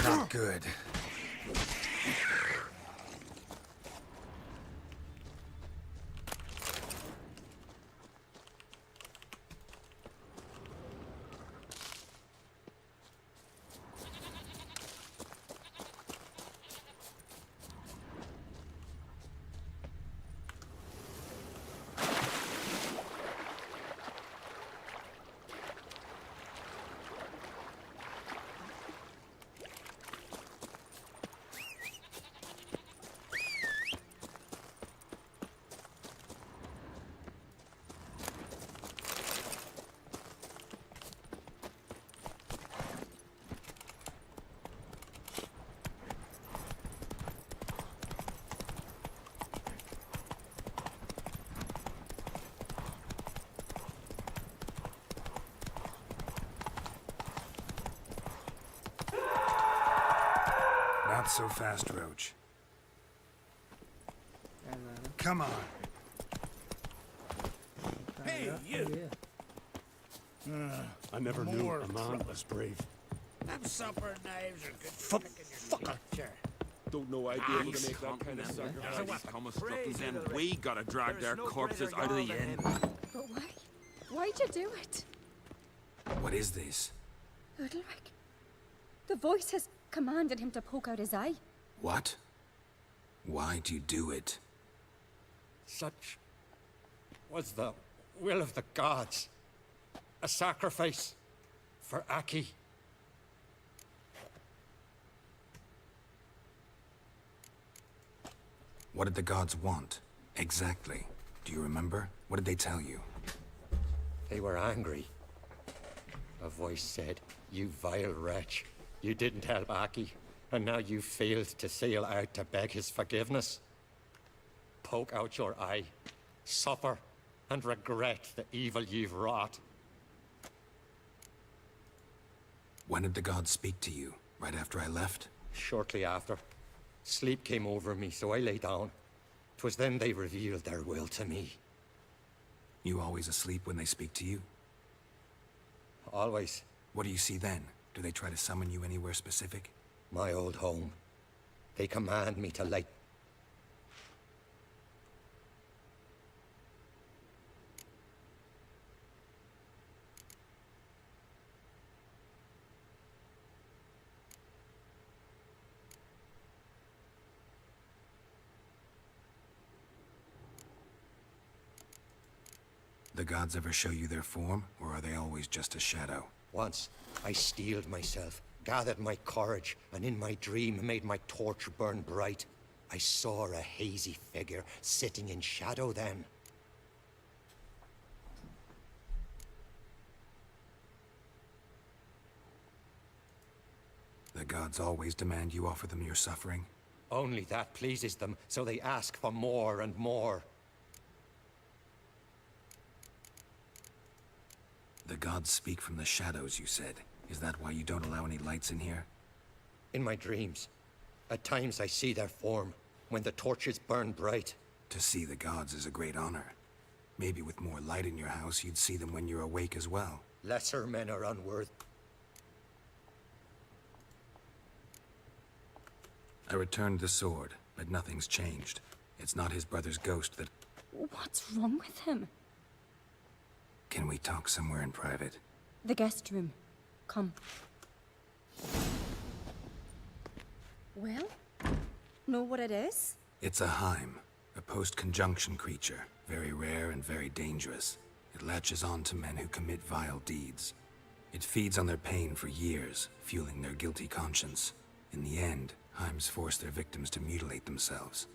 Not good. Not so fast, Roach. Come on. Hey, you! I never knew a man was brave. Them supper knives are good for fucker. Don't know I'd be able to make that kind of sacrifice. We gotta drag their corpses out of the inn. But why? Why'd you do it? What is this? Udalric. The voice has commanded him to poke out his eye. What? Why'd you do it? Such was the will of the gods. A sacrifice for Aki. What did the gods want? Exactly. Do you remember? What did they tell you? They were angry. A voice said, "You vile wretch. You didn't help Aki, and now you failed to sail out to beg his forgiveness. Poke out your eye, suffer, and regret the evil you've wrought." When did the gods speak to you? Right after I left? Shortly after. Sleep came over me, so I lay down. 'Twas then they revealed their will to me. You always asleep when they speak to you? Always. What do you see then? Do they try to summon you anywhere specific? My old home. They command me to light. The gods ever show you their form, or are they always just a shadow? Once, I steeled myself, gathered my courage, and in my dream made my torch burn bright. I saw a hazy figure sitting in shadow then. The gods always demand you offer them your suffering? Only that pleases them, so they ask for more and more. The gods speak from the shadows, you said. Is that why you don't allow any lights in here? In my dreams. At times I see their form, when the torches burn bright. To see the gods is a great honor. Maybe with more light in your house, you'd see them when you're awake as well. Lesser men are unworthy. I returned the sword, but nothing's changed. It's not his brother's ghost that... What's wrong with him? Can we talk somewhere in private? The guest room. Come. Well, know what it is? It's a Heim, a post-conjunction creature. Very rare and very dangerous. It latches on to men who commit vile deeds. It feeds on their pain for years, fueling their guilty conscience. In the end, Heims force their victims to mutilate themselves.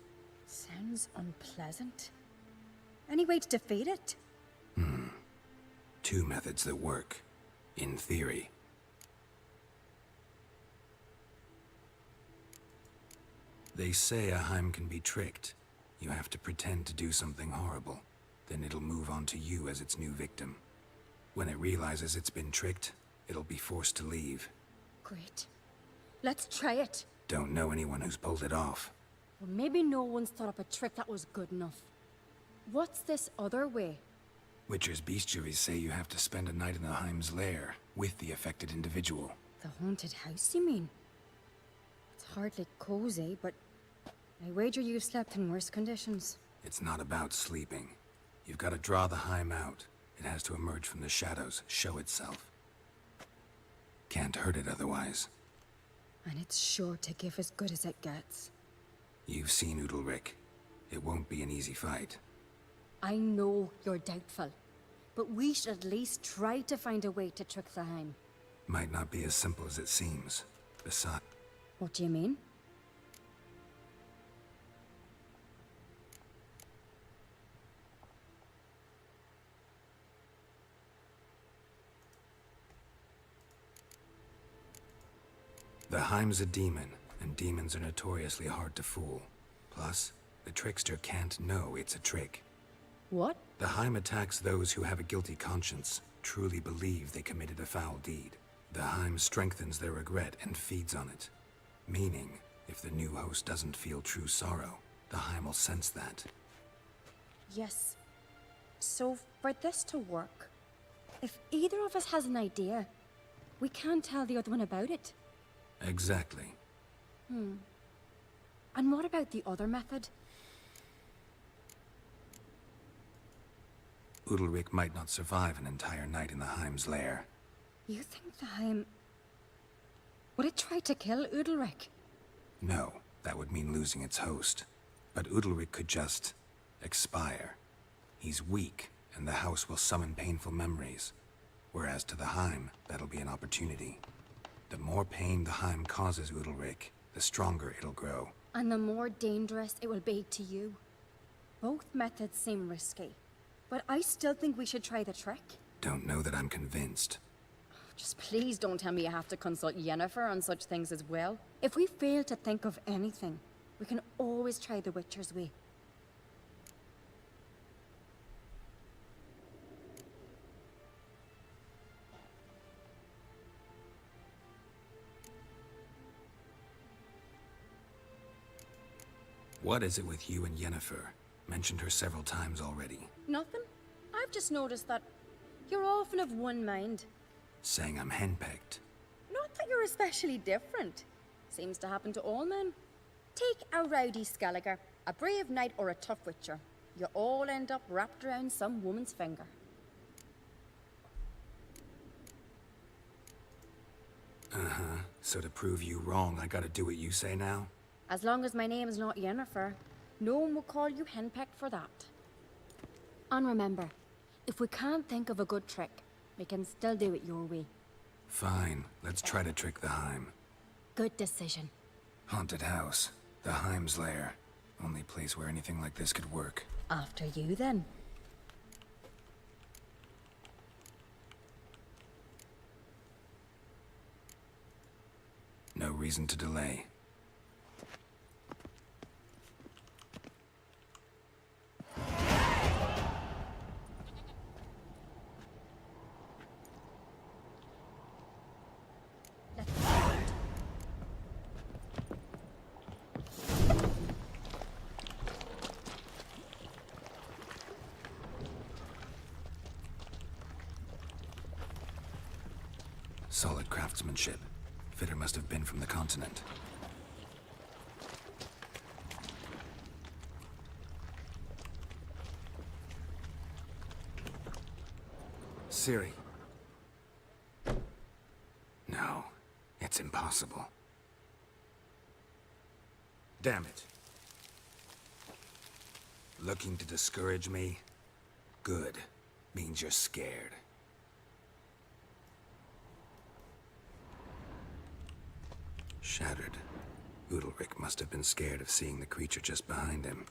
Sounds unpleasant. Any way to defeat it? Two methods that work. In theory. They say a Heim can be tricked. You have to pretend to do something horrible. Then it'll move on to you as its new victim. When it realizes it's been tricked, it'll be forced to leave. Great. Let's try it. Don't know anyone who's pulled it off. Well, maybe no one's thought up a trick that was good enough. What's this other way? Wicher's bestiaries say you have to spend a night in the Heim's lair with the affected individual. The haunted house, you mean? It's hardly cozy, but I wager you've slept in worse conditions. It's not about sleeping. You've got to draw the Heim out. It has to emerge from the shadows, show itself. Can't hurt it otherwise. And it's sure to give as good as it gets. You've seen Udalric. It won't be an easy fight. I know you're doubtful, but we should at least try to find a way to trick the Heim. Might not be as simple as it seems. Besides... What do you mean? The Heim's a demon, and demons are notoriously hard to fool. Plus, the trickster can't know it's a trick. What? The Heim attacks those who have a guilty conscience, truly believe they committed a foul deed. The Heim strengthens their regret and feeds on it. Meaning, if the new host doesn't feel true sorrow, the Heim will sense that. Yes. So, for this to work, if either of us has an idea, we can't tell the other one about it. Exactly. And what about the other method? Udalric might not survive an entire night in the Heim's lair. You think the Heim... Would it try to kill Udalric? No, that would mean losing its host. But Udalric could just... expire. He's weak, and the house will summon painful memories. Whereas to the Heim, that'll be an opportunity. The more pain the Heim causes Udalric, the stronger it'll grow. And the more dangerous it will be to you. Both methods seem risky, but I still think we should try the trick. Don't know that I'm convinced. Just please don't tell me you have to consult Yennefer on such things as well. If we fail to think of anything, we can always try the Witcher's way. What is it with you and Yennefer? Mentioned her several times already. Nothing. I've just noticed that you're often of one mind. Saying I'm henpecked. Not that you're especially different. Seems to happen to all men. Take a rowdy Skelliger, a brave knight or a tough witcher. You all end up wrapped around some woman's finger. Uh-huh. So to prove you wrong, I gotta do what you say now? As long as my name is not Yennefer, no one will call you henpecked for that. And remember, If we can't think of a good trick, we can still do it your way. Fine, let's try to trick the Heim. Good decision. Haunted house. The Heim's lair. Only place where anything like this could work. After you, then. No reason to delay. Solid craftsmanship. Fitter must have been from the continent. Ciri. No, it's impossible. Damn it. Looking to discourage me? Good. Means you're scared. Shattered. Udalric must have been scared of seeing the creature just behind him.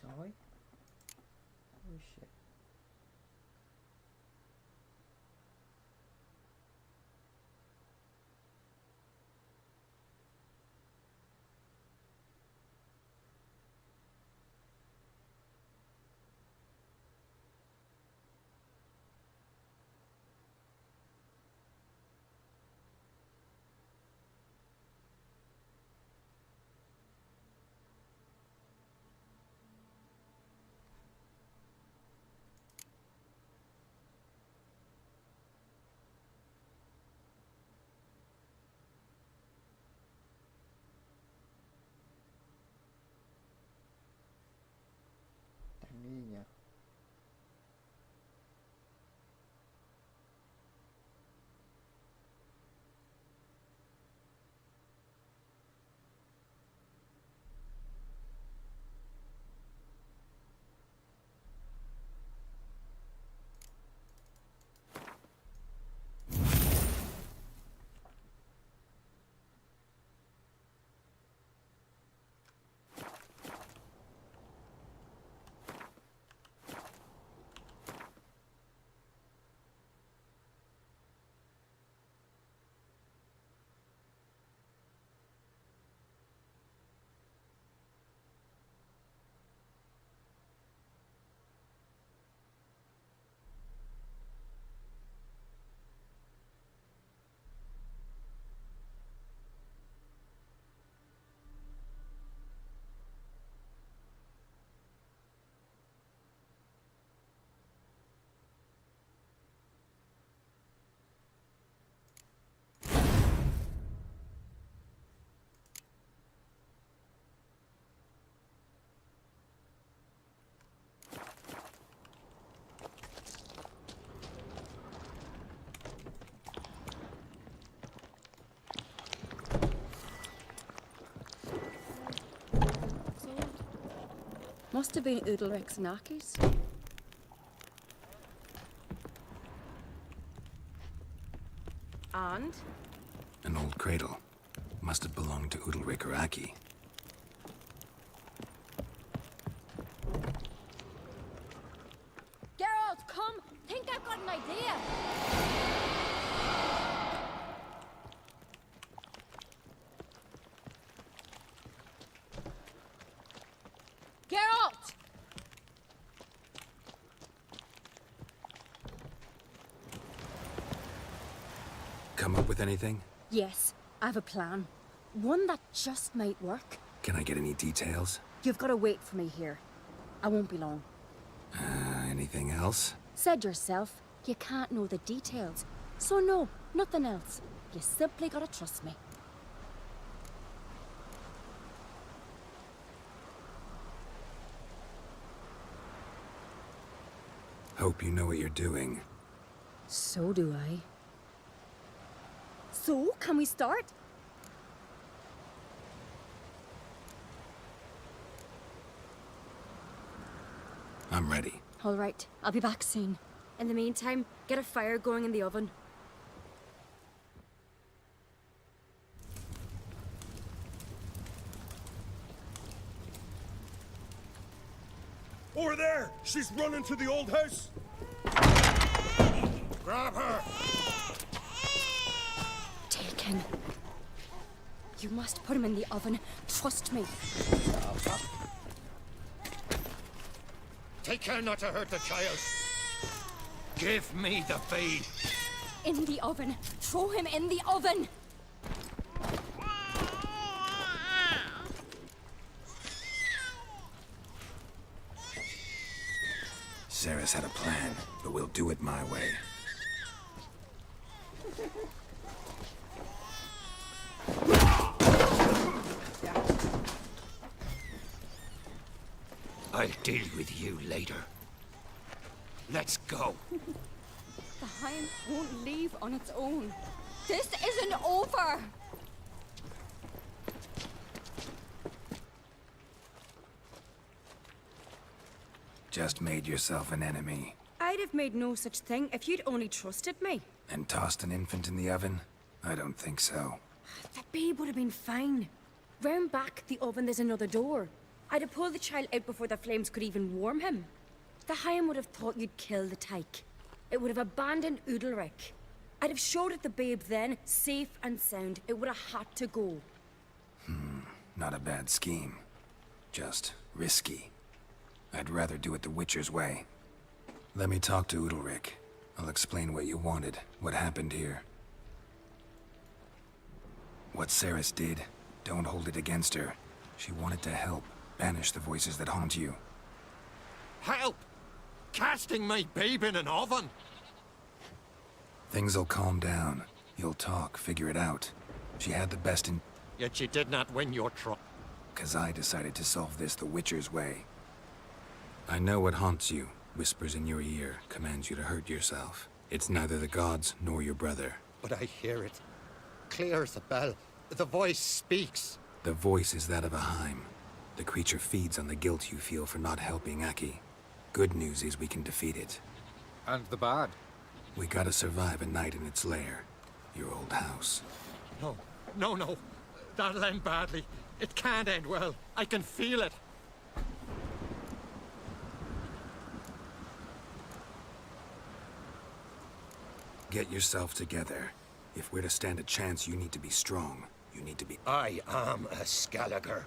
sói. Oh shit. Thằng đi nhỉ? Must have been Udalric's knackies. And? An old cradle. Must have belonged to Udalric or Aki. Geralt, come! Think I've got an idea! Geralt! Come up with anything? Yes, I have a plan. One that just might work. Can I get any details? You've got to wait for me here. I won't be long. Anything else? Said yourself, you can't know the details. So no, nothing else. You simply gotta trust me. Hope you know what you're doing. So do I. So, can we start? I'm ready. All right, I'll be back soon. In the meantime, get a fire going in the oven. Over there! She's running to the old house! Grab her! Taken. You must put him in the oven. Trust me. Take care not to hurt the child. Give me the feed. In the oven. Throw him in the oven. Sarah's had a plan, but we'll do it my way. I'll deal with you later. Let's go. The hind won't leave on its own. This isn't over! Just made yourself an enemy. I'd have made no such thing if you'd only trusted me. And tossed an infant in the oven? I don't think so. The babe would have been fine. Round back the oven there's another door. I'd have pulled the child out before the flames could even warm him. The Higham would have thought you'd kill the tyke. It would have abandoned Udalric. I'd have showed it the babe then, safe and sound. It would have had to go. Not a bad scheme. Just risky. I'd rather do it the Witcher's way. Let me talk to Udalric. I'll explain what you wanted, what happened here. What Ceres did, don't hold it against her. She wanted to help, banish the voices that haunt you. Help! Casting my babe in an oven! Things'll calm down. You'll talk, figure it out. She had the best in... Yet she did not win your trial. 'Cause I decided to solve this the Witcher's way. I know what haunts you, whispers in your ear, commands you to hurt yourself. It's neither the gods nor your brother. But I hear it. Clear as a bell. The voice speaks. The voice is that of a Heim. The creature feeds on the guilt you feel for not helping Aki. Good news is we can defeat it. And the bad? We gotta survive a night in its lair. Your old house. No, no, no. That'll end badly. It can't end well. I can feel it. Get yourself together. If we're to stand a chance, you need to be strong. You need to be... I am a Skelliger.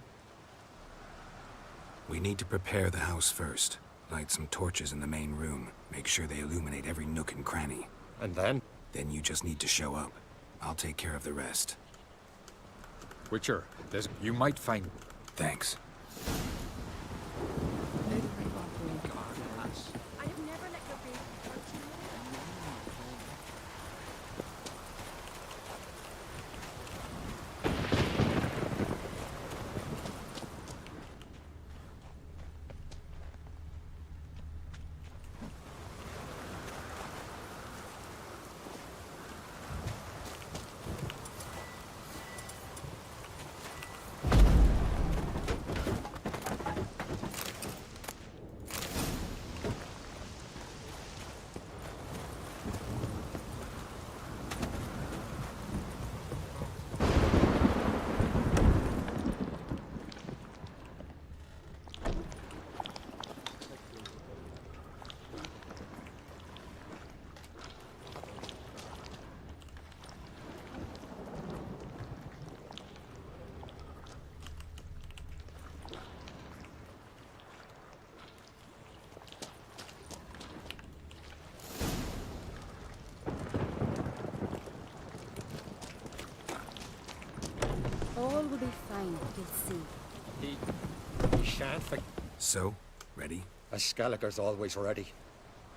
We need to prepare the house first. Light some torches in the main room. Make sure they illuminate every nook and cranny. And then? Then you just need to show up. I'll take care of the rest. Wicher, you might find... Thanks. All will be fine, you'll see. He shan't forget. So, ready? A Skelliger's always ready.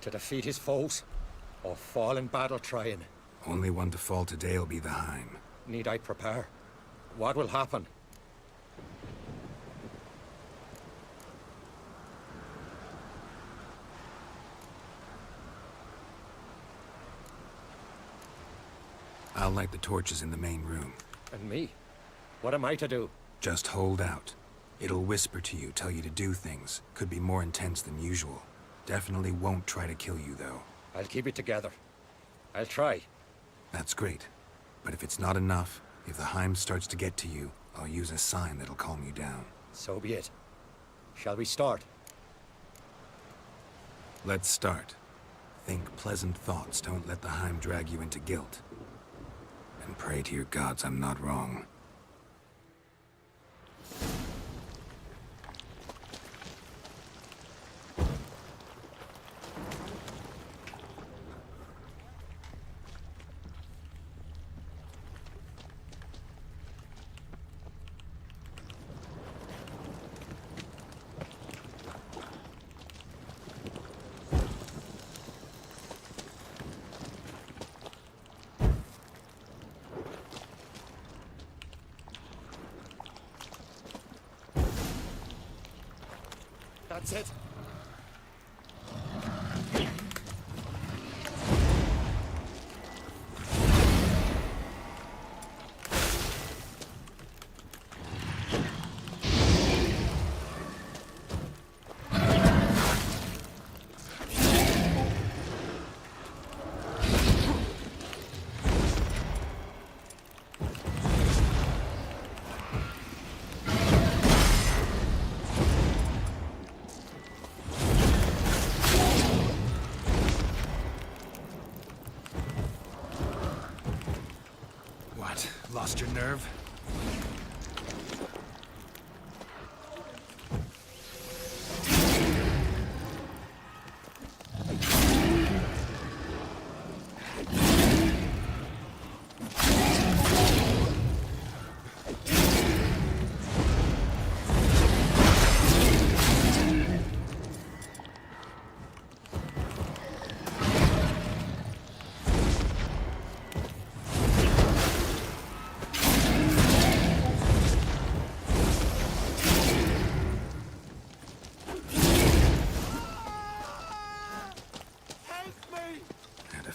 To defeat his foes, or fall in battle trying. Only one to fall today will be the Heim. Need I prepare? What will happen? I'll light the torches in the main room. And me? What am I to do? Just hold out. It'll whisper to you, tell you to do things. Could be more intense than usual. Definitely won't try to kill you, though. I'll keep it together. I'll try. That's great. But if it's not enough, if the Heim starts to get to you, I'll use a sign that'll calm you down. So be it. Shall we start? Let's start. Think pleasant thoughts. Don't let the Heim drag you into guilt. And pray to your gods I'm not wrong. That's it. Lost your nerve?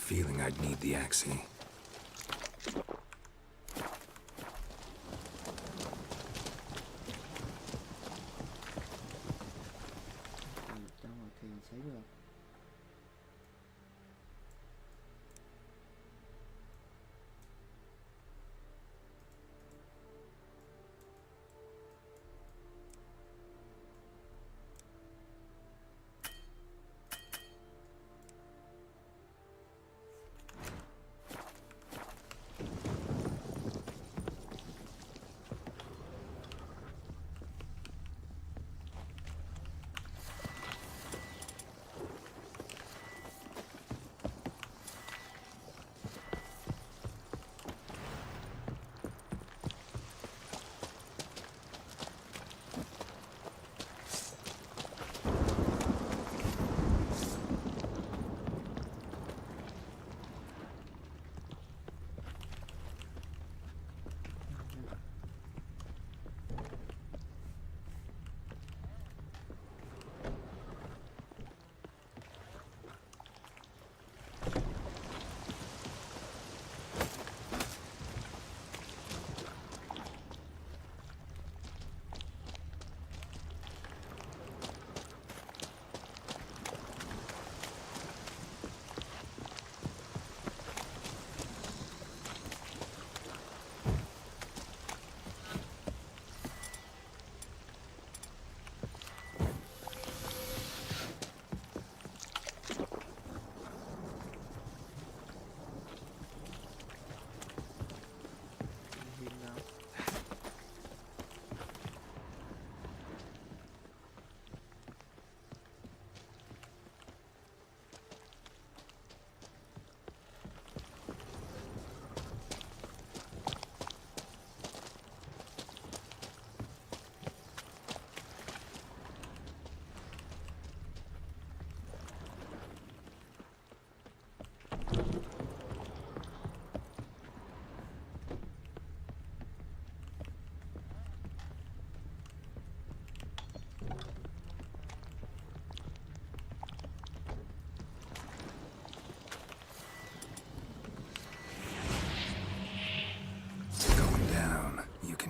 Feeling I'd need the Axie. Trong rồi thì thấy được.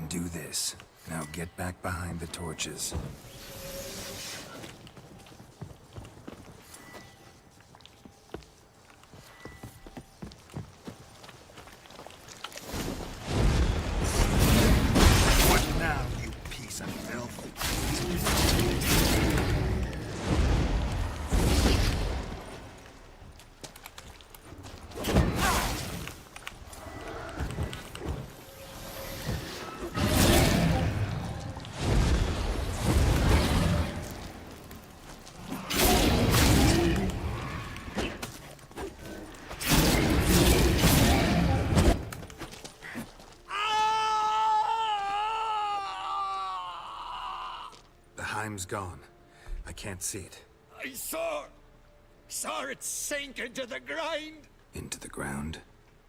Do this. Now get back behind the torches. What now, you piece of filth? Time's gone. I can't see it. I saw it sink into the ground. Into the ground?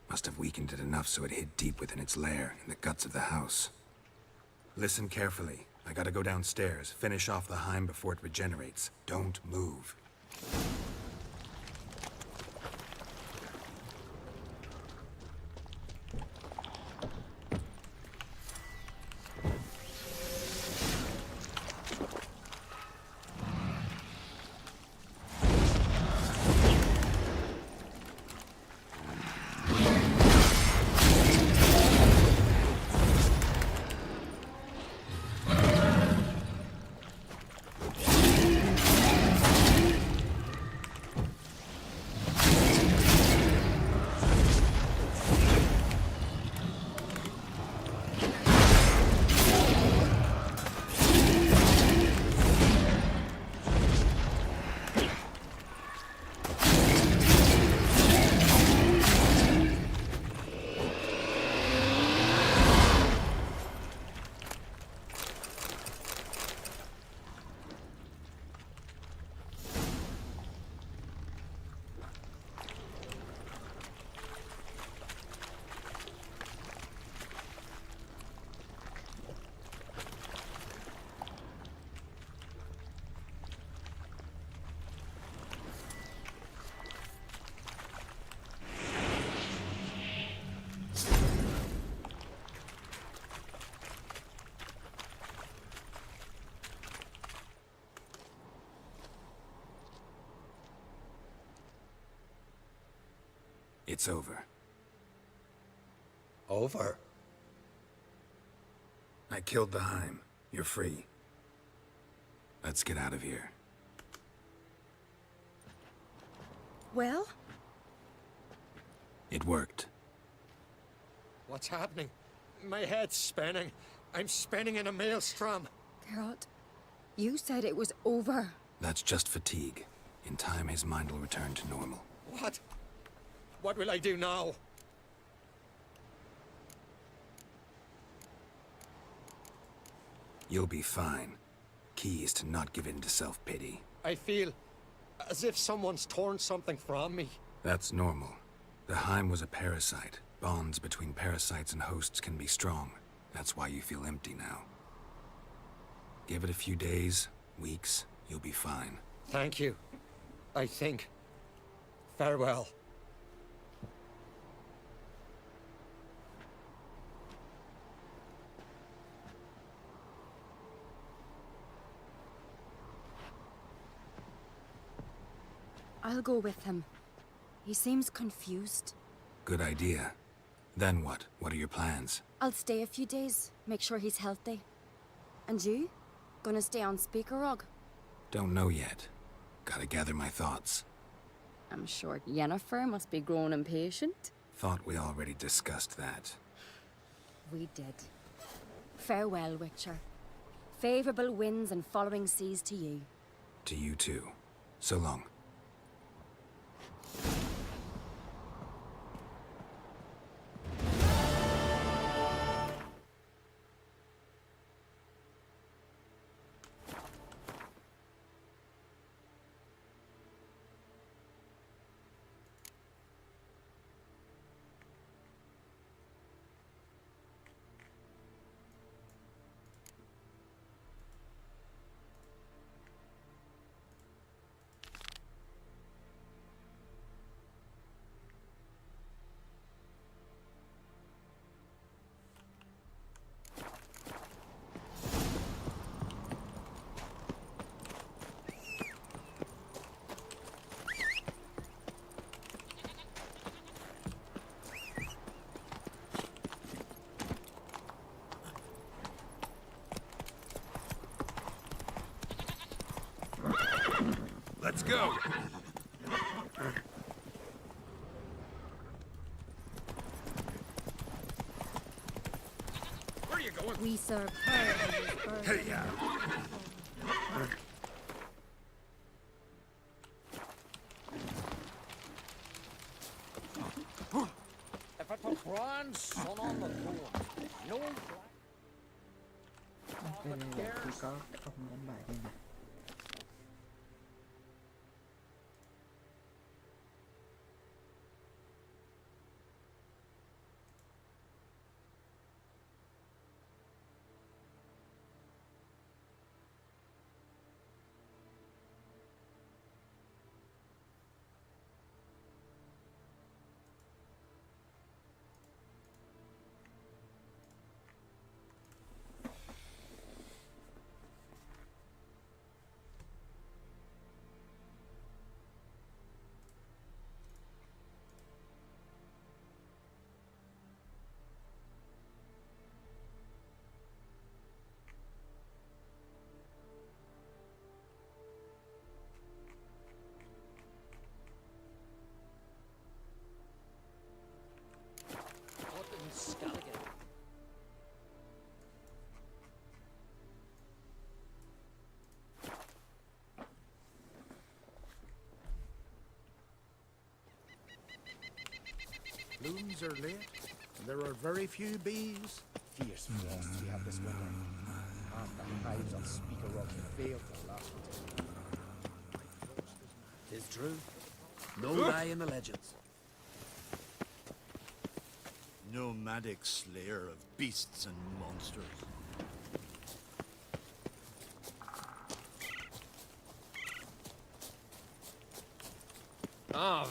Must have weakened it enough so it hid deep within its lair, in the guts of the house. Listen carefully. I gotta go downstairs, finish off the Heim before it regenerates. Don't move. It's over. Over? I killed the Heim. You're free. Let's get out of here. Well? It worked. What's happening? My head's spinning. I'm spinning in a maelstrom. Geralt, you said it was over. That's just fatigue. In time, his mind will return to normal. What? What will I do now? You'll be fine. Key is to not give in to self-pity. I feel as if someone's torn something from me. That's normal. The Heim was a parasite. Bonds between parasites and hosts can be strong. That's why you feel empty now. Give it a few days, weeks, you'll be fine. Thank you. I think. Farewell. I'll go with him. He seems confused. Good idea. Then what? What are your plans? I'll stay a few days, make sure he's healthy. And you? Gonna stay on Speaker Rog? Don't know yet. Gotta gather my thoughts. I'm sure Yennefer must be growing impatient. Thought we already discussed that. We did. Farewell, Wicher. Favorable winds and following seas to you. To you too. So long. Let's go! Where are you going? We serve her. Hey, yeah. If it took bronze, sun on the floor. No black. เป็นไรเนี่ยคือก็ออกมาบ่ายนี่นะ Blooms are late, and there are very few bees. Fierce frosts we have this winter. And the hives on Speaker Rock failed to last winter. 'Tis true. No lie in the legends. Nomadic slayer of beasts and monsters. Ah.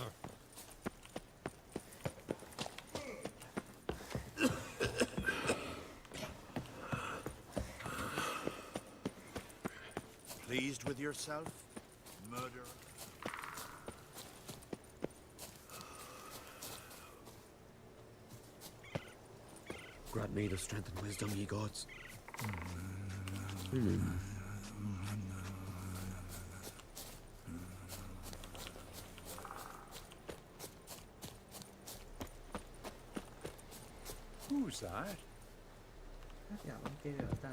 Pleased with yourself, murderer? Grant me the strength and wisdom, ye gods. Who's that? Chắc giọng bên kia rồi ta.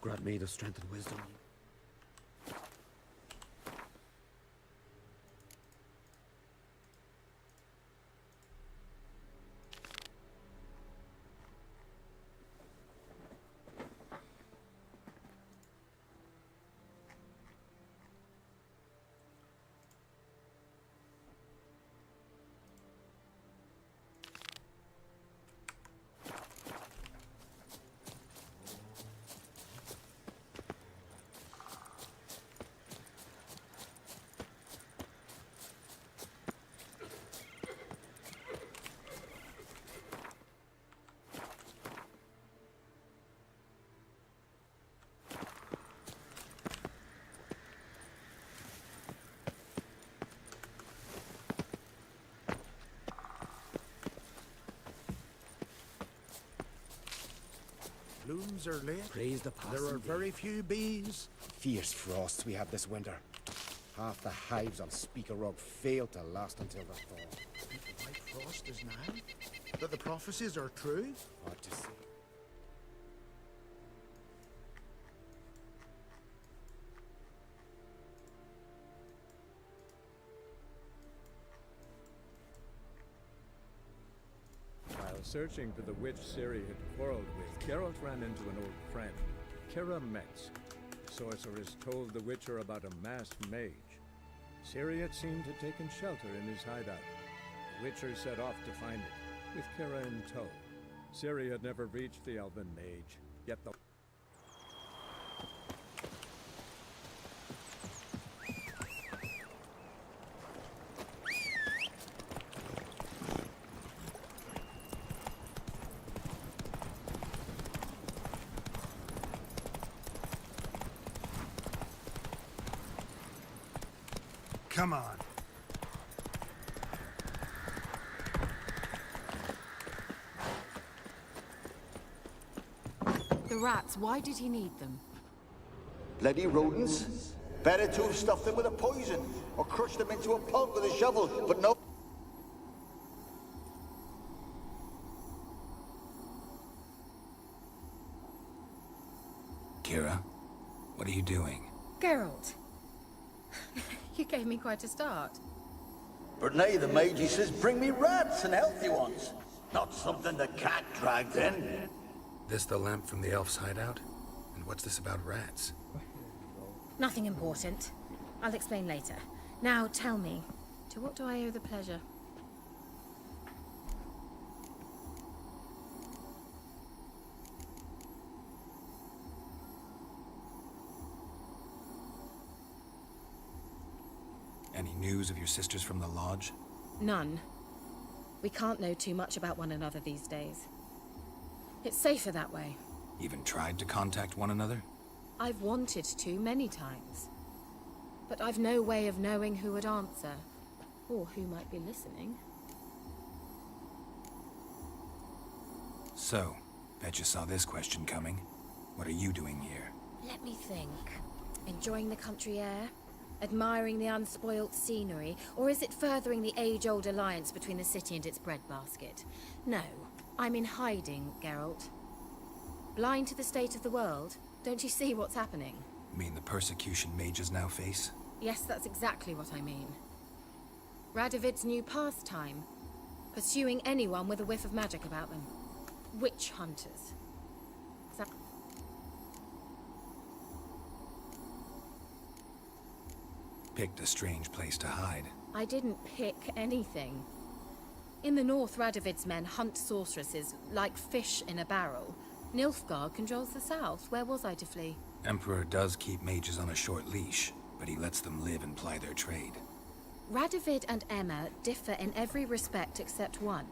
Grant me the strength and wisdom. Blooms are late. Praise the There are passing day. very few bees. Fierce frosts we have this winter. Half the hives on Speaker Rock fail to last until the fall. White frost is now. That the prophecies are true. Hard to see. While searching for the witch Ciri had quarreled with, Geralt ran into an old friend, Kira Metz. The sorceress told the Witcher about a masked mage. Ciri had seemed to have taken shelter in his hideout. The Witcher set off to find it, with Kira in tow. Ciri had never reached the elven mage, yet the Come on. The rats, why did he need them? Bloody rodents. Better to have stuffed them with a poison, or crushed them into a pulp with a shovel, but no. Kira, what are you doing? Geralt. You gave me quite a start. But nay, the mage, he says, bring me rats and healthy ones. Not something the cat dragged in. This the lamp from the elf's hideout? And what's this about rats? Nothing important. I'll explain later. Now tell me, to what do I owe the pleasure? Any news of your sisters from the lodge? None. We can't know too much about one another these days. It's safer that way. Even tried to contact one another? I've wanted to many times. But I've no way of knowing who would answer, or who might be listening. So, bet you saw this question coming. What are you doing here? Let me think. Enjoying the country air? Admiring the unspoilt scenery? Or is it furthering the age-old alliance between the city and its breadbasket? No, I'm in hiding, Geralt. Blind to the state of the world? Don't you see what's happening? Mean the persecution mages now face? Yes, that's exactly what I mean. Radovid's new pastime. Pursuing anyone with a whiff of magic about them. Witch hunters. Picked a strange place to hide. I didn't pick anything. In the north, Radovid's men hunt sorceresses like fish in a barrel. Nilfgaard controls the south. Where was I to flee? Emperor does keep mages on a short leash, but he lets them live and ply their trade. Radovid and Emma differ in every respect except one.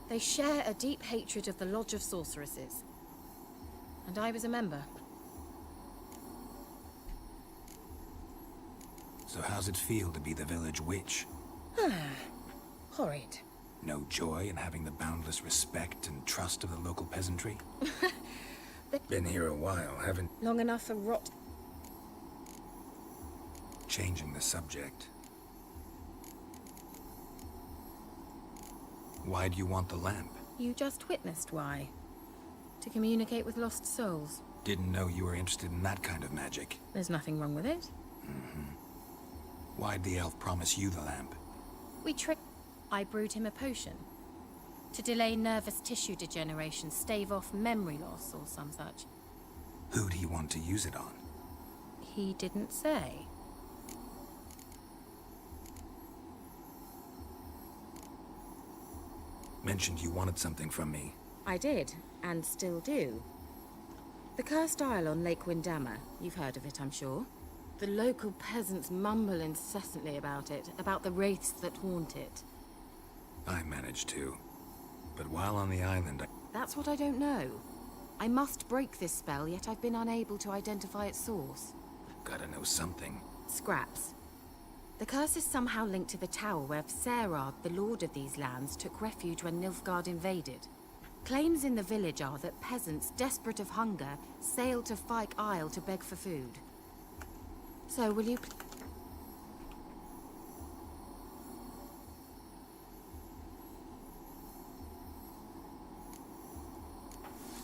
They share a deep hatred of the Lodge of Sorceresses. And I was a member. So how's it feel to be the village witch? Horrid. No joy in having the boundless respect and trust of the local peasantry? Been here a while, haven't... Long enough for rot. Changing the subject. Why do you want the lamp? You just witnessed why. To communicate with lost souls. Didn't know you were interested in that kind of magic. There's nothing wrong with it. Why'd the elf promise you the lamp? I brewed him a potion. To delay nervous tissue degeneration, stave off memory loss or some such. Who'd he want to use it on? He didn't say. Mentioned you wanted something from me. I did, and still do. The cursed isle on Lake Windammer. You've heard of it, I'm sure. The local peasants mumble incessantly about it, about the wraiths that haunt it. I managed to. But while on the island, That's what I don't know. I must break this spell, yet I've been unable to identify its source. Gotta know something. Scraps. The curse is somehow linked to the tower where Serag, the lord of these lands, took refuge when Nilfgaard invaded. Claims in the village are that peasants, desperate of hunger, sailed to Fyke Isle to beg for food. So, will you...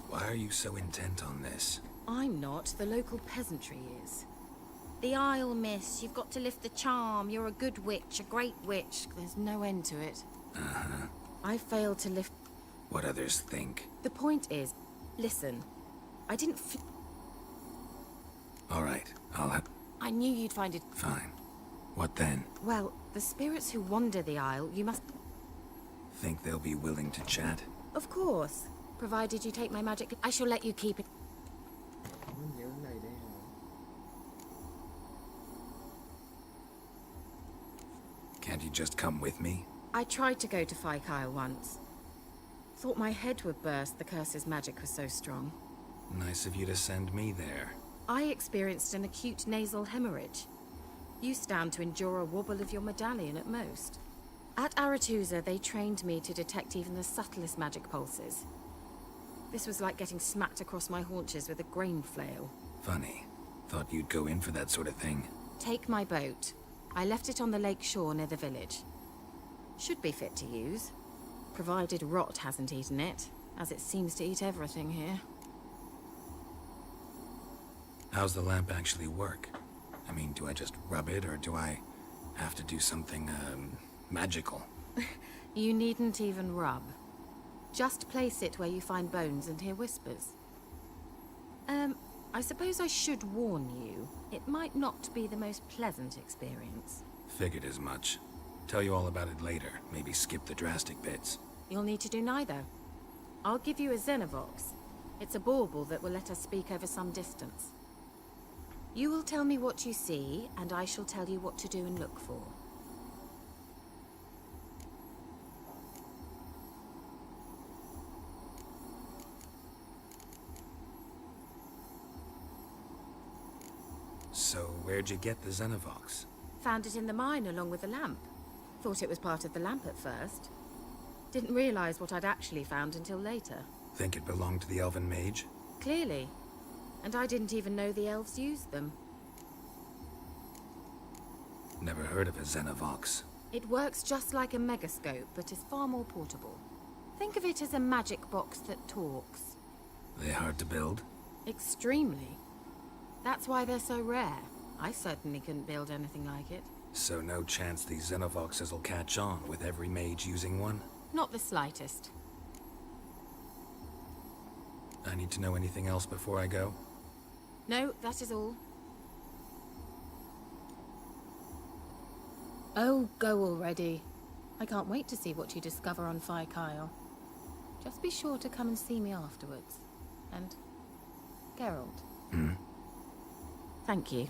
Why are you so intent on this? I'm not. The local peasantry is. The Isle, miss. You've got to lift the charm. You're a good witch, a great witch. There's no end to it. Uh-huh. I failed to lift... What others think. The point is, listen, I didn't All right, I'll have... I knew you'd find it... Fine. What then? Well, the spirits who wander the Isle, you must... Think they'll be willing to chat? Of course. Provided you take my magic, I shall let you keep it. Can't you just come with me? I tried to go to Fyke Isle once. Thought my head would burst, the curse's magic was so strong. Nice of you to send me there. I experienced an acute nasal hemorrhage. You stand to endure a wobble of your medallion at most. At Aretusa, they trained me to detect even the subtlest magic pulses. This was like getting smacked across my haunches with a grain flail. Funny. Thought you'd go in for that sort of thing. Take my boat. I left it on the lake shore near the village. Should be fit to use. Provided rot hasn't eaten it, as it seems to eat everything here. How's the lamp actually work? I mean, do I just rub it, or do I have to do something, magical? You needn't even rub. Just place it where you find bones and hear whispers. I suppose I should warn you. It might not be the most pleasant experience. Figured as much. Tell you all about it later. Maybe skip the drastic bits. You'll need to do neither. I'll give you a Xenovox. It's a bauble that will let us speak over some distance. You will tell me what you see, and I shall tell you what to do and look for. So, where'd you get the Xenovox? Found it in the mine along with the lamp. Thought it was part of the lamp at first. Didn't realize what I'd actually found until later. Think it belonged to the elven mage? Clearly. And I didn't even know the elves used them. Never heard of a Xenovox. It works just like a megascope, but is far more portable. Think of it as a magic box that talks. They hard to build? Extremely. That's why they're so rare. I certainly couldn't build anything like it. So no chance these Xenovoxes will catch on with every mage using one? Not the slightest. I need to know anything else before I go? No, that is all. Oh, go already. I can't wait to see what you discover on Fyke Isle. Just be sure to come and see me afterwards. And... Geralt. Thank you.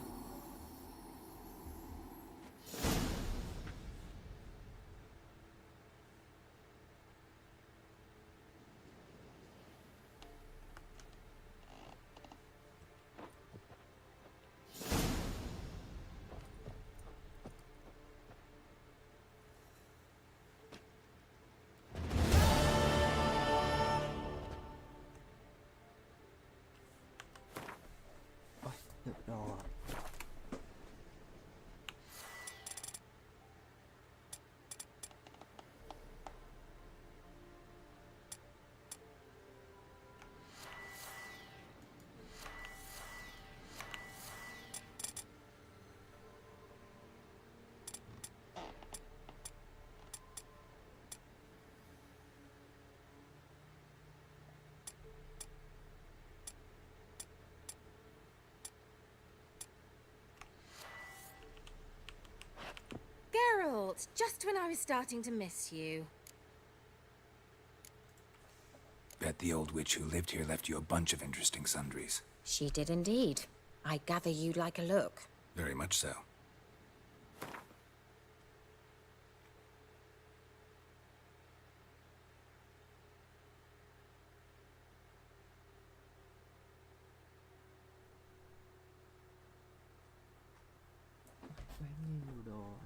out, just when I was starting to miss you. Bet the old witch who lived here left you a bunch of interesting sundries. She did indeed. I gather you'd like a look. Very much so. Quá nhiều đồ.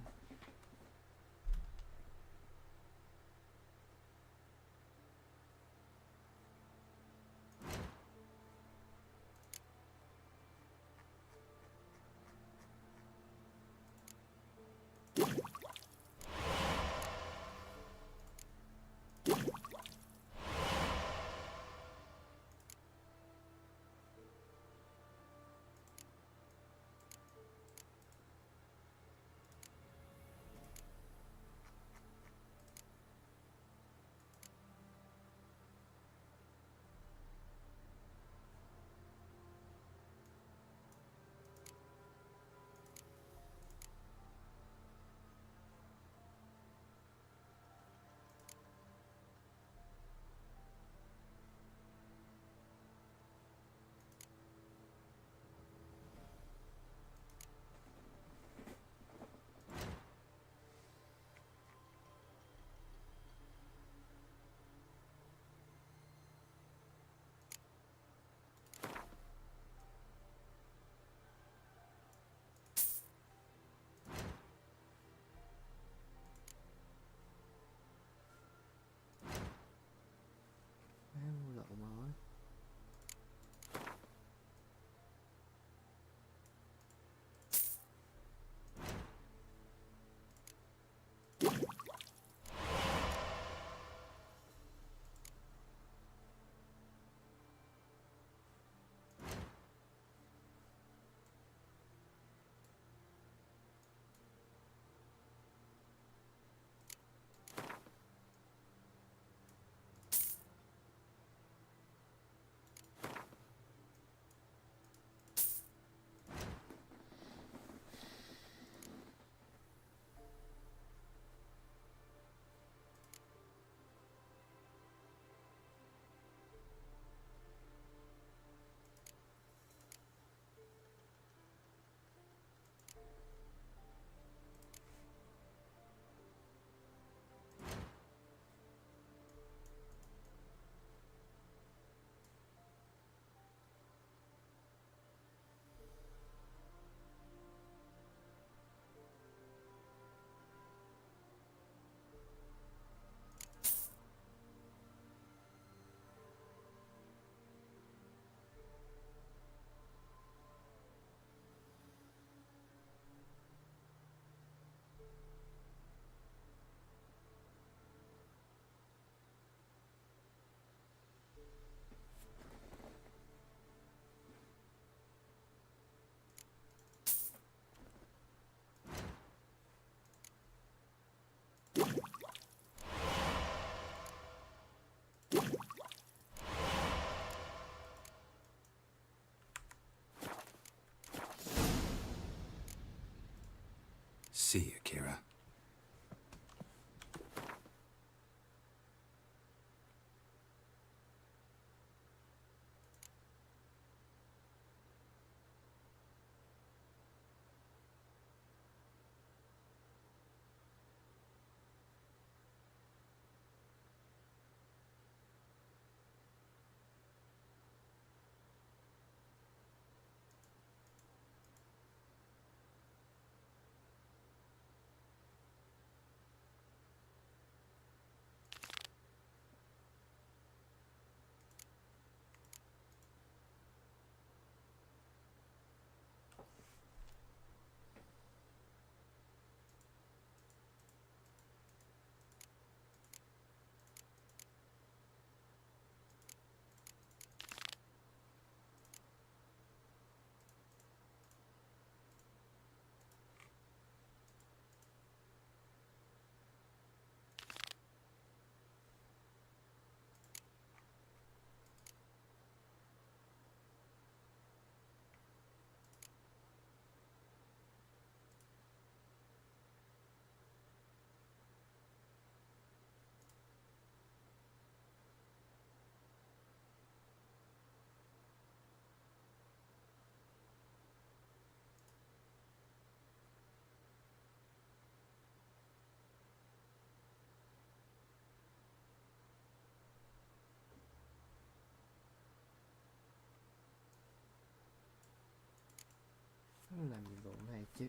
làm nhiệm vụ này chứ.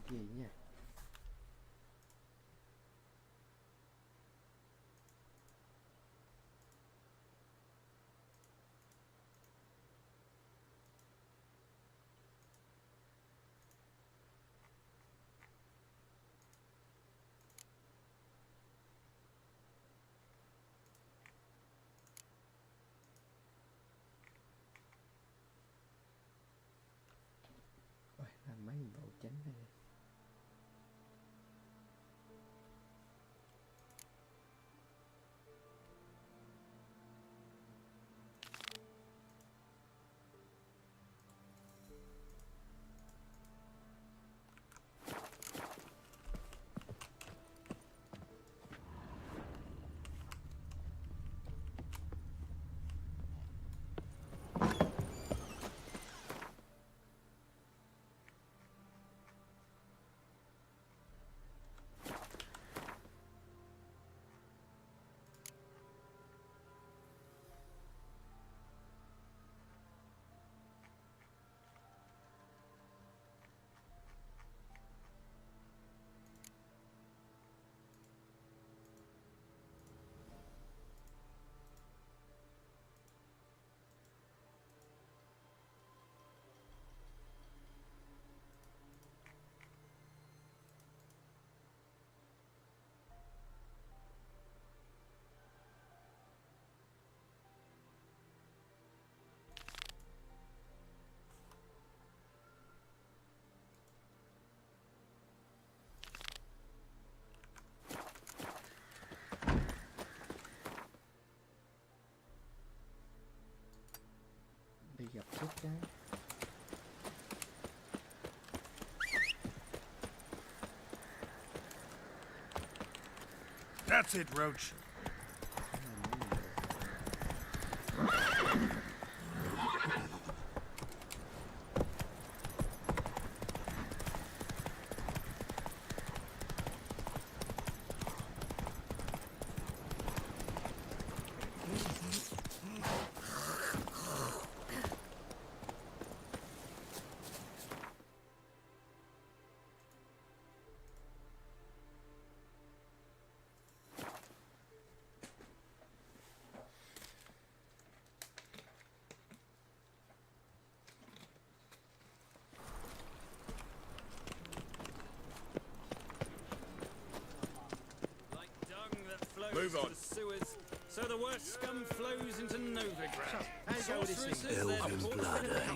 Gì nhỉ? Ôi, làm mấy nhiệm vụ chính đây. Đi gặp trước cái. That's it, Roach. Move on. Sewers, so the worst scum flows into Novigrad. Elven blood, eh?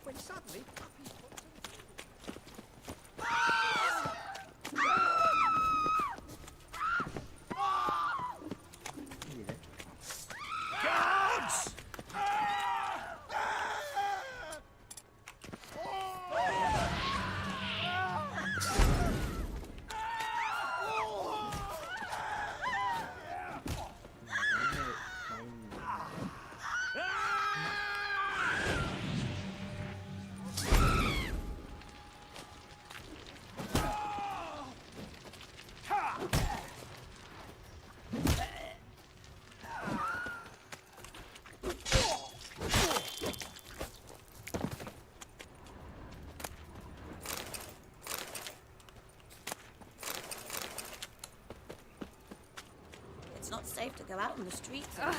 When suddenly... Guards! It's not safe to go out on the streets. Help!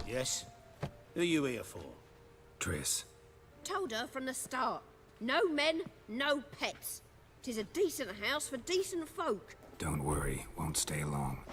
Yes? Who you here for? Triss. Told her from the start. No men, no pets. 'Tis a decent house for decent folk. Don't worry, won't stay long.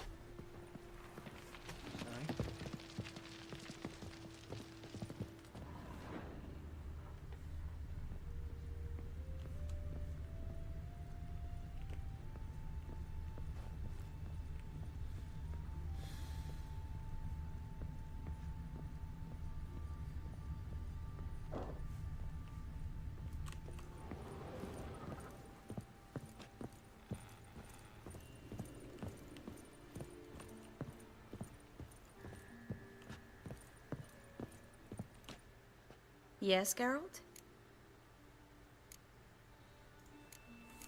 Yes, Geralt?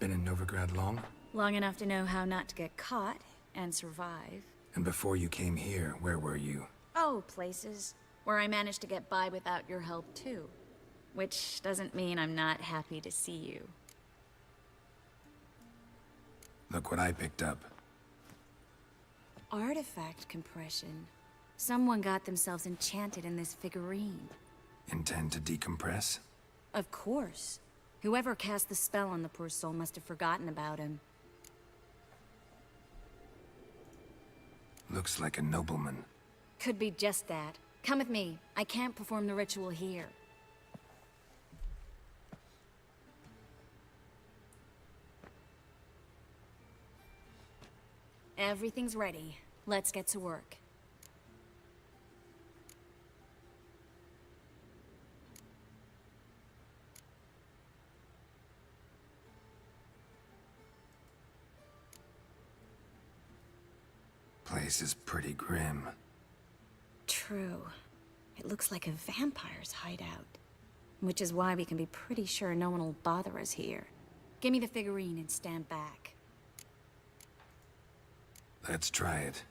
been in Novigrad long? Long enough to know how not to get caught and survive. And before you came here, where were you? Oh, places where I managed to get by without your help, too. Which doesn't mean I'm not happy to see you. Look what I picked up. Artifact compression. Someone got themselves enchanted in this figurine. Intend to decompress? Of course. Whoever cast the spell on the poor soul must have forgotten about him. Looks like a nobleman. Could be just that. Come with me. I can't perform the ritual here. Everything's ready. Let's get to work. Place is pretty grim. True. It looks like a vampire's hideout. Which is why we can be pretty sure no one will bother us here. Give me the figurine and stand back. Let's try it.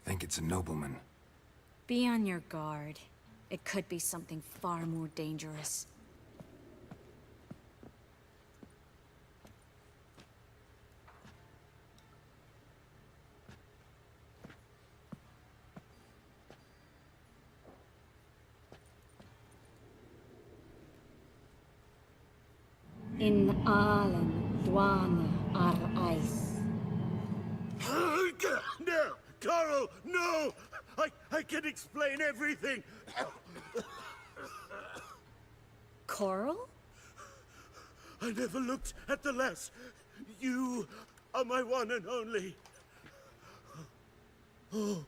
Think it's a nobleman. Be on your guard. It could be something far more dangerous. In Alan Dwana ar Ice. No! Coral, no! I can explain everything! Coral? I never looked at the lass. You are my one and only. Oh,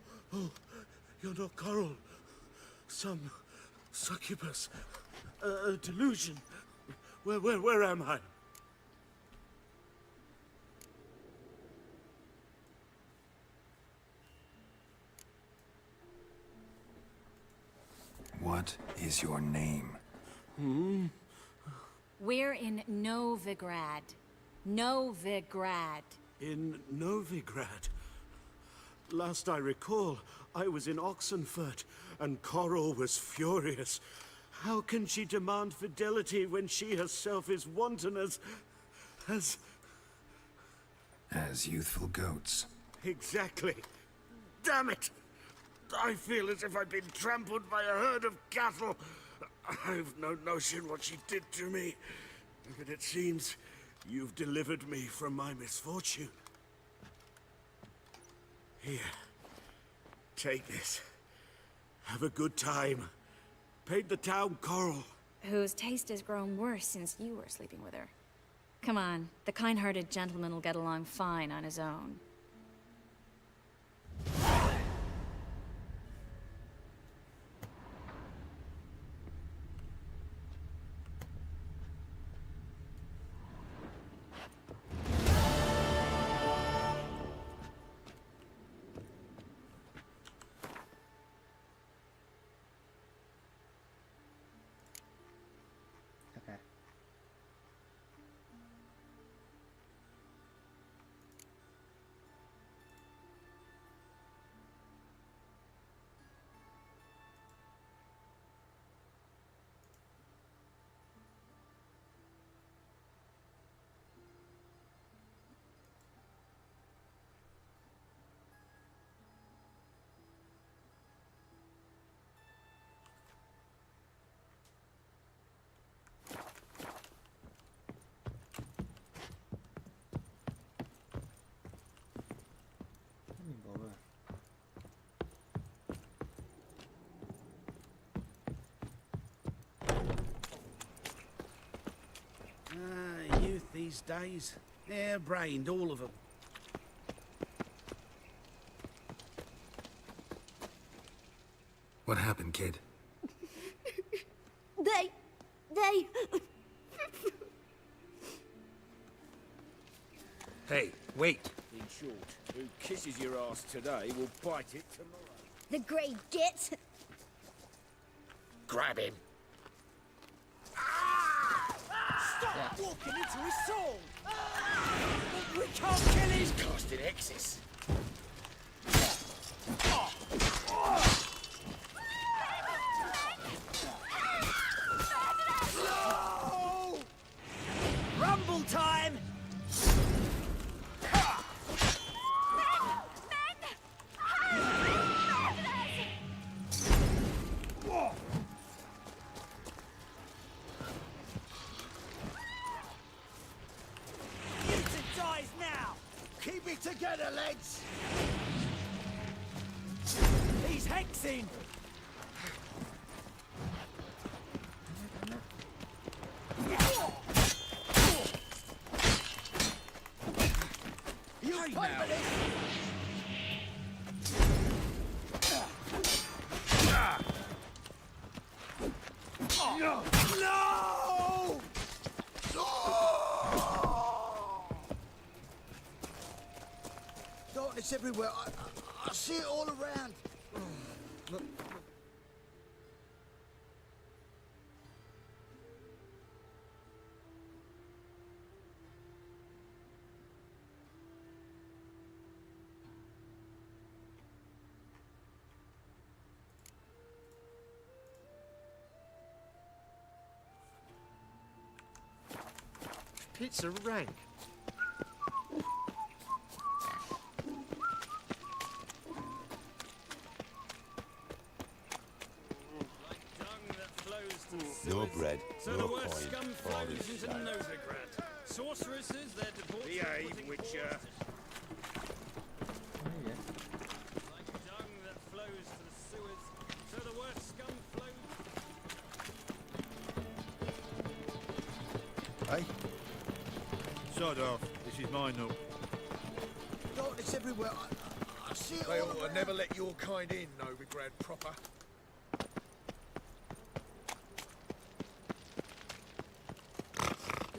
you're not Coral. Some succubus. A delusion. Where am I? What is your name? We're in Novigrad. Novigrad. In Novigrad? Last I recall, I was in Oxenfurt, and Coral was furious. How can she demand fidelity when she herself is wanton as youthful goats. Exactly. Damn it! I feel as if I've been trampled by a herd of cattle. I've no notion what she did to me, but it seems you've delivered me from my misfortune. Here, take this. Have a good time. Paint the town Coral. Whose taste has grown worse since you were sleeping with her. Come on, the kind-hearted gentleman will get along fine on his own. Okay. Youth these days. Hair-brained, all of them. What happened, kid? They... Hey, wait. In short, who kisses your ass today will bite it tomorrow. The grey git. Grab him. Yeah. Walking into his soul! We can't kill him! He's casting X's. No! Rumble time! Keep it together, lads! He's hexing! You Hey, fight now. with No! Darkness everywhere. I see it all around. Pizza rank. No bread, So no the worst coin, scum all flows this into shite. Novigrad. Sorceresses, their deports... Behave, Wicher. Like dung that flows to the sewers, so the worst scum flows... Hey? Sod off. This is mine now. Darkness everywhere. I see it They all ought to around. never let your kind in, Novigrad proper.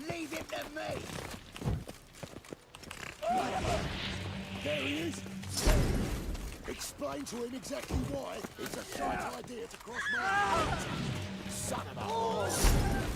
Leave him to me. There he is! Explain to him exactly why it's a shite idea to cross my... Son of a...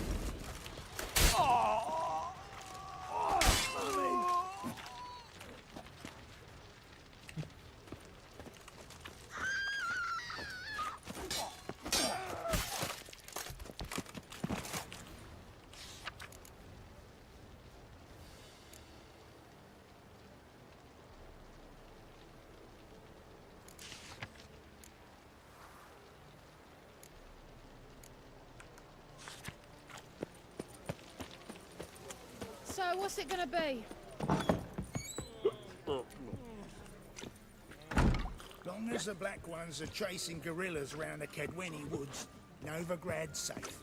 So, what's it gonna be? Long as the Black Ones are chasing guerrillas around the Kedweni woods, Novigrad's safe.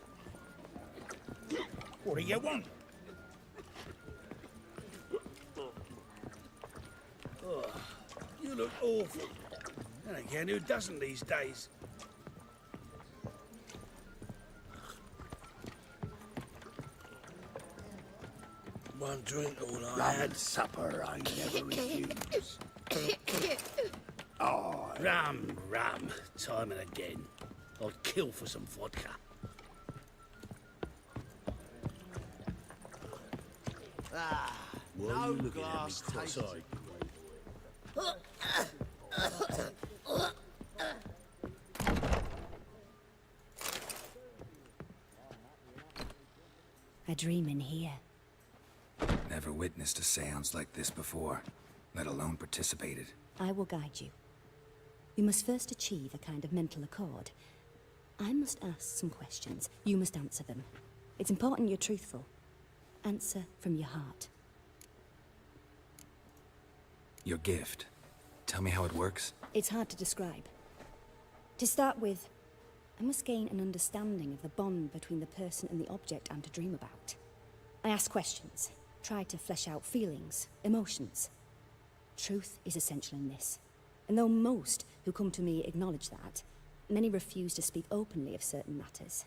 What do you want? Oh, you look awful. And again, who doesn't these days? One drink, all I Rum had. and supper I never refuse. Oh, rum. Time and again. I'd kill for some vodka. Ah, Why are no you looking at me glass cross-eyed? A dream in here. Never witnessed a seance like this before, let alone participated. I will guide you. You must first achieve a kind of mental accord. I must ask some questions. You must answer them. It's important you're truthful. Answer from your heart. Your gift. Tell me how it works. It's hard to describe. To start with, I must gain an understanding of the bond between the person and the object I'm to dream about. I ask questions, try to flesh out feelings, emotions. Truth is essential in this. And though most who come to me acknowledge that, many refuse to speak openly of certain matters.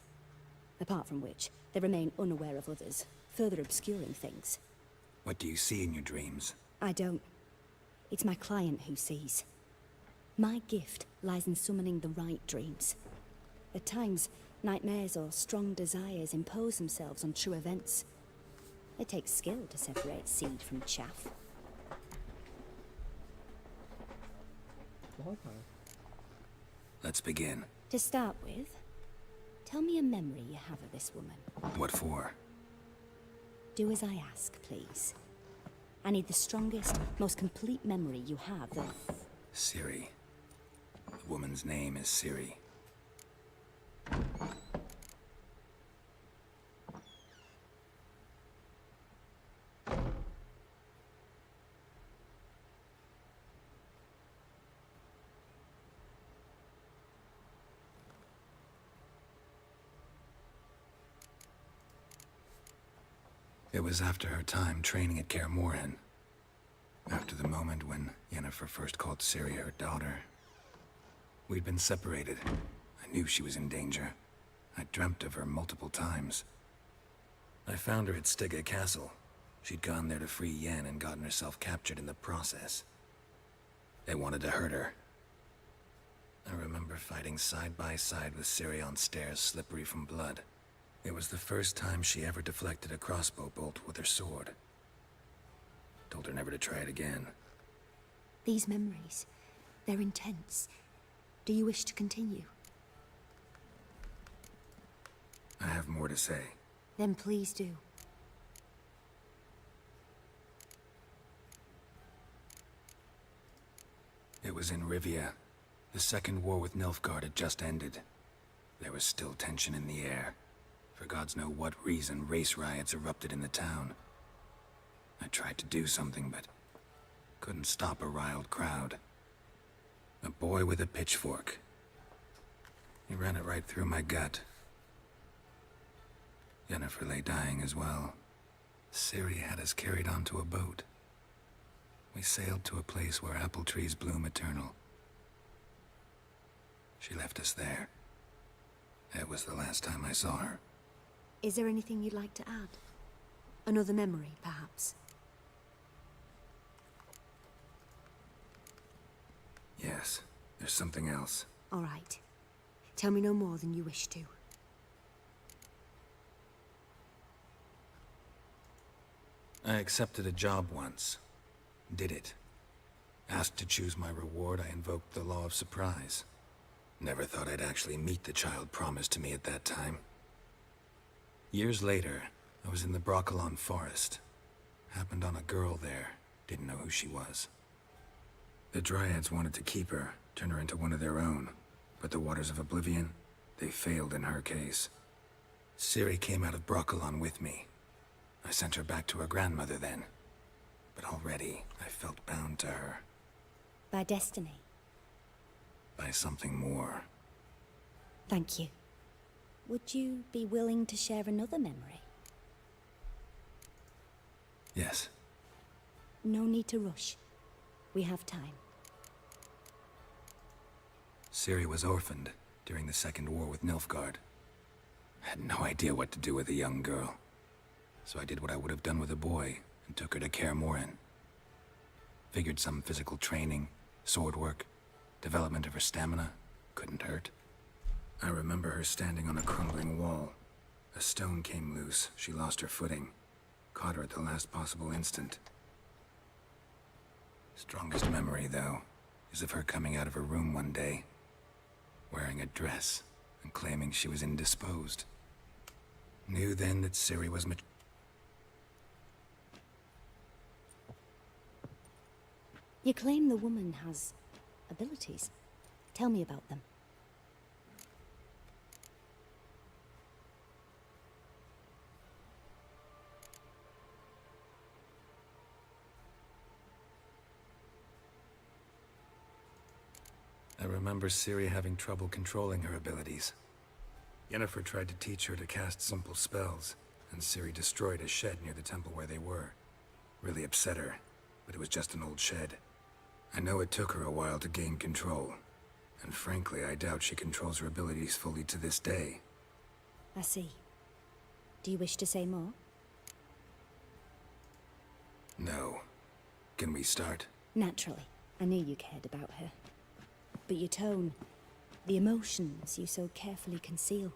Apart from which, they remain unaware of others, further obscuring things. What do you see in your dreams? I don't. It's my client who sees. My gift lies in summoning the right dreams. At times, nightmares or strong desires impose themselves on true events. It takes skill to separate seed from chaff. Let's begin. To start with, tell me a memory you have of this woman. What for? Do as I ask, please. I need the strongest, most complete memory you have of... Ciri. The woman's name is Ciri. It was after her time training at Kaer Morhen. After the moment when Yennefer first called Ciri her daughter. We'd been separated. I knew she was in danger. I dreamt of her multiple times. I found her at Stygga Castle. She'd gone there to free Yen and gotten herself captured in the process. They wanted to hurt her. I remember fighting side by side with Ciri on stairs slippery from blood. It was the first time she ever deflected a crossbow bolt with her sword. Told her never to try it again. These memories, they're intense. Do you wish to continue? I have more to say. Then please do. It was in Rivia. The second war with Nilfgaard had just ended. There was still tension in the air. For gods know what reason, race riots erupted in the town. I tried to do something, but couldn't stop a riled crowd. A boy with a pitchfork. He ran it right through my gut. Yennefer lay dying as well. Ciri had us carried onto a boat. We sailed to a place where apple trees bloom eternal. She left us there. That was the last time I saw her. Is there anything you'd like to add? Another memory, perhaps? Yes, there's something else. All right. Tell me no more than you wish to. I accepted a job once. Did it. Asked to choose my reward, I invoked the law of surprise. Never thought I'd actually meet the child promised to me at that time. Years later, I was in the Broccolon forest. Happened on a girl there. Didn't know who she was. The Dryads wanted to keep her, turn her into one of their own. But the Waters of Oblivion, they failed in her case. Ciri came out of Broccolon with me. I sent her back to her grandmother then. But already, I felt bound to her. By destiny? By something more. Thank you. Would you be willing to share another memory? Yes. No need to rush. We have time. Ciri was orphaned during the Second War with Nilfgaard. Had no idea what to do with a young girl. So I did what I would have done with a boy and took her to Kaer Morhen. Figured some physical training, sword work, development of her stamina couldn't hurt. I remember her standing on a crumbling wall. A stone came loose, she lost her footing. Caught her at the last possible instant. Strongest memory, though, is of her coming out of her room one day, wearing a dress and claiming she was indisposed. Knew then that Ciri was You claim the woman has abilities. Tell me about them. I remember Ciri having trouble controlling her abilities. Yennefer tried to teach her to cast simple spells, and Ciri destroyed a shed near the temple where they were. Really upset her, but it was just an old shed. I know it took her a while to gain control, and frankly, I doubt she controls her abilities fully to this day. I see. Do you wish to say more? No. Can we start? Naturally. I knew you cared about her. But your tone, the emotions you so carefully conceal.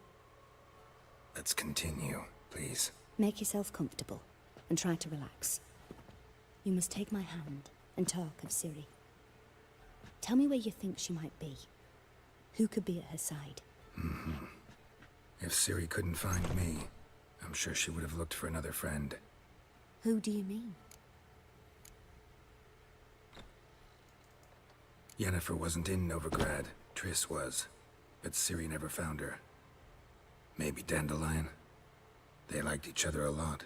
Let's continue, please. Make yourself comfortable. and try to relax. You must take my hand and talk of Ciri. Tell me where you think she might be. Who could be at her side? If Ciri couldn't find me, I'm sure she would have looked for another friend. Who do you mean? Yennefer wasn't in Novigrad. Triss was. But Ciri never found her. Maybe Dandelion? They liked each other a lot.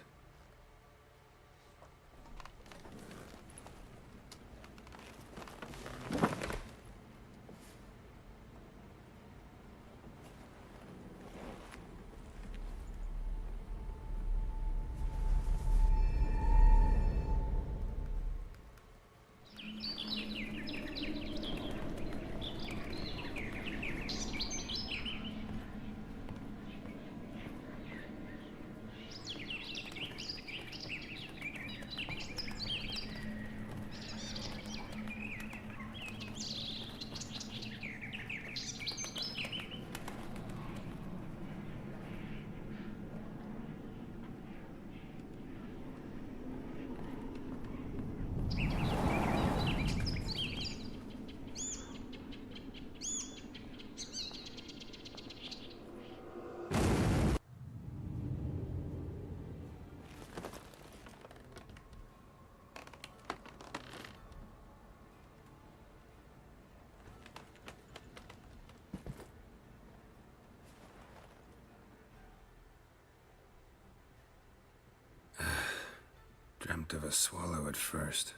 Dreamt of a swallow at first.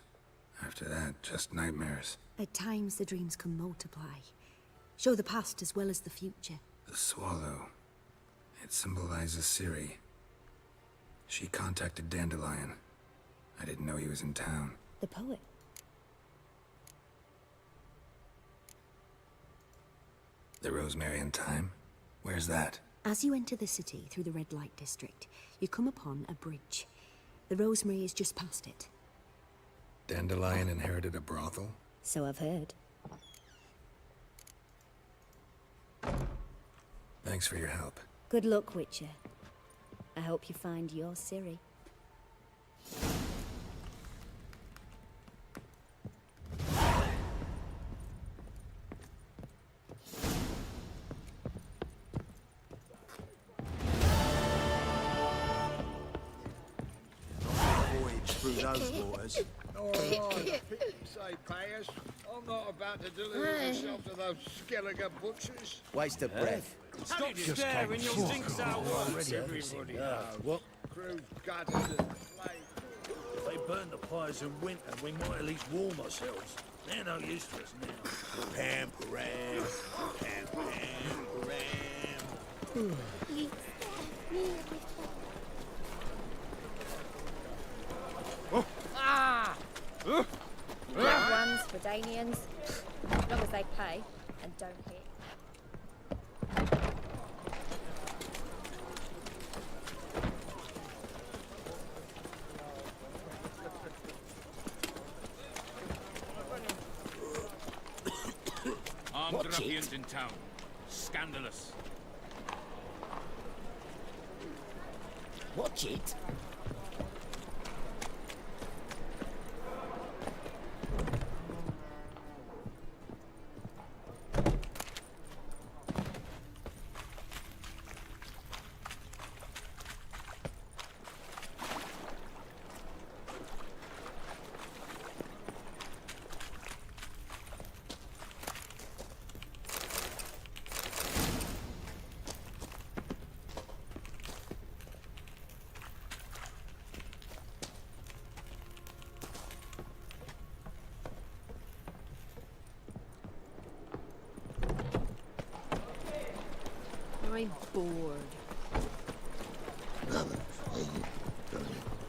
After that, just nightmares. At times the dreams can multiply. Show the past as well as the future. The swallow. It symbolizes Ciri. She contacted Dandelion. I didn't know he was in town. The poet. The Rosemary in Time? Where's that? As you enter the city through the red light district, you come upon a bridge. The Rosemary is just past it. Dandelion inherited a brothel? So I've heard. Thanks for your help. Good luck, Wicher. I hope you find your Ciri. Through those waters. All right, say, payers. I'm not about to deliver myself to those skeleton butchers. Waste of breath. Stop staring, you'll think so. Everybody knows. What? Crew gutted and flayed. If they burn the pyres in winter, we might at least warm ourselves. They're no use to us now. Pam, param, pam, pam, param. Grab ones for Danians, as long as they pay and don't hit. Armed ruffians in town. Scandalous. Watch it. I'm bored.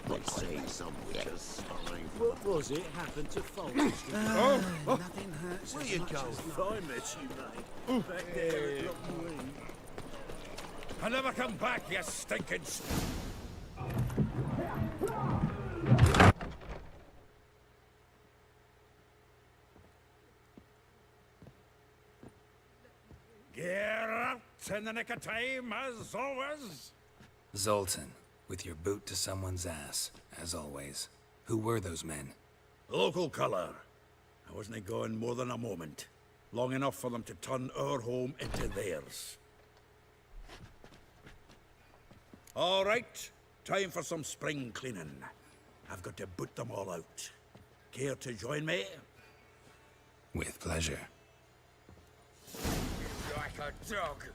They say some witches spine. What was it happened to folks? Nothing hurts. Where you go? I met you, mate. Back there at Loch Lee. I'll never come back, you stinking... Get out in the nick of time, as always. Zoltan. With your boot to someone's ass, as always. Who were those men? Local colour. I wasn't going more than a moment. Long enough for them to turn our home into theirs. All right, time for some spring cleaning. I've got to boot them all out. Care to join me? With pleasure. Like a dog.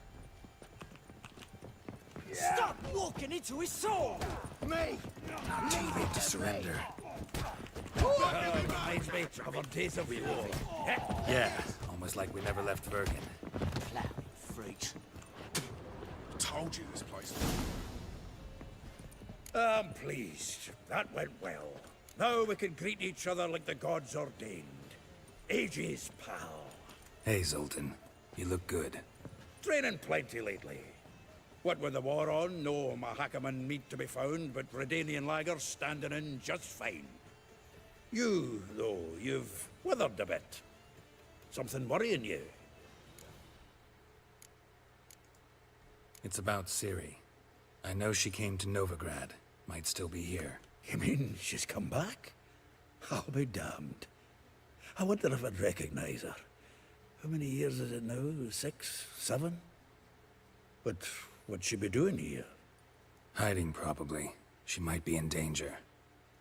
Stop walking into his soul! Me! Not too late to surrender. Reminds me of our days of war. Yeah, almost like we never left Vergen. Plowing freaks. I told you this place. I'm pleased. That went well. Now we can greet each other like the gods ordained. Ages, pal. Hey, Zoltan. You look good. Training plenty lately. What with the war on, no Mahakaman meat to be found, but Redanian lagers standing in just fine. You, though, you've withered a bit. Something worrying you? It's about Ciri. I know she came to Novigrad. Might still be here. You mean she's come back? I'll be damned. I wonder if I'd recognize her. How many years is it now? 6, 7? But what'd she be doing here? Hiding, probably. She might be in danger.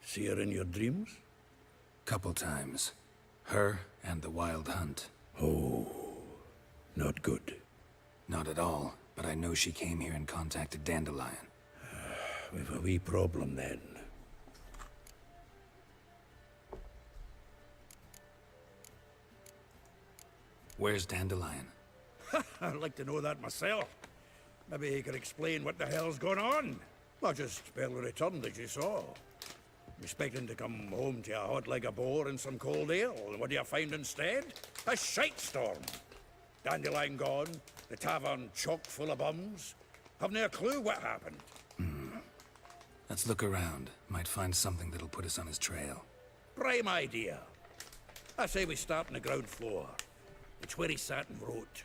See her in your dreams? Couple times. Her and the Wild Hunt. Oh, not good. Not at all, but I know she came here and contacted Dandelion. We've a wee problem then. Where's Dandelion? I'd like to know that myself. Maybe he could explain what the hell's going on. Not just barely returned, as you saw. Expecting to come home to a hot like a boar and some cold ale, and what do you find instead? A shite storm. Dandelion gone, the tavern chock full of bums. Have no clue what happened. Let's look around. Might find something that'll put us on his trail. Prime idea. I say we start on the ground floor. It's where he sat and wrote.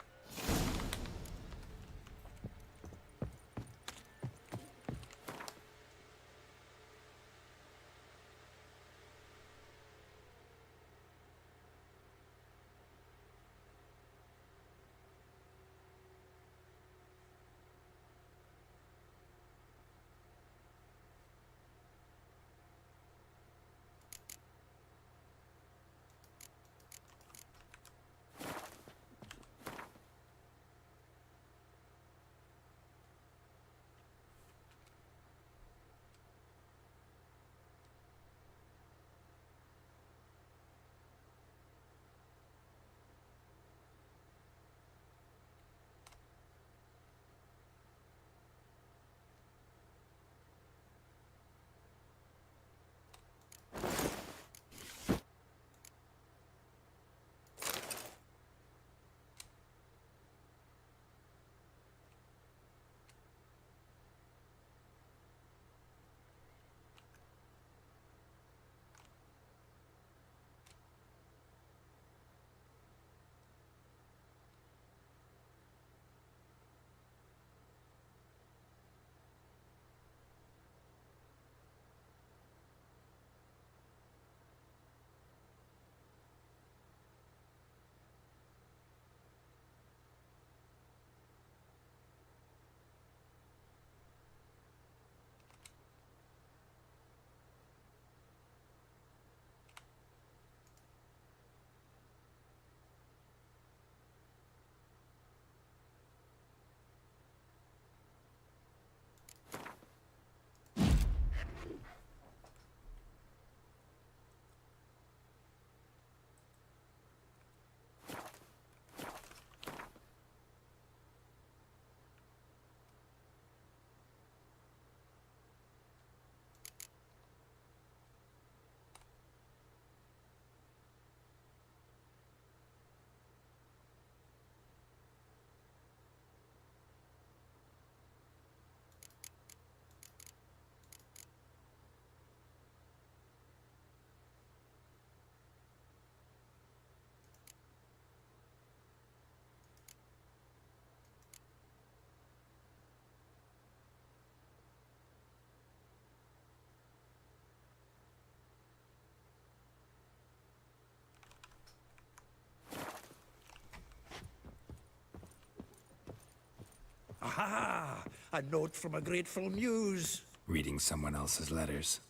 Aha! A note from a grateful muse. Reading someone else's letters.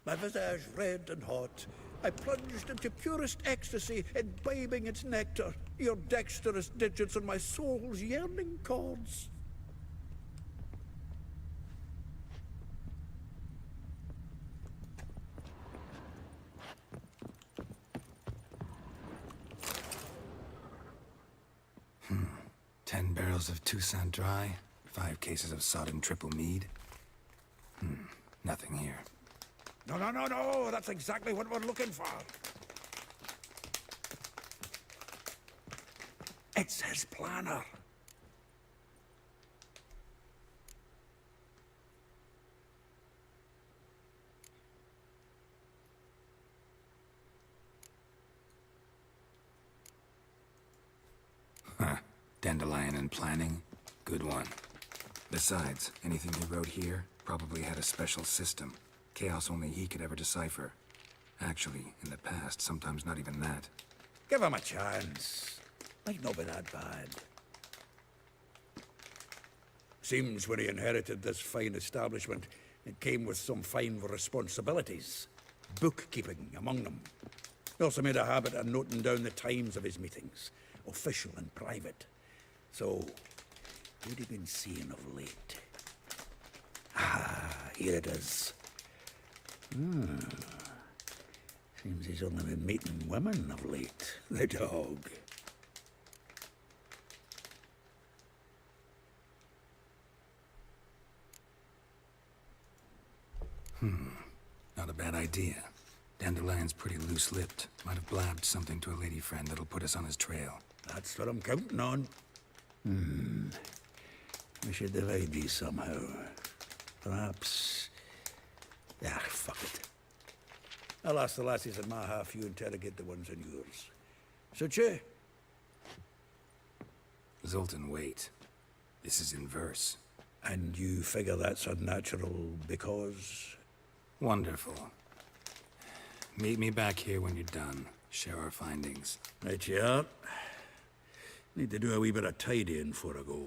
My visage red and hot, I plunged into purest ecstasy, imbibing its nectar, your dexterous digits on my soul's yearning chords. Hmm. 10 barrels of Toussaint Dry, 5 cases of sodden triple mead. Nothing here. No, that's exactly what we're looking for. It's his planner. Huh. Dandelion and planning? Good one. Besides, anything he wrote here probably had a special system. Chaos only he could ever decipher. Actually, in the past, sometimes not even that. Give him a chance. Might not be that bad. Seems when he inherited this fine establishment, it came with some fine responsibilities. Bookkeeping among them. He also made a habit of noting down the times of his meetings, official and private. So, who'd he been seeing of late? Ah, here it is. Seems he's only been meeting women of late. The dog. Not a bad idea. Dandelion's pretty loose-lipped. Might have blabbed something to a lady friend that'll put us on his trail. That's what I'm counting on. We should divide these somehow. Perhaps... Ah, fuck it. I'll ask the lassies in my half, you interrogate the ones in yours. Suche? Zoltan, wait. This is in verse. And you figure that's unnatural because... Wonderful. Meet me back here when you're done. Share our findings. Right you are. Need to do a wee bit of tidying before I go.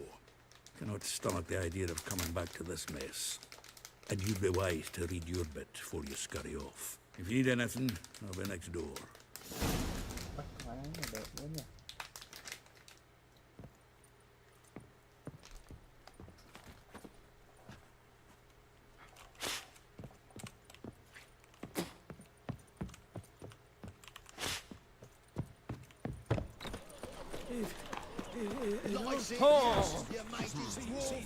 Cannot stomach the idea of coming back to this mess. And you'd be wise to read your bit before you scurry off. If you need anything, I'll be next door. Bắt khóa là đẹp quá nhỉ.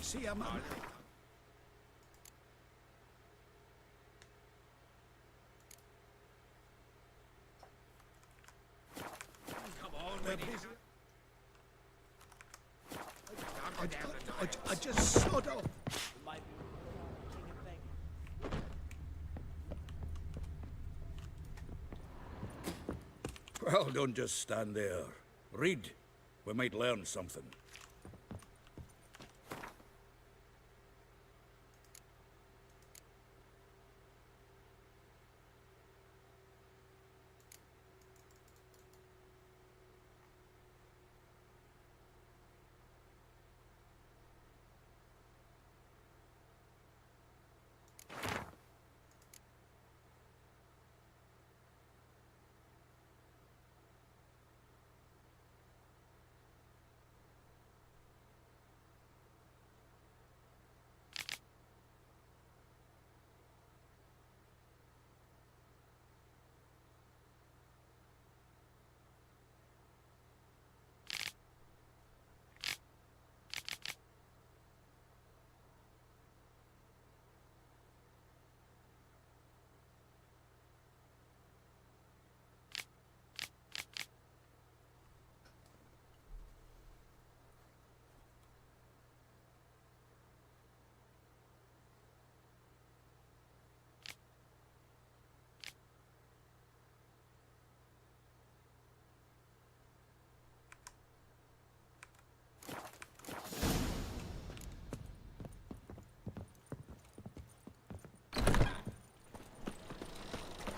See, I'm... I just sort of... Well, don't just stand there. Read. We might learn something.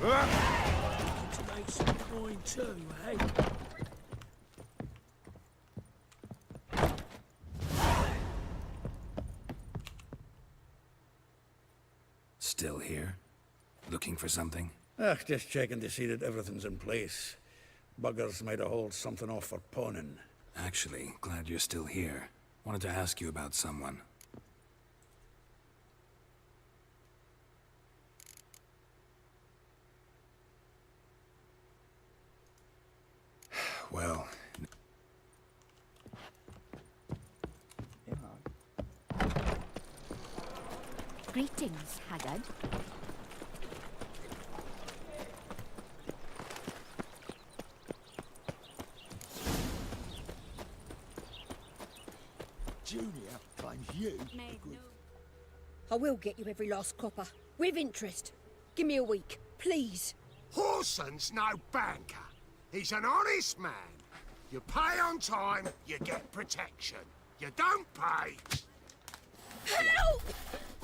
To make some coin too, eh? Still here? Looking for something? Just checking to see that everything's in place. Buggers might have hauled something off for pawning. Actually, glad you're still here. Wanted to ask you about someone. Well... Greetings, Haggard. Junior claims you. I will get you every last copper, with interest. Give me a week, please. Horson's no banker. He's an honest man. You pay on time, you get protection. You don't pay... Help!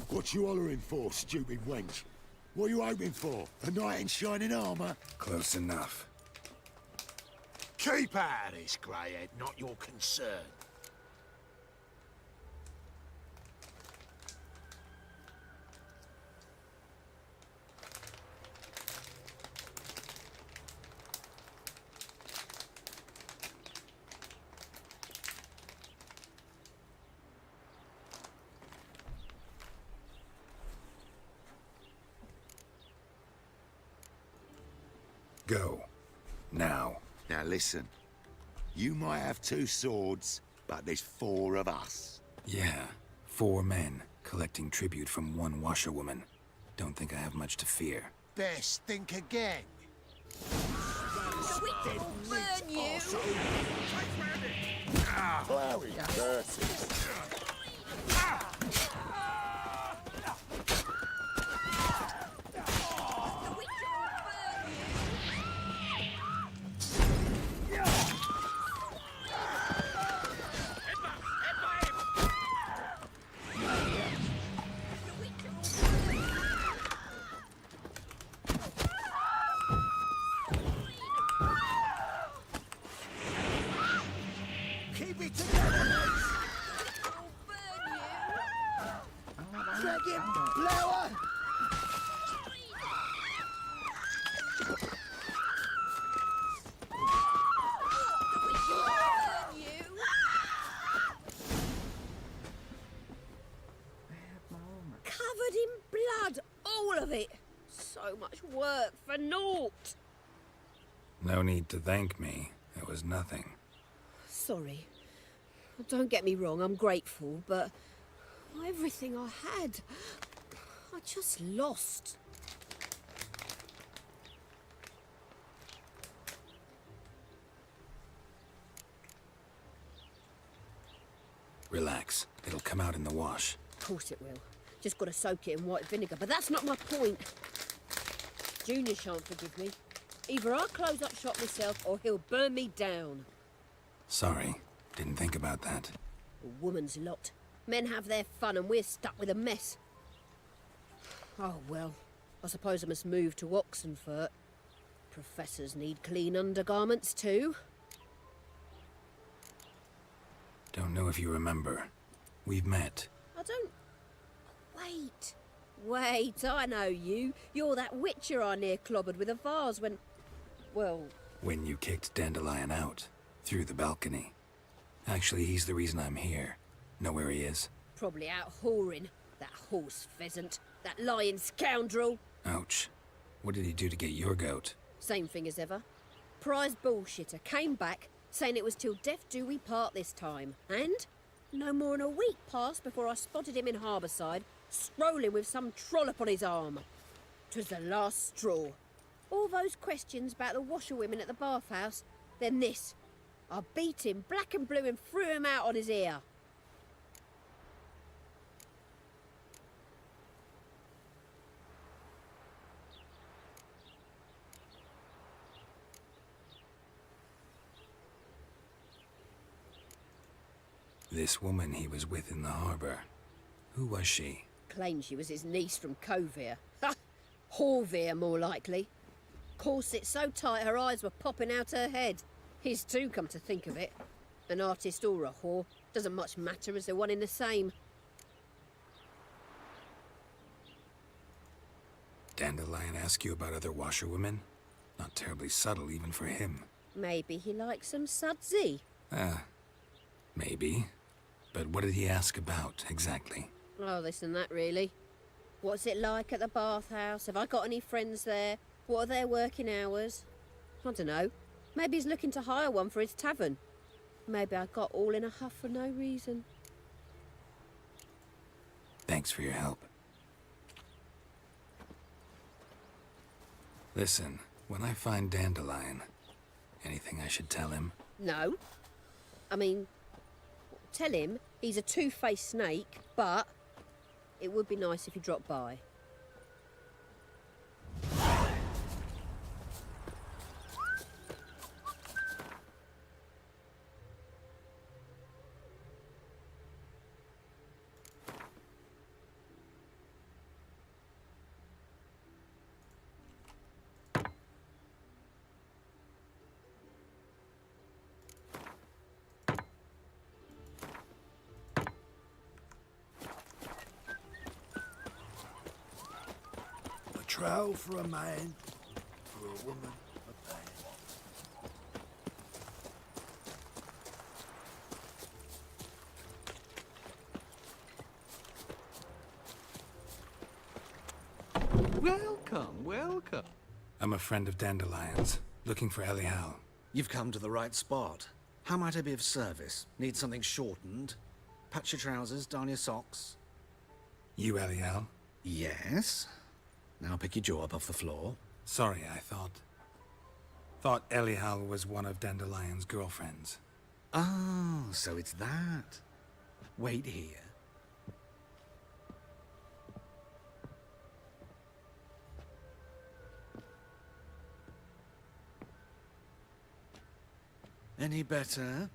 What you hollering for, stupid wench? What are you hoping for? A knight in shining armour? Close enough. Keep out of this, greyhead, not your concern. Go. Now. Now listen. You might have 2 swords, but there's 4 of us. Yeah. 4 men, collecting tribute from 1 washerwoman. Don't think I have much to fear. Best think again. Burn you! Blowy dirty. Keep it together, Dragon blower! Covered in blood, all of it. So much work for naught. No need to thank me. It was nothing. Sorry. Don't get me wrong, I'm grateful, but everything I had, I just lost. Relax. It'll come out in the wash. Of course it will. Just got to soak it in white vinegar, but that's not my point. Junior shan't forgive me. Either I'll close up shop myself or he'll burn me down. Sorry. Didn't think about that. A woman's lot. Men have their fun and we're stuck with a mess. Oh, well. I suppose I must move to Oxenfurt. Professors need clean undergarments too. Don't know if you remember. We've met. I don't... Wait. Wait, I know you. You're that Wicher I near clobbered with a vase when... Well... When you kicked Dandelion out. Through the balcony. Actually, he's the reason I'm here. Know where he is? Probably out whoring. That horse pheasant. That lying scoundrel. Ouch. What did he do to get your goat? Same thing as ever. Prize bullshitter came back, saying it was till death do we part this time. And no more than a week passed before I spotted him in Harbourside, strolling with some trollop on his arm. 'Twas the last straw. All those questions about the washerwomen at the bathhouse, then this. I beat him black and blue and threw him out on his ear. This woman he was with in the harbour. Who was she? Claimed she was his niece from Kovir. Ha! Horvir, more likely. Corset so tight her eyes were popping out her head. His too, come to think of it. An artist or a whore. Doesn't much matter as they're one in the same. Dandelion ask you about other washerwomen? Not terribly subtle, even for him. Maybe he likes some sudsy. Maybe. But what did he ask about, exactly? Oh, this and that, really. What's it like at the bathhouse? Have I got any friends there? What are their working hours? I don't know. Maybe he's looking to hire one for his tavern. Maybe I got all in a huff for no reason. Thanks for your help. Listen, when I find Dandelion, anything I should tell him? No. I mean, tell him he's a two-faced snake, but it would be nice if he dropped by. A trowel for a man, for a woman, a man. Welcome, welcome. I'm a friend of Dandelion's, looking for Elial. You've come to the right spot. How might I be of service? Need something shortened? Patch your trousers, darn your socks. You Elial? Yes. Now pick your jaw up off the floor. Sorry, I thought Elial was one of Dandelion's girlfriends. Oh, so it's that. Wait here. Any better?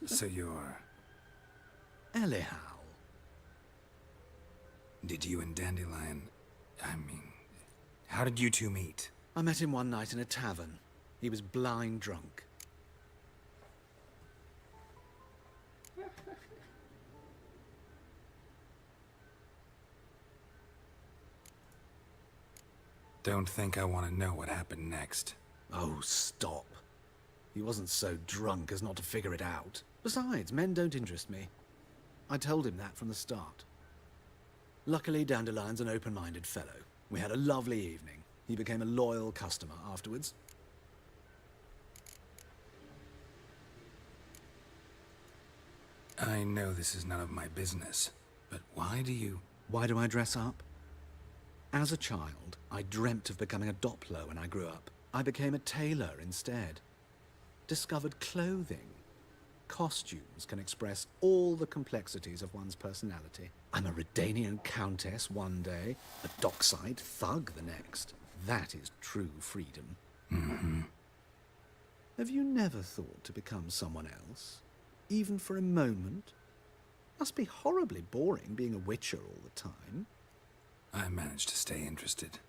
So you're... Elial. Did you and Dandelion... how did you two meet? I met him one night in a tavern. He was blind drunk. Don't think I want to know what happened next. Oh, stop. He wasn't so drunk as not to figure it out. Besides, men don't interest me. I told him that from the start. Luckily, Dandelion's an open-minded fellow. We had a lovely evening. He became a loyal customer afterwards. I know this is none of my business, but why do you... Why do I dress up? As a child, I dreamt of becoming a Doppler when I grew up. I became a tailor instead. Discovered clothing. Costumes can express all the complexities of one's personality. I'm a Redanian countess one day, a dockside thug the next. That is true freedom. Mm-hmm. Have you never thought to become someone else? Even for a moment? Must be horribly boring being a Wicher all the time. I managed to stay interested.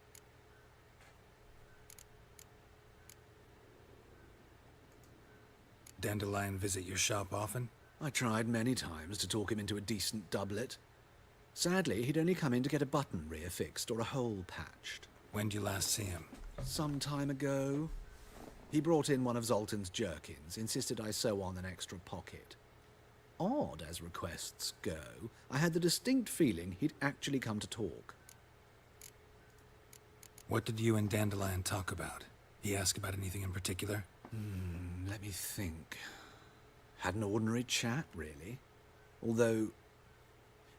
Dandelion visit your shop often? I tried many times to talk him into a decent doublet. Sadly, he'd only come in to get a button reaffixed or a hole patched. When did you last see him? Some time ago. He brought in one of Zoltan's jerkins, insisted I sew on an extra pocket. Odd as requests go, I had the distinct feeling he'd actually come to talk. What did you and Dandelion talk about? He ask about anything in particular? Let me think. Had an ordinary chat, really. Although,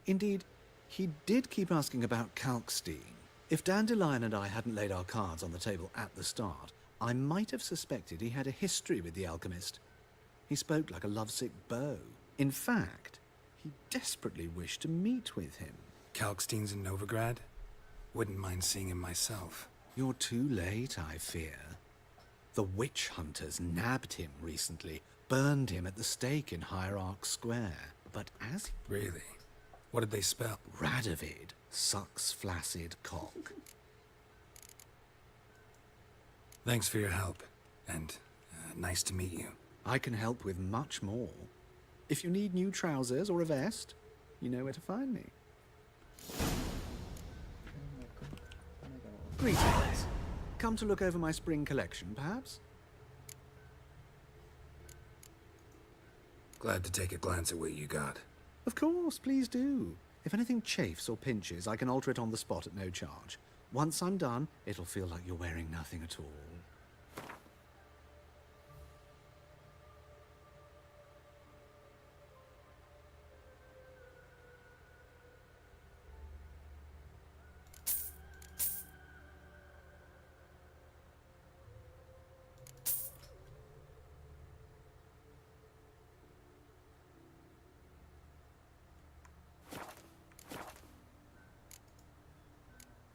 indeed, he did keep asking about Kalkstein. If Dandelion and I hadn't laid our cards on the table at the start, I might have suspected he had a history with the alchemist. He spoke like a lovesick beau. In fact, he desperately wished to meet with him. Kalkstein's in Novigrad? Wouldn't mind seeing him myself. You're too late, I fear. The witch hunters nabbed him recently, burned him at the stake in Hierarch Square. But as he... Really? What did they spell? Radovid, sucks flaccid cock. Thanks for your help, and nice to meet you. I can help with much more. If you need new trousers or a vest, you know where to find me. Greetings. Come to look over my spring collection, perhaps? Glad to take a glance at what you got. Of course, please do. If anything chafes or pinches, I can alter it on the spot at no charge. Once I'm done, it'll feel like you're wearing nothing at all.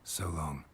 So long.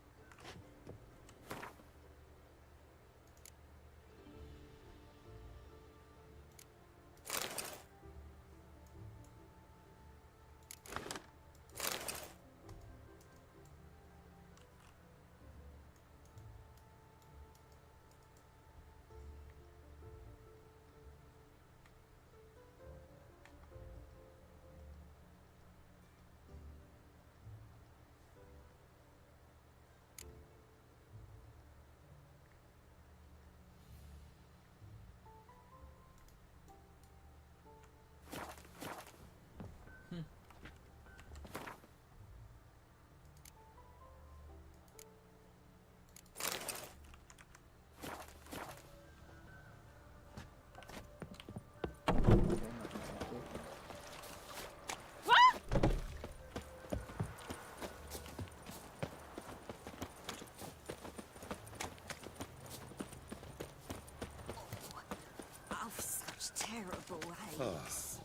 Oh, such terrible haze.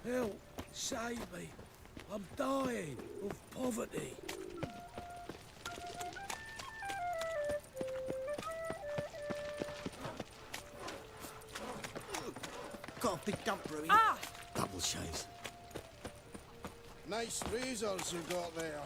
Help! Save me! I'm dying of poverty. Got a big dump brewing. Ah! Double shades. Nice razors you got there.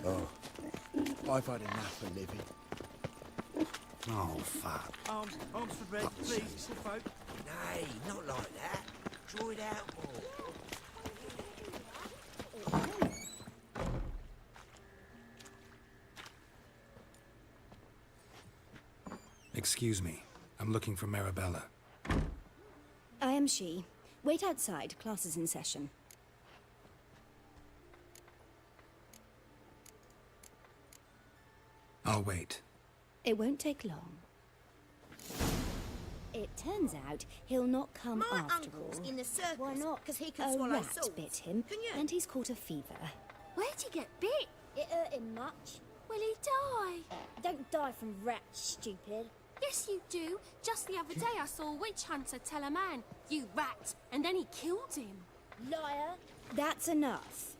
Oh, I've had enough of living. Oh, fuck. Arms for bread, please, folk. Nay, not like that. Draw it out more. Excuse me. I'm looking for Marabella. I am she. Wait outside. Class is in session. I'll wait. It won't take long. It turns out he'll not come My after uncle's all. in the circus. Why not? Because he can A swallow rat salt. bit him, Can you? and he's caught a fever. Where'd he get bit? It hurt him much. Will he die? Don't die from rats, stupid. Yes, you do. Just the other day I saw a witch hunter tell a man, "You rat," and then he killed him. Liar. That's enough.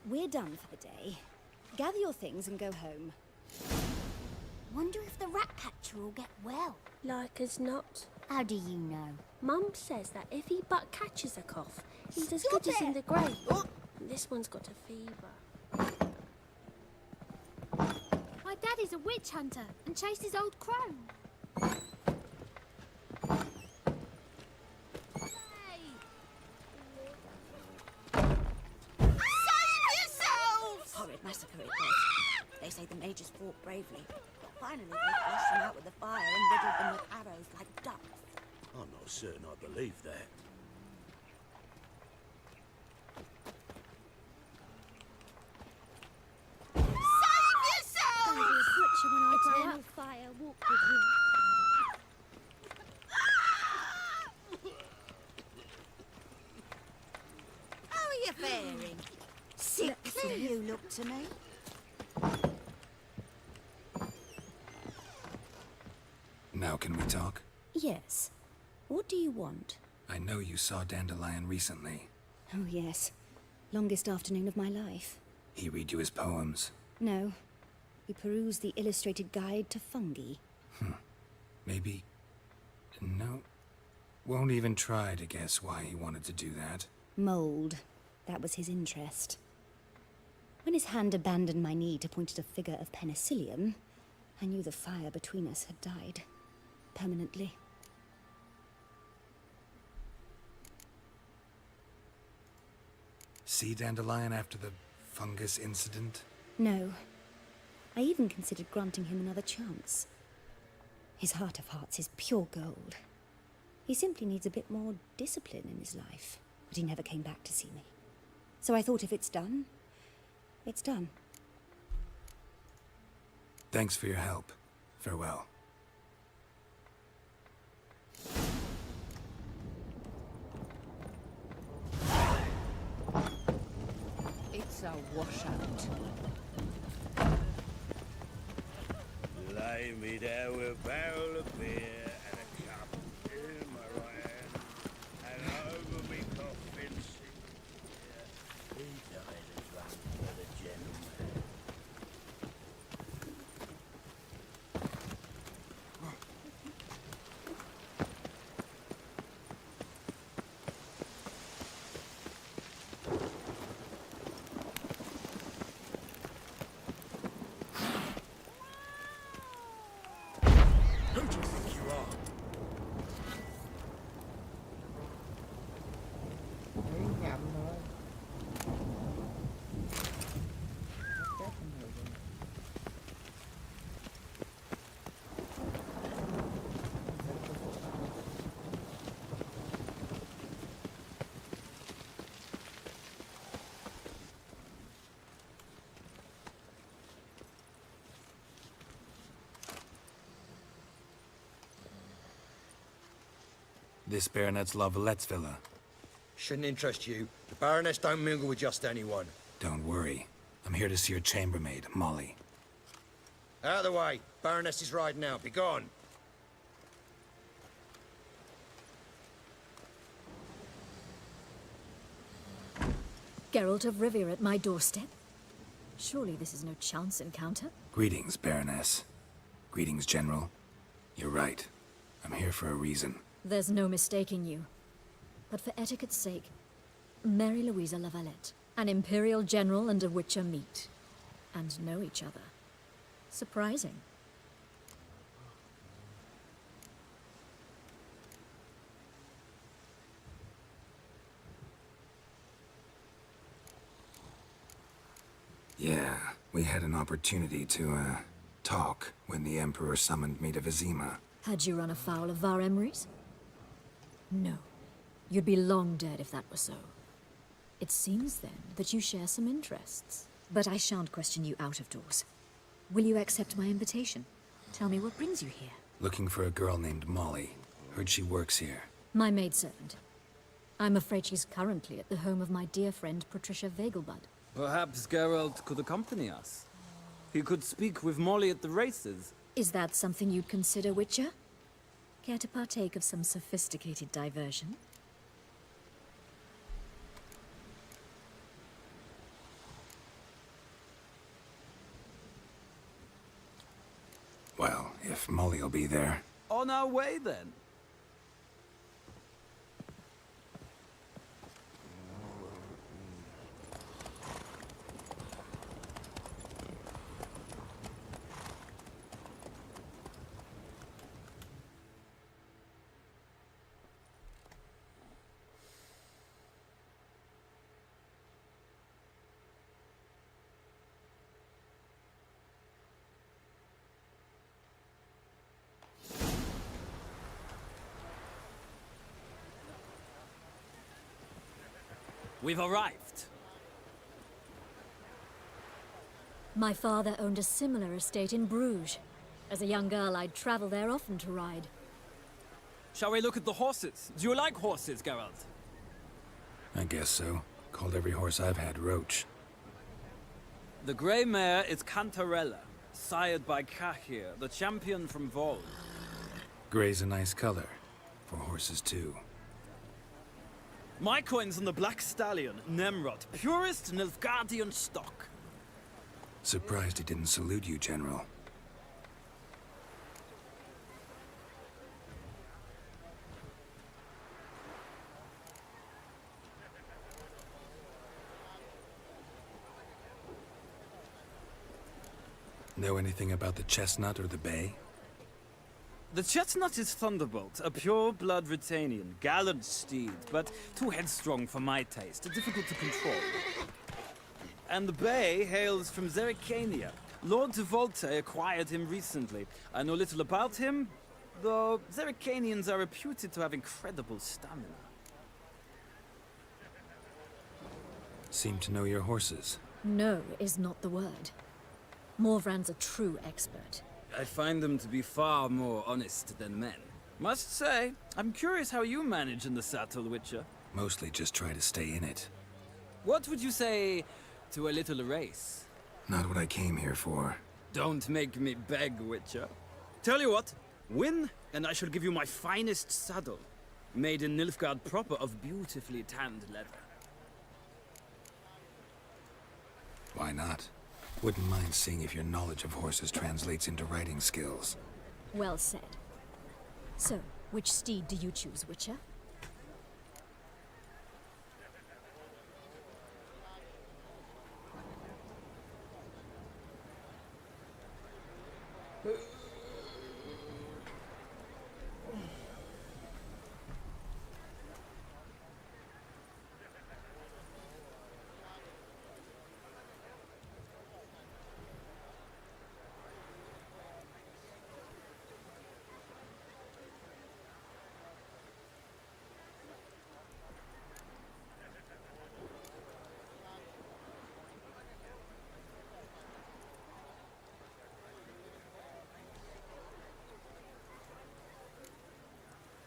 We're done for the day. Gather your things and go home. Wonder if the rat catcher will get well. Like as not. How do you know? Mum says that if he but catches a cough, he's as good as in the grave. And this one's got a fever. My daddy's a witch hunter and chases old crones. Horrid massacre it was. They say the mages fought bravely, but finally they flushed them out with the fire and riddled them with arrows like ducks. I'm not certain I believe that. Save yourself! Gonna be a butcher when I grow Eternal up. fire walk with you. How are you faring? Sickly you look to me. Now can we talk? Yes. What do you want? I know you saw Dandelion recently. Oh, yes. Longest afternoon of my life. He read you his poems? No. He perused the illustrated guide to fungi. Maybe... No. Won't even try to guess why he wanted to do that. Mold. That was his interest. When his hand abandoned my knee to point at a figure of penicillium, I knew the fire between us had died. Permanently. See Dandelion after the fungus incident? No. I even considered granting him another chance. His heart of hearts is pure gold. He simply needs a bit more discipline in his life. But he never came back to see me. So I thought if it's done, it's done. Thanks for your help. Farewell. It's a washout. Lay me there with a barrel of beer and a cup in my right hand, and over me coffin sink. He died as one for the gentleman. Who do you think you are? Thấy nhầm thôi. Chết con người rồi. This Baronet's La Vallette's villa. Shouldn't interest you. The Baroness don't mingle with just anyone. Don't worry. I'm here to see your chambermaid, Molly. Out of the way. Baroness is riding out. Be gone. Geralt of Rivia at my doorstep? Surely this is no chance encounter? Greetings, Baroness. Greetings, General. You're right. I'm here for a reason. There's no mistaking you. But for etiquette's sake, Mary Louisa La Valette, an Imperial General and a Wicher meet. And know each other. Surprising. Yeah, we had an opportunity to, talk when the Emperor summoned me to Vizima. Had you run afoul of Var Emrys? No. You'd be long dead if that were so. It seems, then, that you share some interests. But I shan't question you out of doors. Will you accept my invitation? Tell me what brings you here. Looking for a girl named Molly. Heard she works here. My maidservant. I'm afraid she's currently at the home of my dear friend Patricia Vegelbud. Perhaps Geralt could accompany us. He could speak with Molly at the races. Is that something you'd consider, Wicher? Care to partake of some sophisticated diversion? Well, if Molly'll be there. On our way, then. We've arrived. My father owned a similar estate in Bruges. As a young girl, I'd travel there often to ride. Shall we look at the horses? Do you like horses, Geralt? I guess so. Called every horse I've had Roach. The grey mare is Cantarella, sired by Cahir, the champion from Vol. Gray's a nice color. For horses, too. My coin's on the Black Stallion, Nemrod, purest Nilfgaardian stock. Surprised he didn't salute you, General. Know anything about the chestnut or the bay? The chestnut is Thunderbolt, a pure-blood Retanian, gallant steed, but too headstrong for my taste, difficult to control. And the bay hails from Zerrikania. Lord de Volte acquired him recently. I know little about him, though Zerrikanians are reputed to have incredible stamina. Seem to know your horses. No is not the word. Morvran's a true expert. I find them to be far more honest than men. Must say, I'm curious how you manage in the saddle, Wicher. Mostly just try to stay in it. What would you say to a little race? Not what I came here for. Don't make me beg, Wicher. Tell you what, win, and I shall give you my finest saddle. Made in Nilfgaard proper of beautifully tanned leather. Why not? Wouldn't mind seeing if your knowledge of horses translates into riding skills. Well said. So, which steed do you choose, Wicher?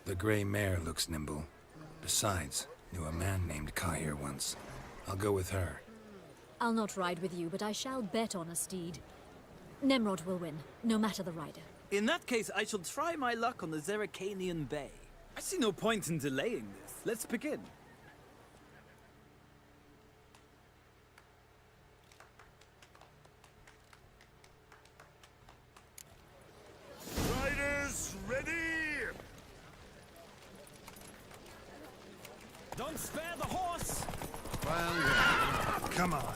The gray mare looks nimble. Besides, knew a man named Kahir once. I'll go with her. I'll not ride with you, but I shall bet on a steed. Nemrod will win, no matter the rider. In that case, I shall try my luck on the Zerrikanian Bay. I see no point in delaying this. Let's begin. Riders, ready! Don't spare the horse! Well, come on.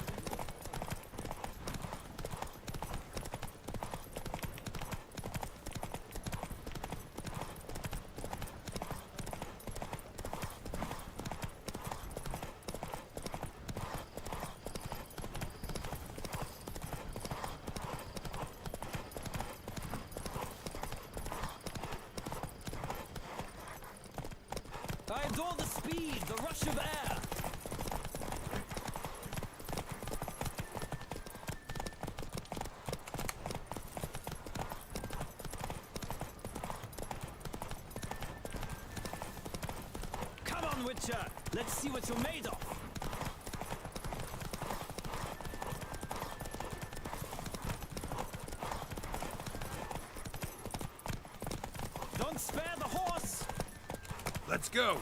I adore the speed, the rush of air. Come on, Wicher. Let's see what you're made of. Don't spare the horse. Let's go.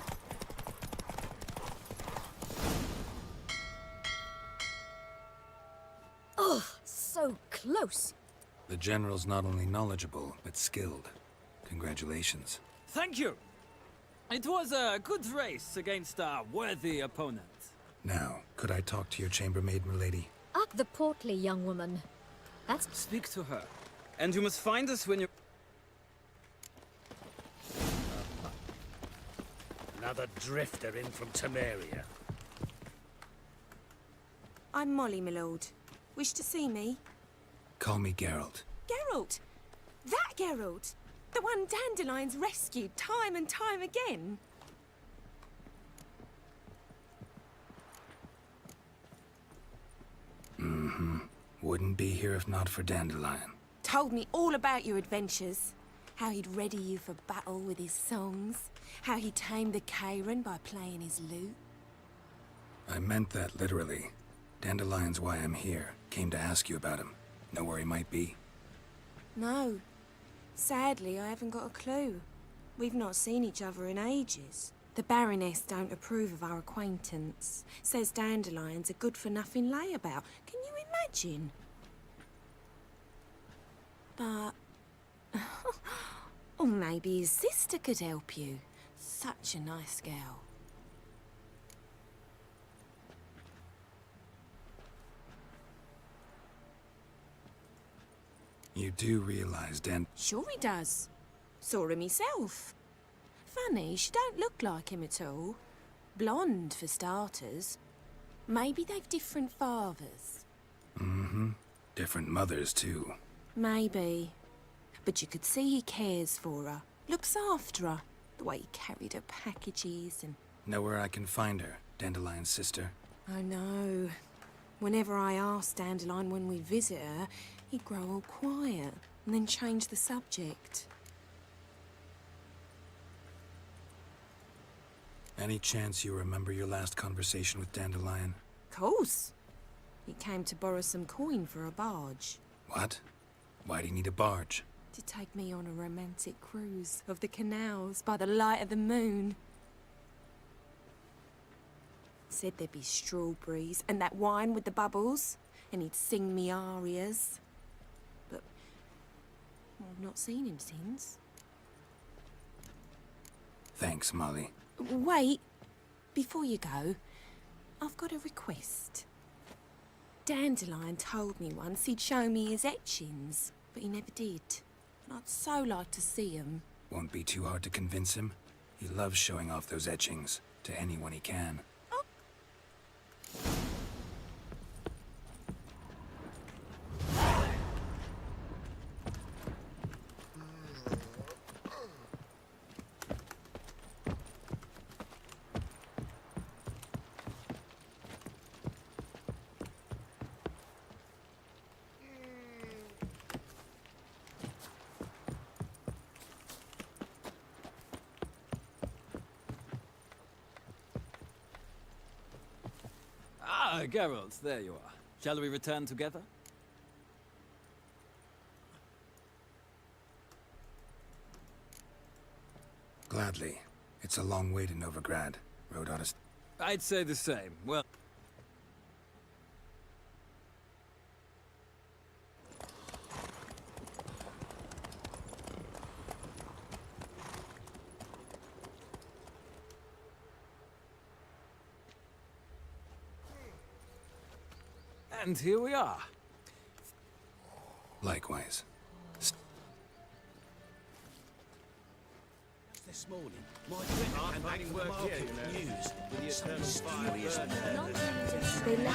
Oh, so close. The General's not only knowledgeable, but skilled. Congratulations. Thank you. It was a good race against a worthy opponent. Now, could I talk to your chambermaid, milady? Up the portly young woman. That's... Speak to her. And you must find us when you... Another drifter in from Temeria. I'm Molly, my lord. Wish to see me? Call me Geralt. Geralt! That Geralt! The one Dandelion's rescued time and time again. Mm-hmm. Wouldn't be here if not for Dandelion. Told me all about your adventures. How he'd ready you for battle with his songs. How he tamed the Kairan by playing his lute. I meant that literally. Dandelion's why I'm here. Came to ask you about him. Know where he might be? No. Sadly, I haven't got a clue. We've not seen each other in ages. The Baroness don't approve of our acquaintance. Says dandelions are good-for-nothing layabout. Can you imagine? But... or maybe his sister could help you. Such a nice girl. You do realize Sure he does. Saw him himself. Funny, she don't look like him at all. Blonde, for starters. Maybe they've different fathers. Mm-hmm. Different mothers, too. Maybe. But you could see he cares for her. Looks after her. The way he carried her packages and... Know where I can find her, Dandelion's sister? I know. Whenever I asked Dandelion when we visit her, he'd grow all quiet and then change the subject. Any chance you remember your last conversation with Dandelion? Course. He came to borrow some coin for a barge. What? Why'd he need a barge? To take me on a romantic cruise of the canals by the light of the moon. Said there'd be strawberries and that wine with the bubbles, and he'd sing me arias. But I've not seen him since. Thanks, Molly. Wait, before you go, I've got a request. Dandelion told me once he'd show me his etchings, but he never did. And I'd so like to see them. Won't be too hard to convince him. He loves showing off those etchings to anyone he can. Ah, Geralt, there you are. Shall we return together? Gladly. It's a long way to Novigrad. Road ought to... I'd say the same. Well... And here we are. Likewise. This morning, my Twitter came back from the market news with the eternal fire. They let him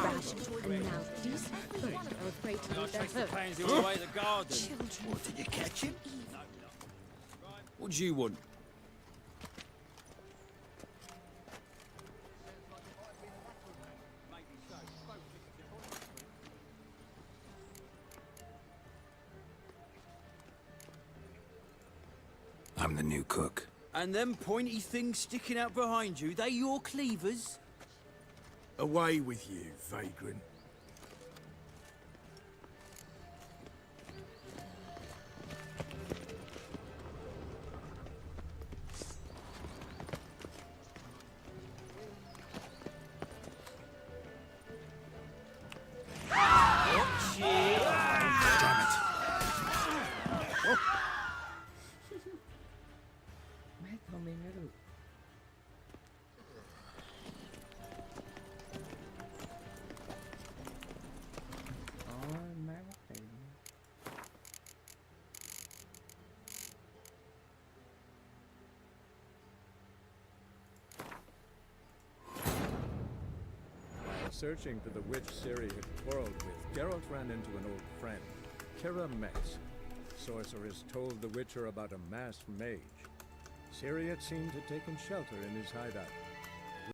rash, and now these people are afraid to leave their home. Plains away the garden. What, did you catch him? What do you want? I'm the new cook. And them pointy things sticking out behind you, they your cleavers? Away with you, vagrant. Má thông minh đó được. Ôi, má mất tiền. While searching for the witch Ciri had quarreled with, Geralt ran into an old friend, Kira Metz. Sorceress told the Wicher about a masked mage. Ciri, it seemed, had taken shelter in his hideout.